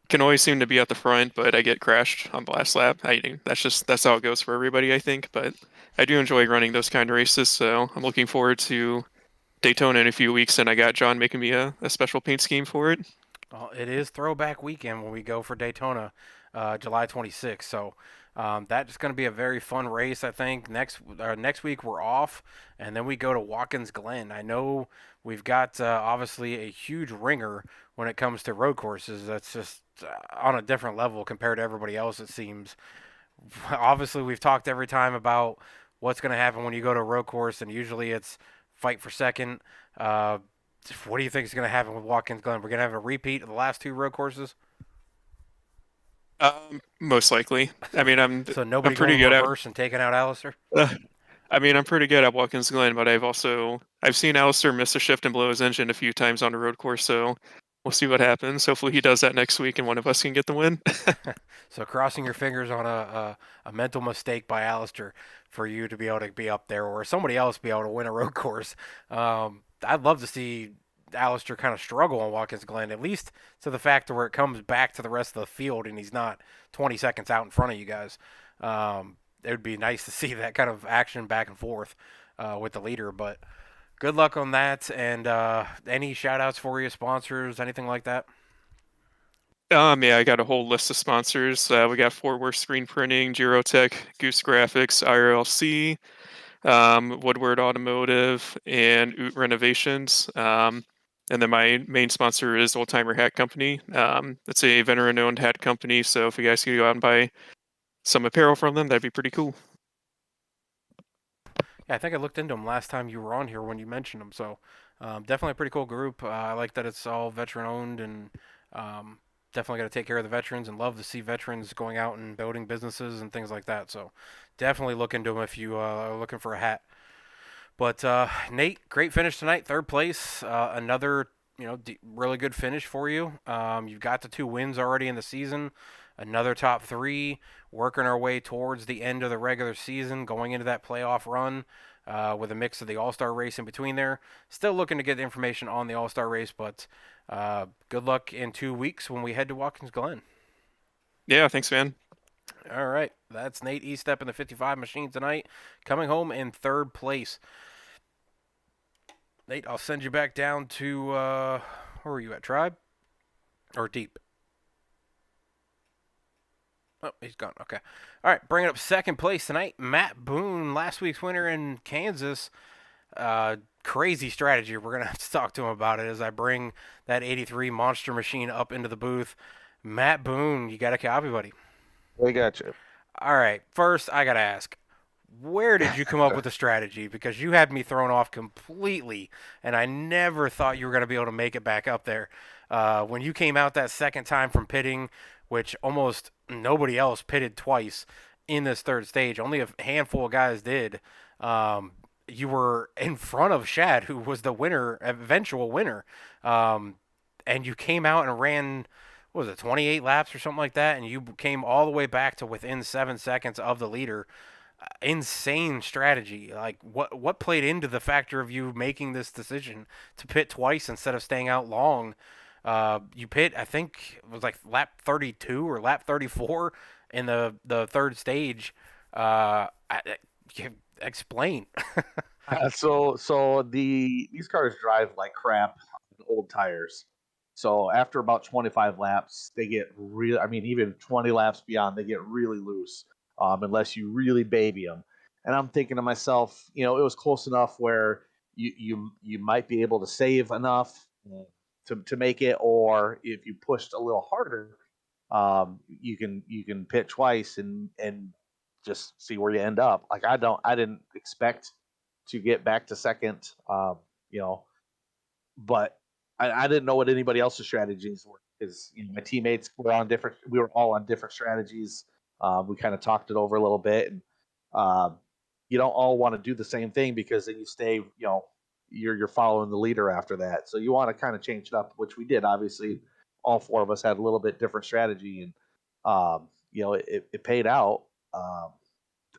can always seem to be at the front, but I get crashed on the last lap. That's how it goes for everybody, I think. But I do enjoy running those kind of races, so I'm looking forward to Daytona in a few weeks, and I got John making me a special paint scheme for it. Well, it is throwback weekend when we go for Daytona, July 26th. So that's going to be a very fun race, I think. Next week we're off, and then we go to Watkins Glen. I know we've got obviously a huge ringer when it comes to road courses. That's just on a different level compared to everybody else, it seems. Obviously, we've talked every time about what's going to happen when you go to a road course, and usually it's fight for second. What do you think is going to happen with Watkins Glen? We're going to have a repeat of the last 2 road courses? Most likely. I mean, So nobody I'm pretty going good reverse and taking out Alistair? I mean, I'm pretty good at Watkins Glen, but I've seen Alistair miss a shift and blow his engine a few times on a road course, so we'll see what happens. Hopefully he does that next week and one of us can get the win. So crossing your fingers on a mental mistake by Alistair for you to be able to be up there, or somebody else be able to win a road course. I'd love to see Alistair kind of struggle on Watkins Glen, at least to the fact where it comes back to the rest of the field and he's not 20 seconds out in front of you guys. It would be nice to see that kind of action back and forth with the leader, but good luck on that. And any shout outs for you, sponsors, anything like that? Yeah, I got a whole list of sponsors. We got Fort Worth Screen Printing, Girotech, Goose Graphics, IRLC, Woodward Automotive, and Oot Renovations. And then my main sponsor is Old Timer Hat Company. It's a veteran-owned hat company, so if you guys could go out and buy some apparel from them, that'd be pretty cool. Yeah, I think I looked into them last time you were on here when you mentioned them. So definitely a pretty cool group. I like that it's all veteran-owned and definitely got to take care of the veterans and love to see veterans going out and building businesses and things like that. So definitely look into them if you are looking for a hat. But Nate, great finish tonight, third place. Another really good finish for you. You've got the 2 wins already in the season. Another top 3, working our way towards the end of the regular season, going into that playoff run with a mix of the All-Star race in between there. Still looking to get information on the All-Star race, but good luck in 2 weeks when we head to Watkins Glen. Yeah, thanks, man. All right, that's Nate Eastep in the 55 machine tonight, coming home in third place. Nate, I'll send you back down to, where were you at, Tribe? Or Deep? Oh, he's gone. Okay. All right, bringing up second place tonight, Matt Boone, last week's winner in Kansas. Crazy strategy. We're going to have to talk to him about it as I bring that 83 monster machine up into the booth. Matt Boone, you got a copy, buddy? We got you. All right, first I got to ask, where did you come up with the strategy? Because you had me thrown off completely, and I never thought you were going to be able to make it back up there. When you came out that second time from pitting, which almost nobody else pitted twice in this third stage, only a handful of guys did, you were in front of Shad, who was the winner, eventual winner, and you came out and ran, what was it, 28 laps or something like that, and you came all the way back to within 7 seconds of the leader. Insane strategy. Like, what played into the factor of you making this decision to pit twice instead of staying out long? You pit, I think it was like lap 32 or lap 34 in the third stage. Explain. So these cars drive like crap on old tires. So after about 25 laps, they get real. I mean, even 20 laps beyond, they get really loose. Unless you really baby them. And I'm thinking to myself, it was close enough where you might be able to save enough to make it, or if you pushed a little harder, you can pit twice and just see where you end up. Like I didn't expect to get back to second, but I didn't know what anybody else's strategies were because my teammates were on different. We were all on different strategies. We kind of talked it over a little bit, and you don't all want to do the same thing because then you stay, you're following the leader after that. So you want to kind of change it up, which we did. Obviously, all 4 of us had a little bit different strategy, and it paid out.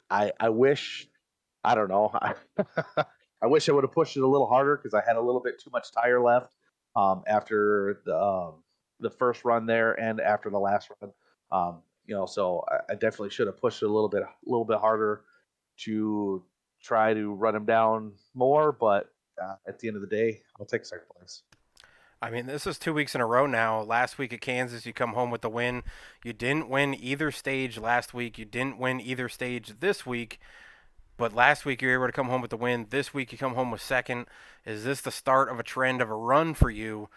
I wish, I don't know, I wish I would have pushed it a little harder because I had a little bit too much tire left after the first run there and after the last run. So I definitely should have pushed it a little bit harder to try to run him down more. But at the end of the day, I'll take second place. I mean, this is 2 weeks in a row now. Last week at Kansas, you come home with the win. You didn't win either stage last week. You didn't win either stage this week. But last week you were able to come home with the win. This week you come home with second. Is this the start of a trend of a run for you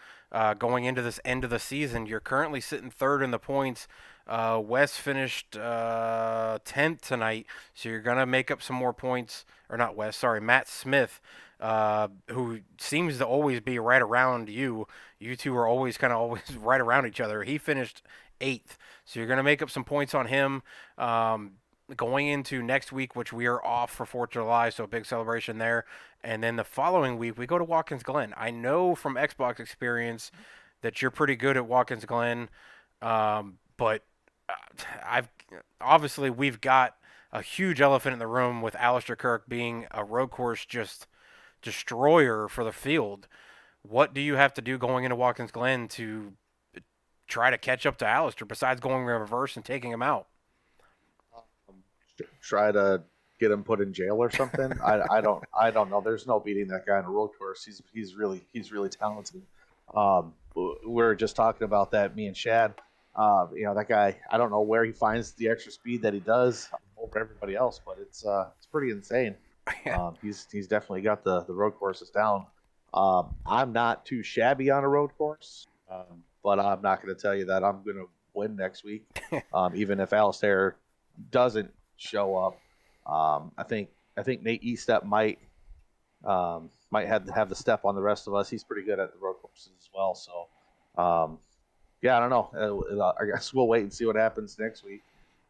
going into this end of the season? You're currently sitting third in the points. Wes finished 10th tonight, so you're going to make up some more points. Or not Wes, sorry, Matt Smith, who seems to always be right around you. You two are always right around each other. He finished 8th, so you're going to make up some points on him. Going into next week, which we are off for 4th of July, so a big celebration there. And then the following week, we go to Watkins Glen. I know from Xbox experience that you're pretty good at Watkins Glen, but we've got a huge elephant in the room with Alistair Kirk being a road course just destroyer for the field. What do you have to do going into Watkins Glen to try to catch up to Alistair besides going reverse and taking him out? Try to get him put in jail or something. I don't know. There's no beating that guy on a road course. He's really talented. We were just talking about that, me and Shad. That guy, I don't know where he finds the extra speed that he does over everybody else, but it's pretty insane. He's definitely got the road courses down. I'm not too shabby on a road course, but I'm not going to tell you that I'm going to win next week, even if Alistair doesn't show up. I think Nate Eastep might have the step on the rest of us. He's pretty good at the road courses as well. So yeah, I don't know. I guess we'll wait and see what happens next week.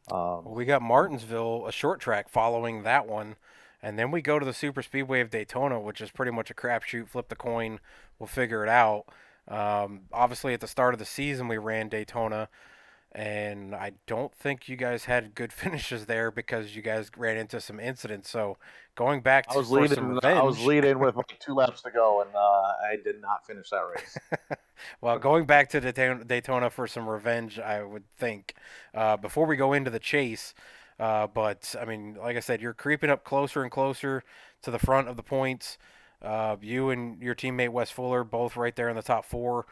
Well, we got Martinsville, a short track following that one. And then we go to the Super Speedway of Daytona, which is pretty much a crapshoot. Flip the coin, we'll figure it out. Obviously, at the start of the season, we ran Daytona, and I don't think you guys had good finishes there because you guys ran into some incidents. So going back to for some revenge, I was leading with like 2 laps to go, and I did not finish that race. well, going back to Daytona for some revenge, I would think. Before we go into the chase, but I mean, like I said, you're creeping up closer and closer to the front of the points. You and your teammate Wes Fuller both right there in the top four.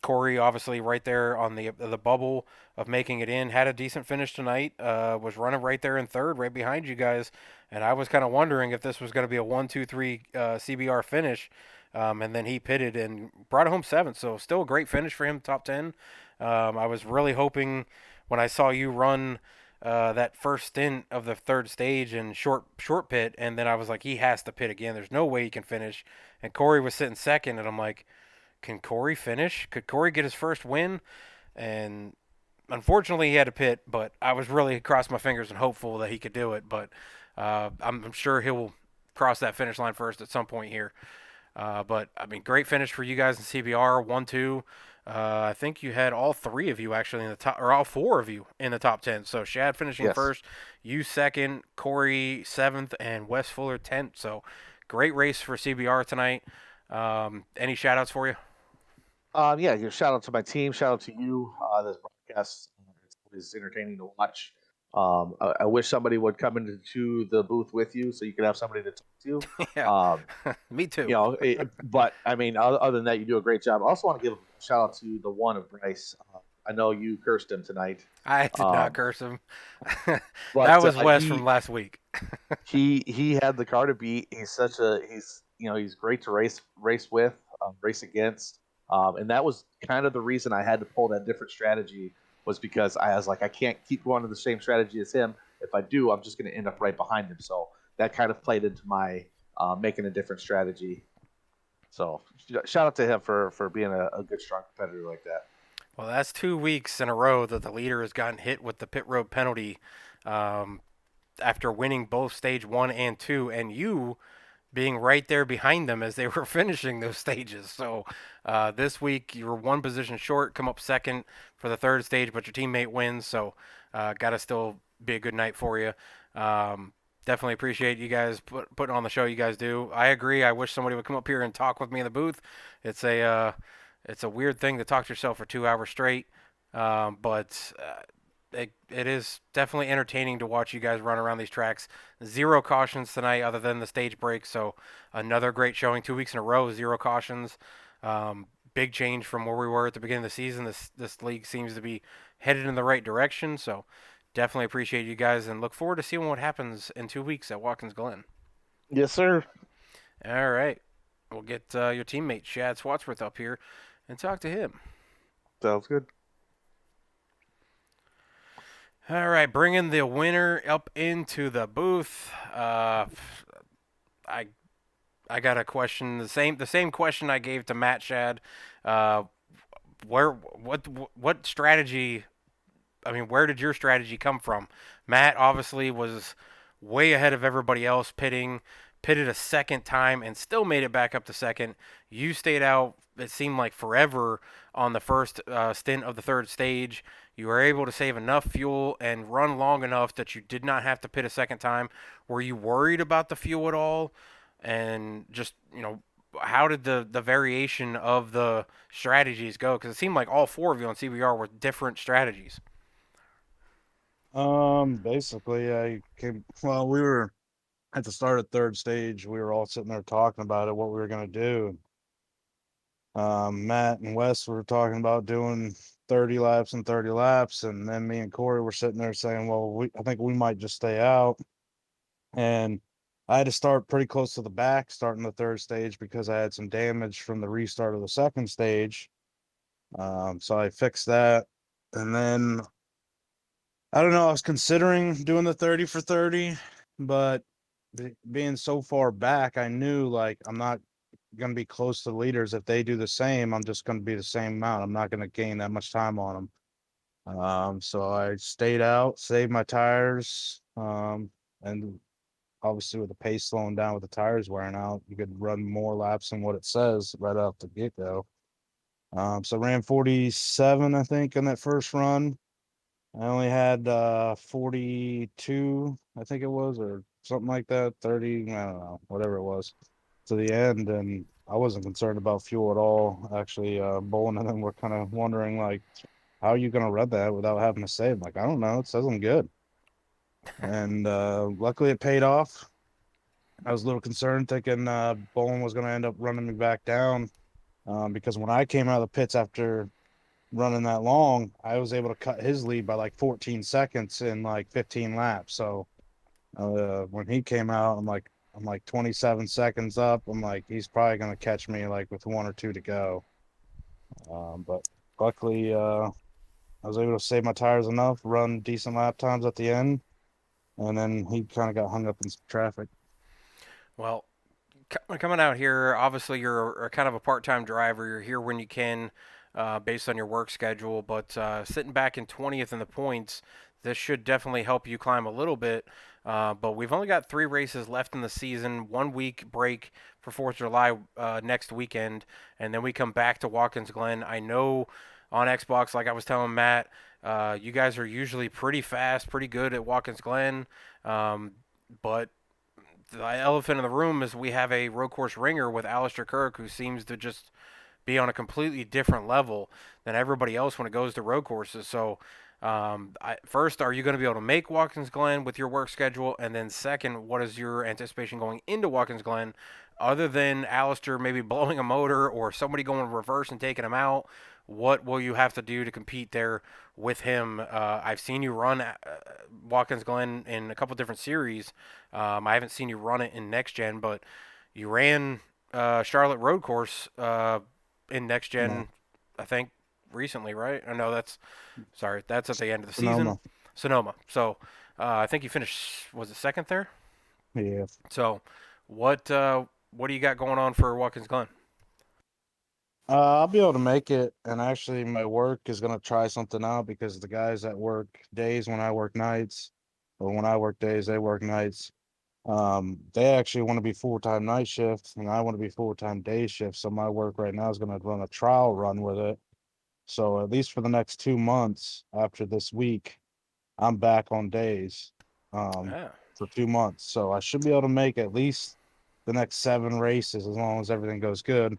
Corey obviously right there on the bubble of making it in. Had a decent finish tonight. Was running right there in third, right behind you guys. And I was kind of wondering if this was going to be a 1-2-3 CBR finish. And then he pitted and brought it home seventh. So still a great finish for him, top 10. I was really hoping when I saw you run that first stint of the third stage and short pit, and then I was like, he has to pit again. There's no way he can finish. And Corey was sitting second, and I'm like, can Corey finish? Could Corey get his first win? And unfortunately, he had to pit, but I was really crossing my fingers and hopeful that he could do it. But I'm sure he'll cross that finish line first at some point here. But I mean, great finish for you guys in CBR 1-2. I think you had all three of you actually in the top, or all four of you in the top 10. So Shad finishing first, you second, Corey seventh, and Wes Fuller 10th. So great race for CBR tonight. Any shout outs for you? Yeah, shout out to my team. Shout out to you. This broadcast is entertaining to watch. I wish somebody would come into the booth with you so you could have somebody to talk to. Yeah, me too. But I mean, other than that, you do a great job. I also want to give a shout out to the one of Bryce. I know you cursed him tonight. I did not curse him. That was Wes from last week. he had the car to beat. He's great to race with, race against. And that was kind of the reason I had to pull that different strategy, was because I was like, I can't keep going to the same strategy as him. If I do, I'm just going to end up right behind him. So that kind of played into my making a different strategy. So shout out to him for being a good, strong competitor like that. Well, that's 2 weeks in a row that the leader has gotten hit with the pit road penalty after winning both stage 1 and 2, and you being right there behind them as they were finishing those stages. So this week you were one position short, come up second for the third stage, but your teammate wins. So got to still be a good night for you. Definitely appreciate you guys putting on the show you guys do. I agree. I wish somebody would come up here and talk with me in the booth. It's a weird thing to talk to yourself for 2 hours straight, but it is definitely entertaining to watch you guys run around these tracks. 0 cautions tonight other than the stage break, so another great showing. 2 weeks in a row, 0 cautions. Big change from where we were at the beginning of the season. This league seems to be headed in the right direction, so definitely appreciate you guys and look forward to seeing what happens in 2 weeks at Watkins Glen. Yes, sir. All right. We'll get your teammate Shad Swatsworth up here and talk to him. Sounds good. All right, bringing the winner up into the booth. I got a question, the same question I gave to Matt Shad. What strategy? I mean, where did your strategy come from? Matt obviously was way ahead of everybody else, pitted a second time and still made it back up to second. You stayed out, it seemed like forever on the first stint of the third stage. You were able to save enough fuel and run long enough that you did not have to pit a second time. Were you worried about the fuel at all? And just, how did the variation of the strategies go? Because it seemed like all 4 of you on CBR were different strategies. Basically, we were at the start of third stage. We were all sitting there talking about it, what we were going to do. Matt and Wes were talking about doing 30 laps and 30 laps. And then me and Corey were sitting there saying, well, I think we might just stay out. And I had to start pretty close to the back, starting the third stage, because I had some damage from the restart of the second stage. So I fixed that. And then, I don't know, I was considering doing the 30 for 30, but being so far back, I knew, like, I'm not going to be close to the leaders. If they do the same, I'm just going to be the same amount. I'm not going to gain that much time on them. So I stayed out, saved my tires, and obviously with the pace slowing down with the tires wearing out, you could run more laps than what it says right off the get go. So ran 47, I think, in that first run. I only had 42, I think it was, or something like that, 30, I don't know, whatever it was, to the end. And I wasn't concerned about fuel at all. Actually, Bolin and them were kind of wondering, like, how are you going to run that without having to save? Like, I don't know. It says I'm good. And luckily it paid off. I was a little concerned thinking Bolin was going to end up running me back down because when I came out of the pits after running that long, I was able to cut his lead by like 14 seconds in like 15 laps. So when he came out, I'm like 27 seconds up. I'm like, he's probably going to catch me like with 1 or 2 to go. But luckily, I was able to save my tires enough, run decent lap times at the end, and then he kind of got hung up in some traffic. Well, coming out here, obviously you're kind of a part-time driver. You're here when you can, based on your work schedule. But sitting back in 20th in the points, this should definitely help you climb a little bit. But we've only got 3 races left in the season. 1 week break for 4th of July next weekend, and then we come back to Watkins Glen. I know on Xbox, like I was telling Matt, you guys are usually pretty fast, pretty good at Watkins Glen, but the elephant in the room is we have a road course ringer with Alistair Kirk who seems to just be on a completely different level than everybody else when it goes to road courses. So, first, are you going to be able to make Watkins Glen with your work schedule? And then, second, what is your anticipation going into Watkins Glen, other than Alistair maybe blowing a motor or somebody going reverse and taking him out? What will you have to do to compete there with him? I've seen you run Watkins Glen in a couple different series. I haven't seen you run it in next gen, but you ran Charlotte Road Course in next gen, No. I think recently, right? I know that's that's at the end of the Sonoma. season. Sonoma. So I think you finished. Was it second there? Yeah. So what do you got going on for Watkins Glen? I'll be able to make it, and actually, my work is gonna try something out because the guys that work days when I work nights, or when I work days, they work nights. They actually want to be full-time night shift, and I want to be full-time day shift. So my work right now is gonna run a trial run with it. So at least for the next 2 months after this week, I'm back on days, Ah. for 2 months. So I should be able to make at least the next 7 races as long as everything goes good.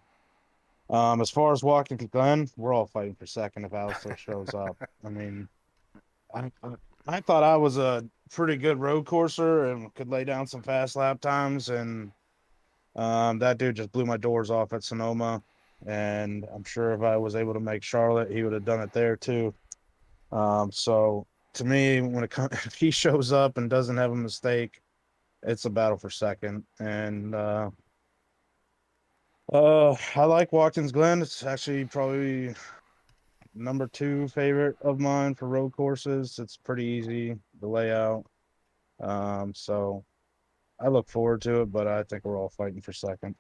As far as walking to Glen, we're all fighting for second if Alistair shows up. I mean, I thought I was a pretty good road courser and could lay down some fast lap times, and that dude just blew my doors off at Sonoma. And I'm sure if I was able to make Charlotte, he would have done it there too. So to me, when it comes, if he shows up and doesn't have a mistake, it's a battle for second. And I like Watkins Glen. It's actually probably number 2 favorite of mine for road courses. It's pretty easy, the layout. So I look forward to it, but I think we're all fighting for second.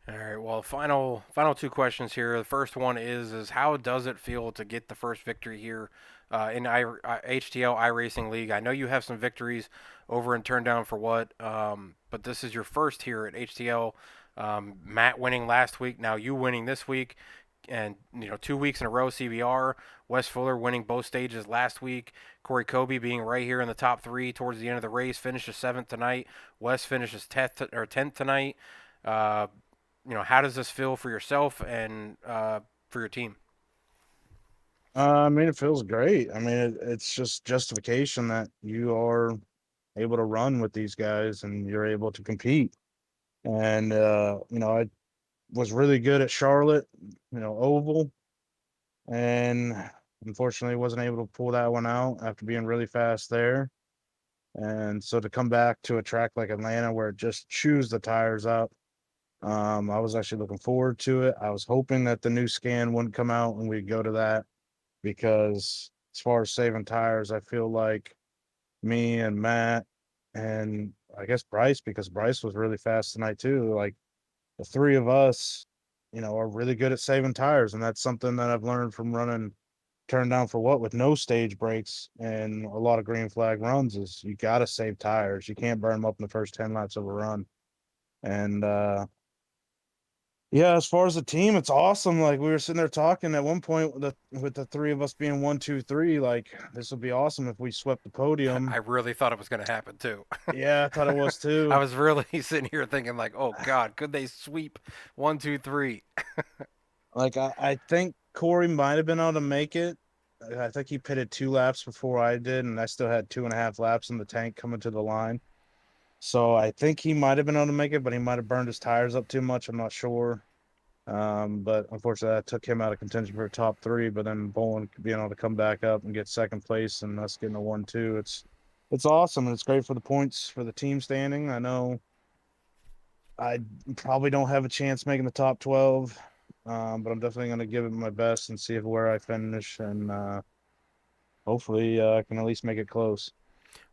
All right. Well, final 2 questions here. The first one is how does it feel to get the first victory here in HTL iRacing League? I know you have some victories over in Turn Down for What, but this is your first here at HTL. Matt winning last week, now you winning this week, and 2 weeks in a row CBR. Wes Fuller winning both stages last week. Corey Kobe being right here in the top 3 towards the end of the race, finishes 7th tonight. Wes finishes 10th tonight. How does this feel for yourself and for your team? I mean, it feels great. I mean, it's just justification that you are able to run with these guys and you're able to compete. And I was really good at Charlotte, Oval, and unfortunately wasn't able to pull that one out after being really fast there. And so to come back to a track like Atlanta where it just chews the tires up, I was actually looking forward to it. I was hoping that the new scan wouldn't come out and we'd go to that because as far as saving tires, I feel like me and Matt and I guess Bryce, because Bryce was really fast tonight too. Like the three of us, are really good at saving tires, and that's something that I've learned from running turn down for what with no stage breaks and a lot of green flag runs is you got to save tires. You can't burn them up in the first 10 laps of a run. And yeah, as far as the team, it's awesome. Like we were sitting there talking at one point with the three of us being 1, 2, 3. Like this would be awesome if we swept the podium. I really thought it was going to happen too. Yeah, I thought it was too. I was really sitting here thinking like, oh God, could they sweep 1, 2, 3? Like I think Corey might have been able to make it. I think he pitted 2 laps before I did, and I still had 2.5 laps in the tank coming to the line. So I think he might have been able to make it, but he might have burned his tires up too much. I'm not sure. But unfortunately, that took him out of contention for a top 3. But then Bolin being able to come back up and get second place, and us getting a 1-2, it's awesome, and it's great for the points for the team standing. I know I probably don't have a chance making the top 12. But I'm definitely going to give it my best and see where I finish, and hopefully I can at least make it close.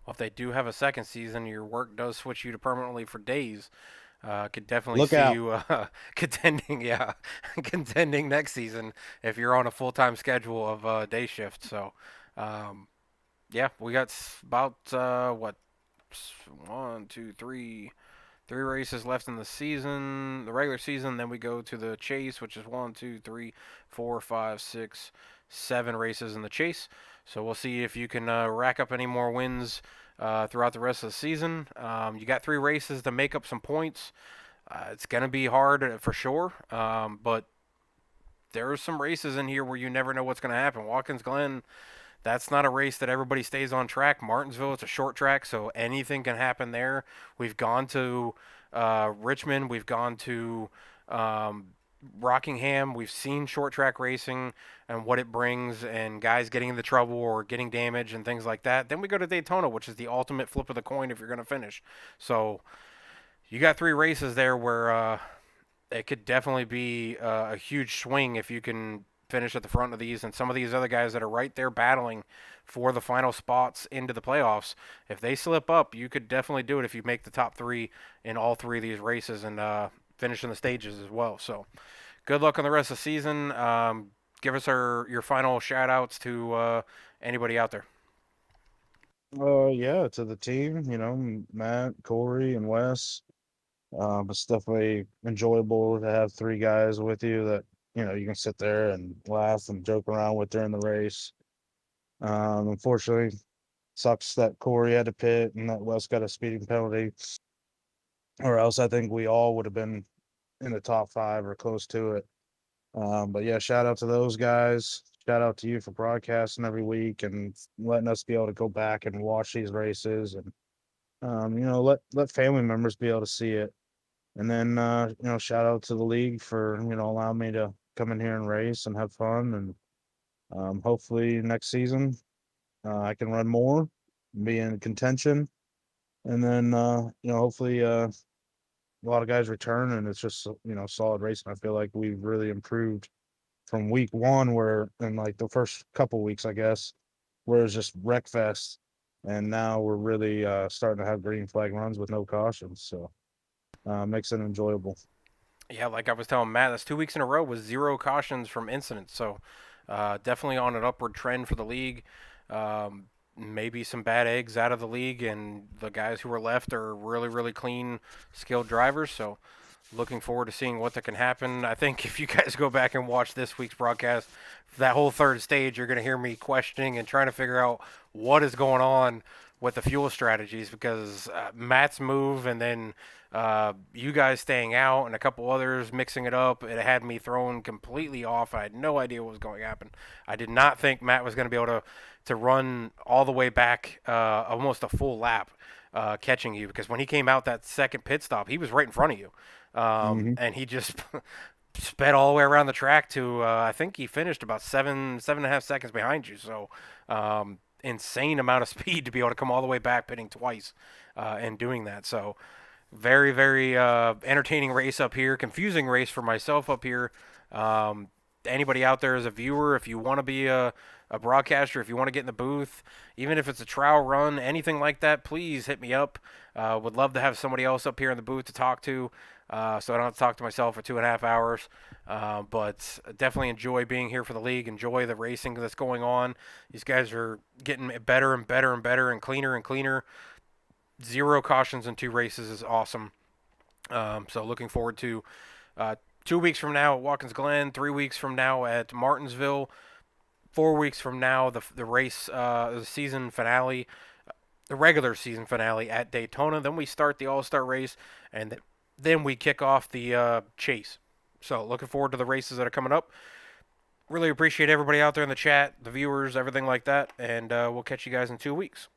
Well, if they do have a second season, your work does switch you to permanently for days. Could definitely Look see out. you contending, yeah, contending next season if you're on a full-time schedule of day shift. So, yeah, we got about what 1, 2, 3 races left in the season, the regular season. Then we go to the chase, which is 1, 2, 3, 4, 5, 6, 7 races in the chase. So we'll see if you can rack up any more wins throughout the rest of the season. You got 3 races to make up some points. It's going to be hard for sure, but there are some races in here where you never know what's going to happen. Watkins Glen, that's not a race that everybody stays on track. Martinsville, it's a short track, so anything can happen there. We've gone to Richmond. We've gone to Rockingham. We've seen short track racing and what it brings and guys getting into trouble or getting damaged and things like that. Then we go to Daytona, which is the ultimate flip of the coin if you're going to finish. So you got 3 races there where it could definitely be a huge swing if you can finish at the front of these, and some of these other guys that are right there battling for the final spots into the playoffs. If they slip up, you could definitely do it if you make the top 3 in all 3 of these races and finish in the stages as well. So good luck on the rest of the season. Give us your final shout outs to anybody out there. Yeah, to the team, Matt, Corey, and Wes. It's definitely enjoyable to have 3 guys with you that you can sit there and laugh and joke around with during the race. Unfortunately, sucks that Corey had to pit and that Wes got a speeding penalty, or else I think we all would have been in the top 5 or close to it. But yeah, shout out to those guys. Shout out to you for broadcasting every week and letting us be able to go back and watch these races, and let family members be able to see it. And then shout out to the league for allowing me to come in here and race and have fun, and hopefully next season I can run more, be in contention, and then hopefully a lot of guys return, and it's just solid racing. I feel like we've really improved from week 1, where in like the first couple weeks, I guess, where it's just wreck fest, and now we're really starting to have green flag runs with no cautions, so makes it enjoyable. Yeah, like I was telling Matt, that's 2 weeks in a row with 0 cautions from incidents. So definitely on an upward trend for the league. Maybe some bad eggs out of the league, and the guys who are left are really, really clean, skilled drivers. So looking forward to seeing what that can happen. I think if you guys go back and watch this week's broadcast, that whole third stage, you're going to hear me questioning and trying to figure out what is going on with the fuel strategies, because Matt's move and then you guys staying out and a couple others mixing it up, it had me thrown completely off. I had no idea what was going to happen. I did not think Matt was going to be able to run all the way back almost a full lap catching you, because when he came out that second pit stop, he was right in front of you. And he just sped all the way around the track to I think he finished about 7.5 seconds behind you. So insane amount of speed to be able to come all the way back pitting twice and doing that. So very, very entertaining race up here, confusing race for myself up here. anybody out there as a viewer, if you want to be a broadcaster, if you want to get in the booth, even if it's a trial run, anything like that, please hit me up. Would love to have somebody else up here in the booth to talk to, so I don't have to talk to myself for 2.5 hours. But definitely enjoy being here for the league. Enjoy the racing that's going on. These guys are getting better and better and better and cleaner and cleaner. 0 cautions in 2 races is awesome. So looking forward to 2 weeks from now at Watkins Glen, 3 weeks from now at Martinsville, 4 weeks from now the race, the season finale, the regular season finale at Daytona. Then we start the All-Star race, and then we kick off the chase. So looking forward to the races that are coming up. Really appreciate everybody out there in the chat, the viewers, everything like that, and we'll catch you guys in 2 weeks.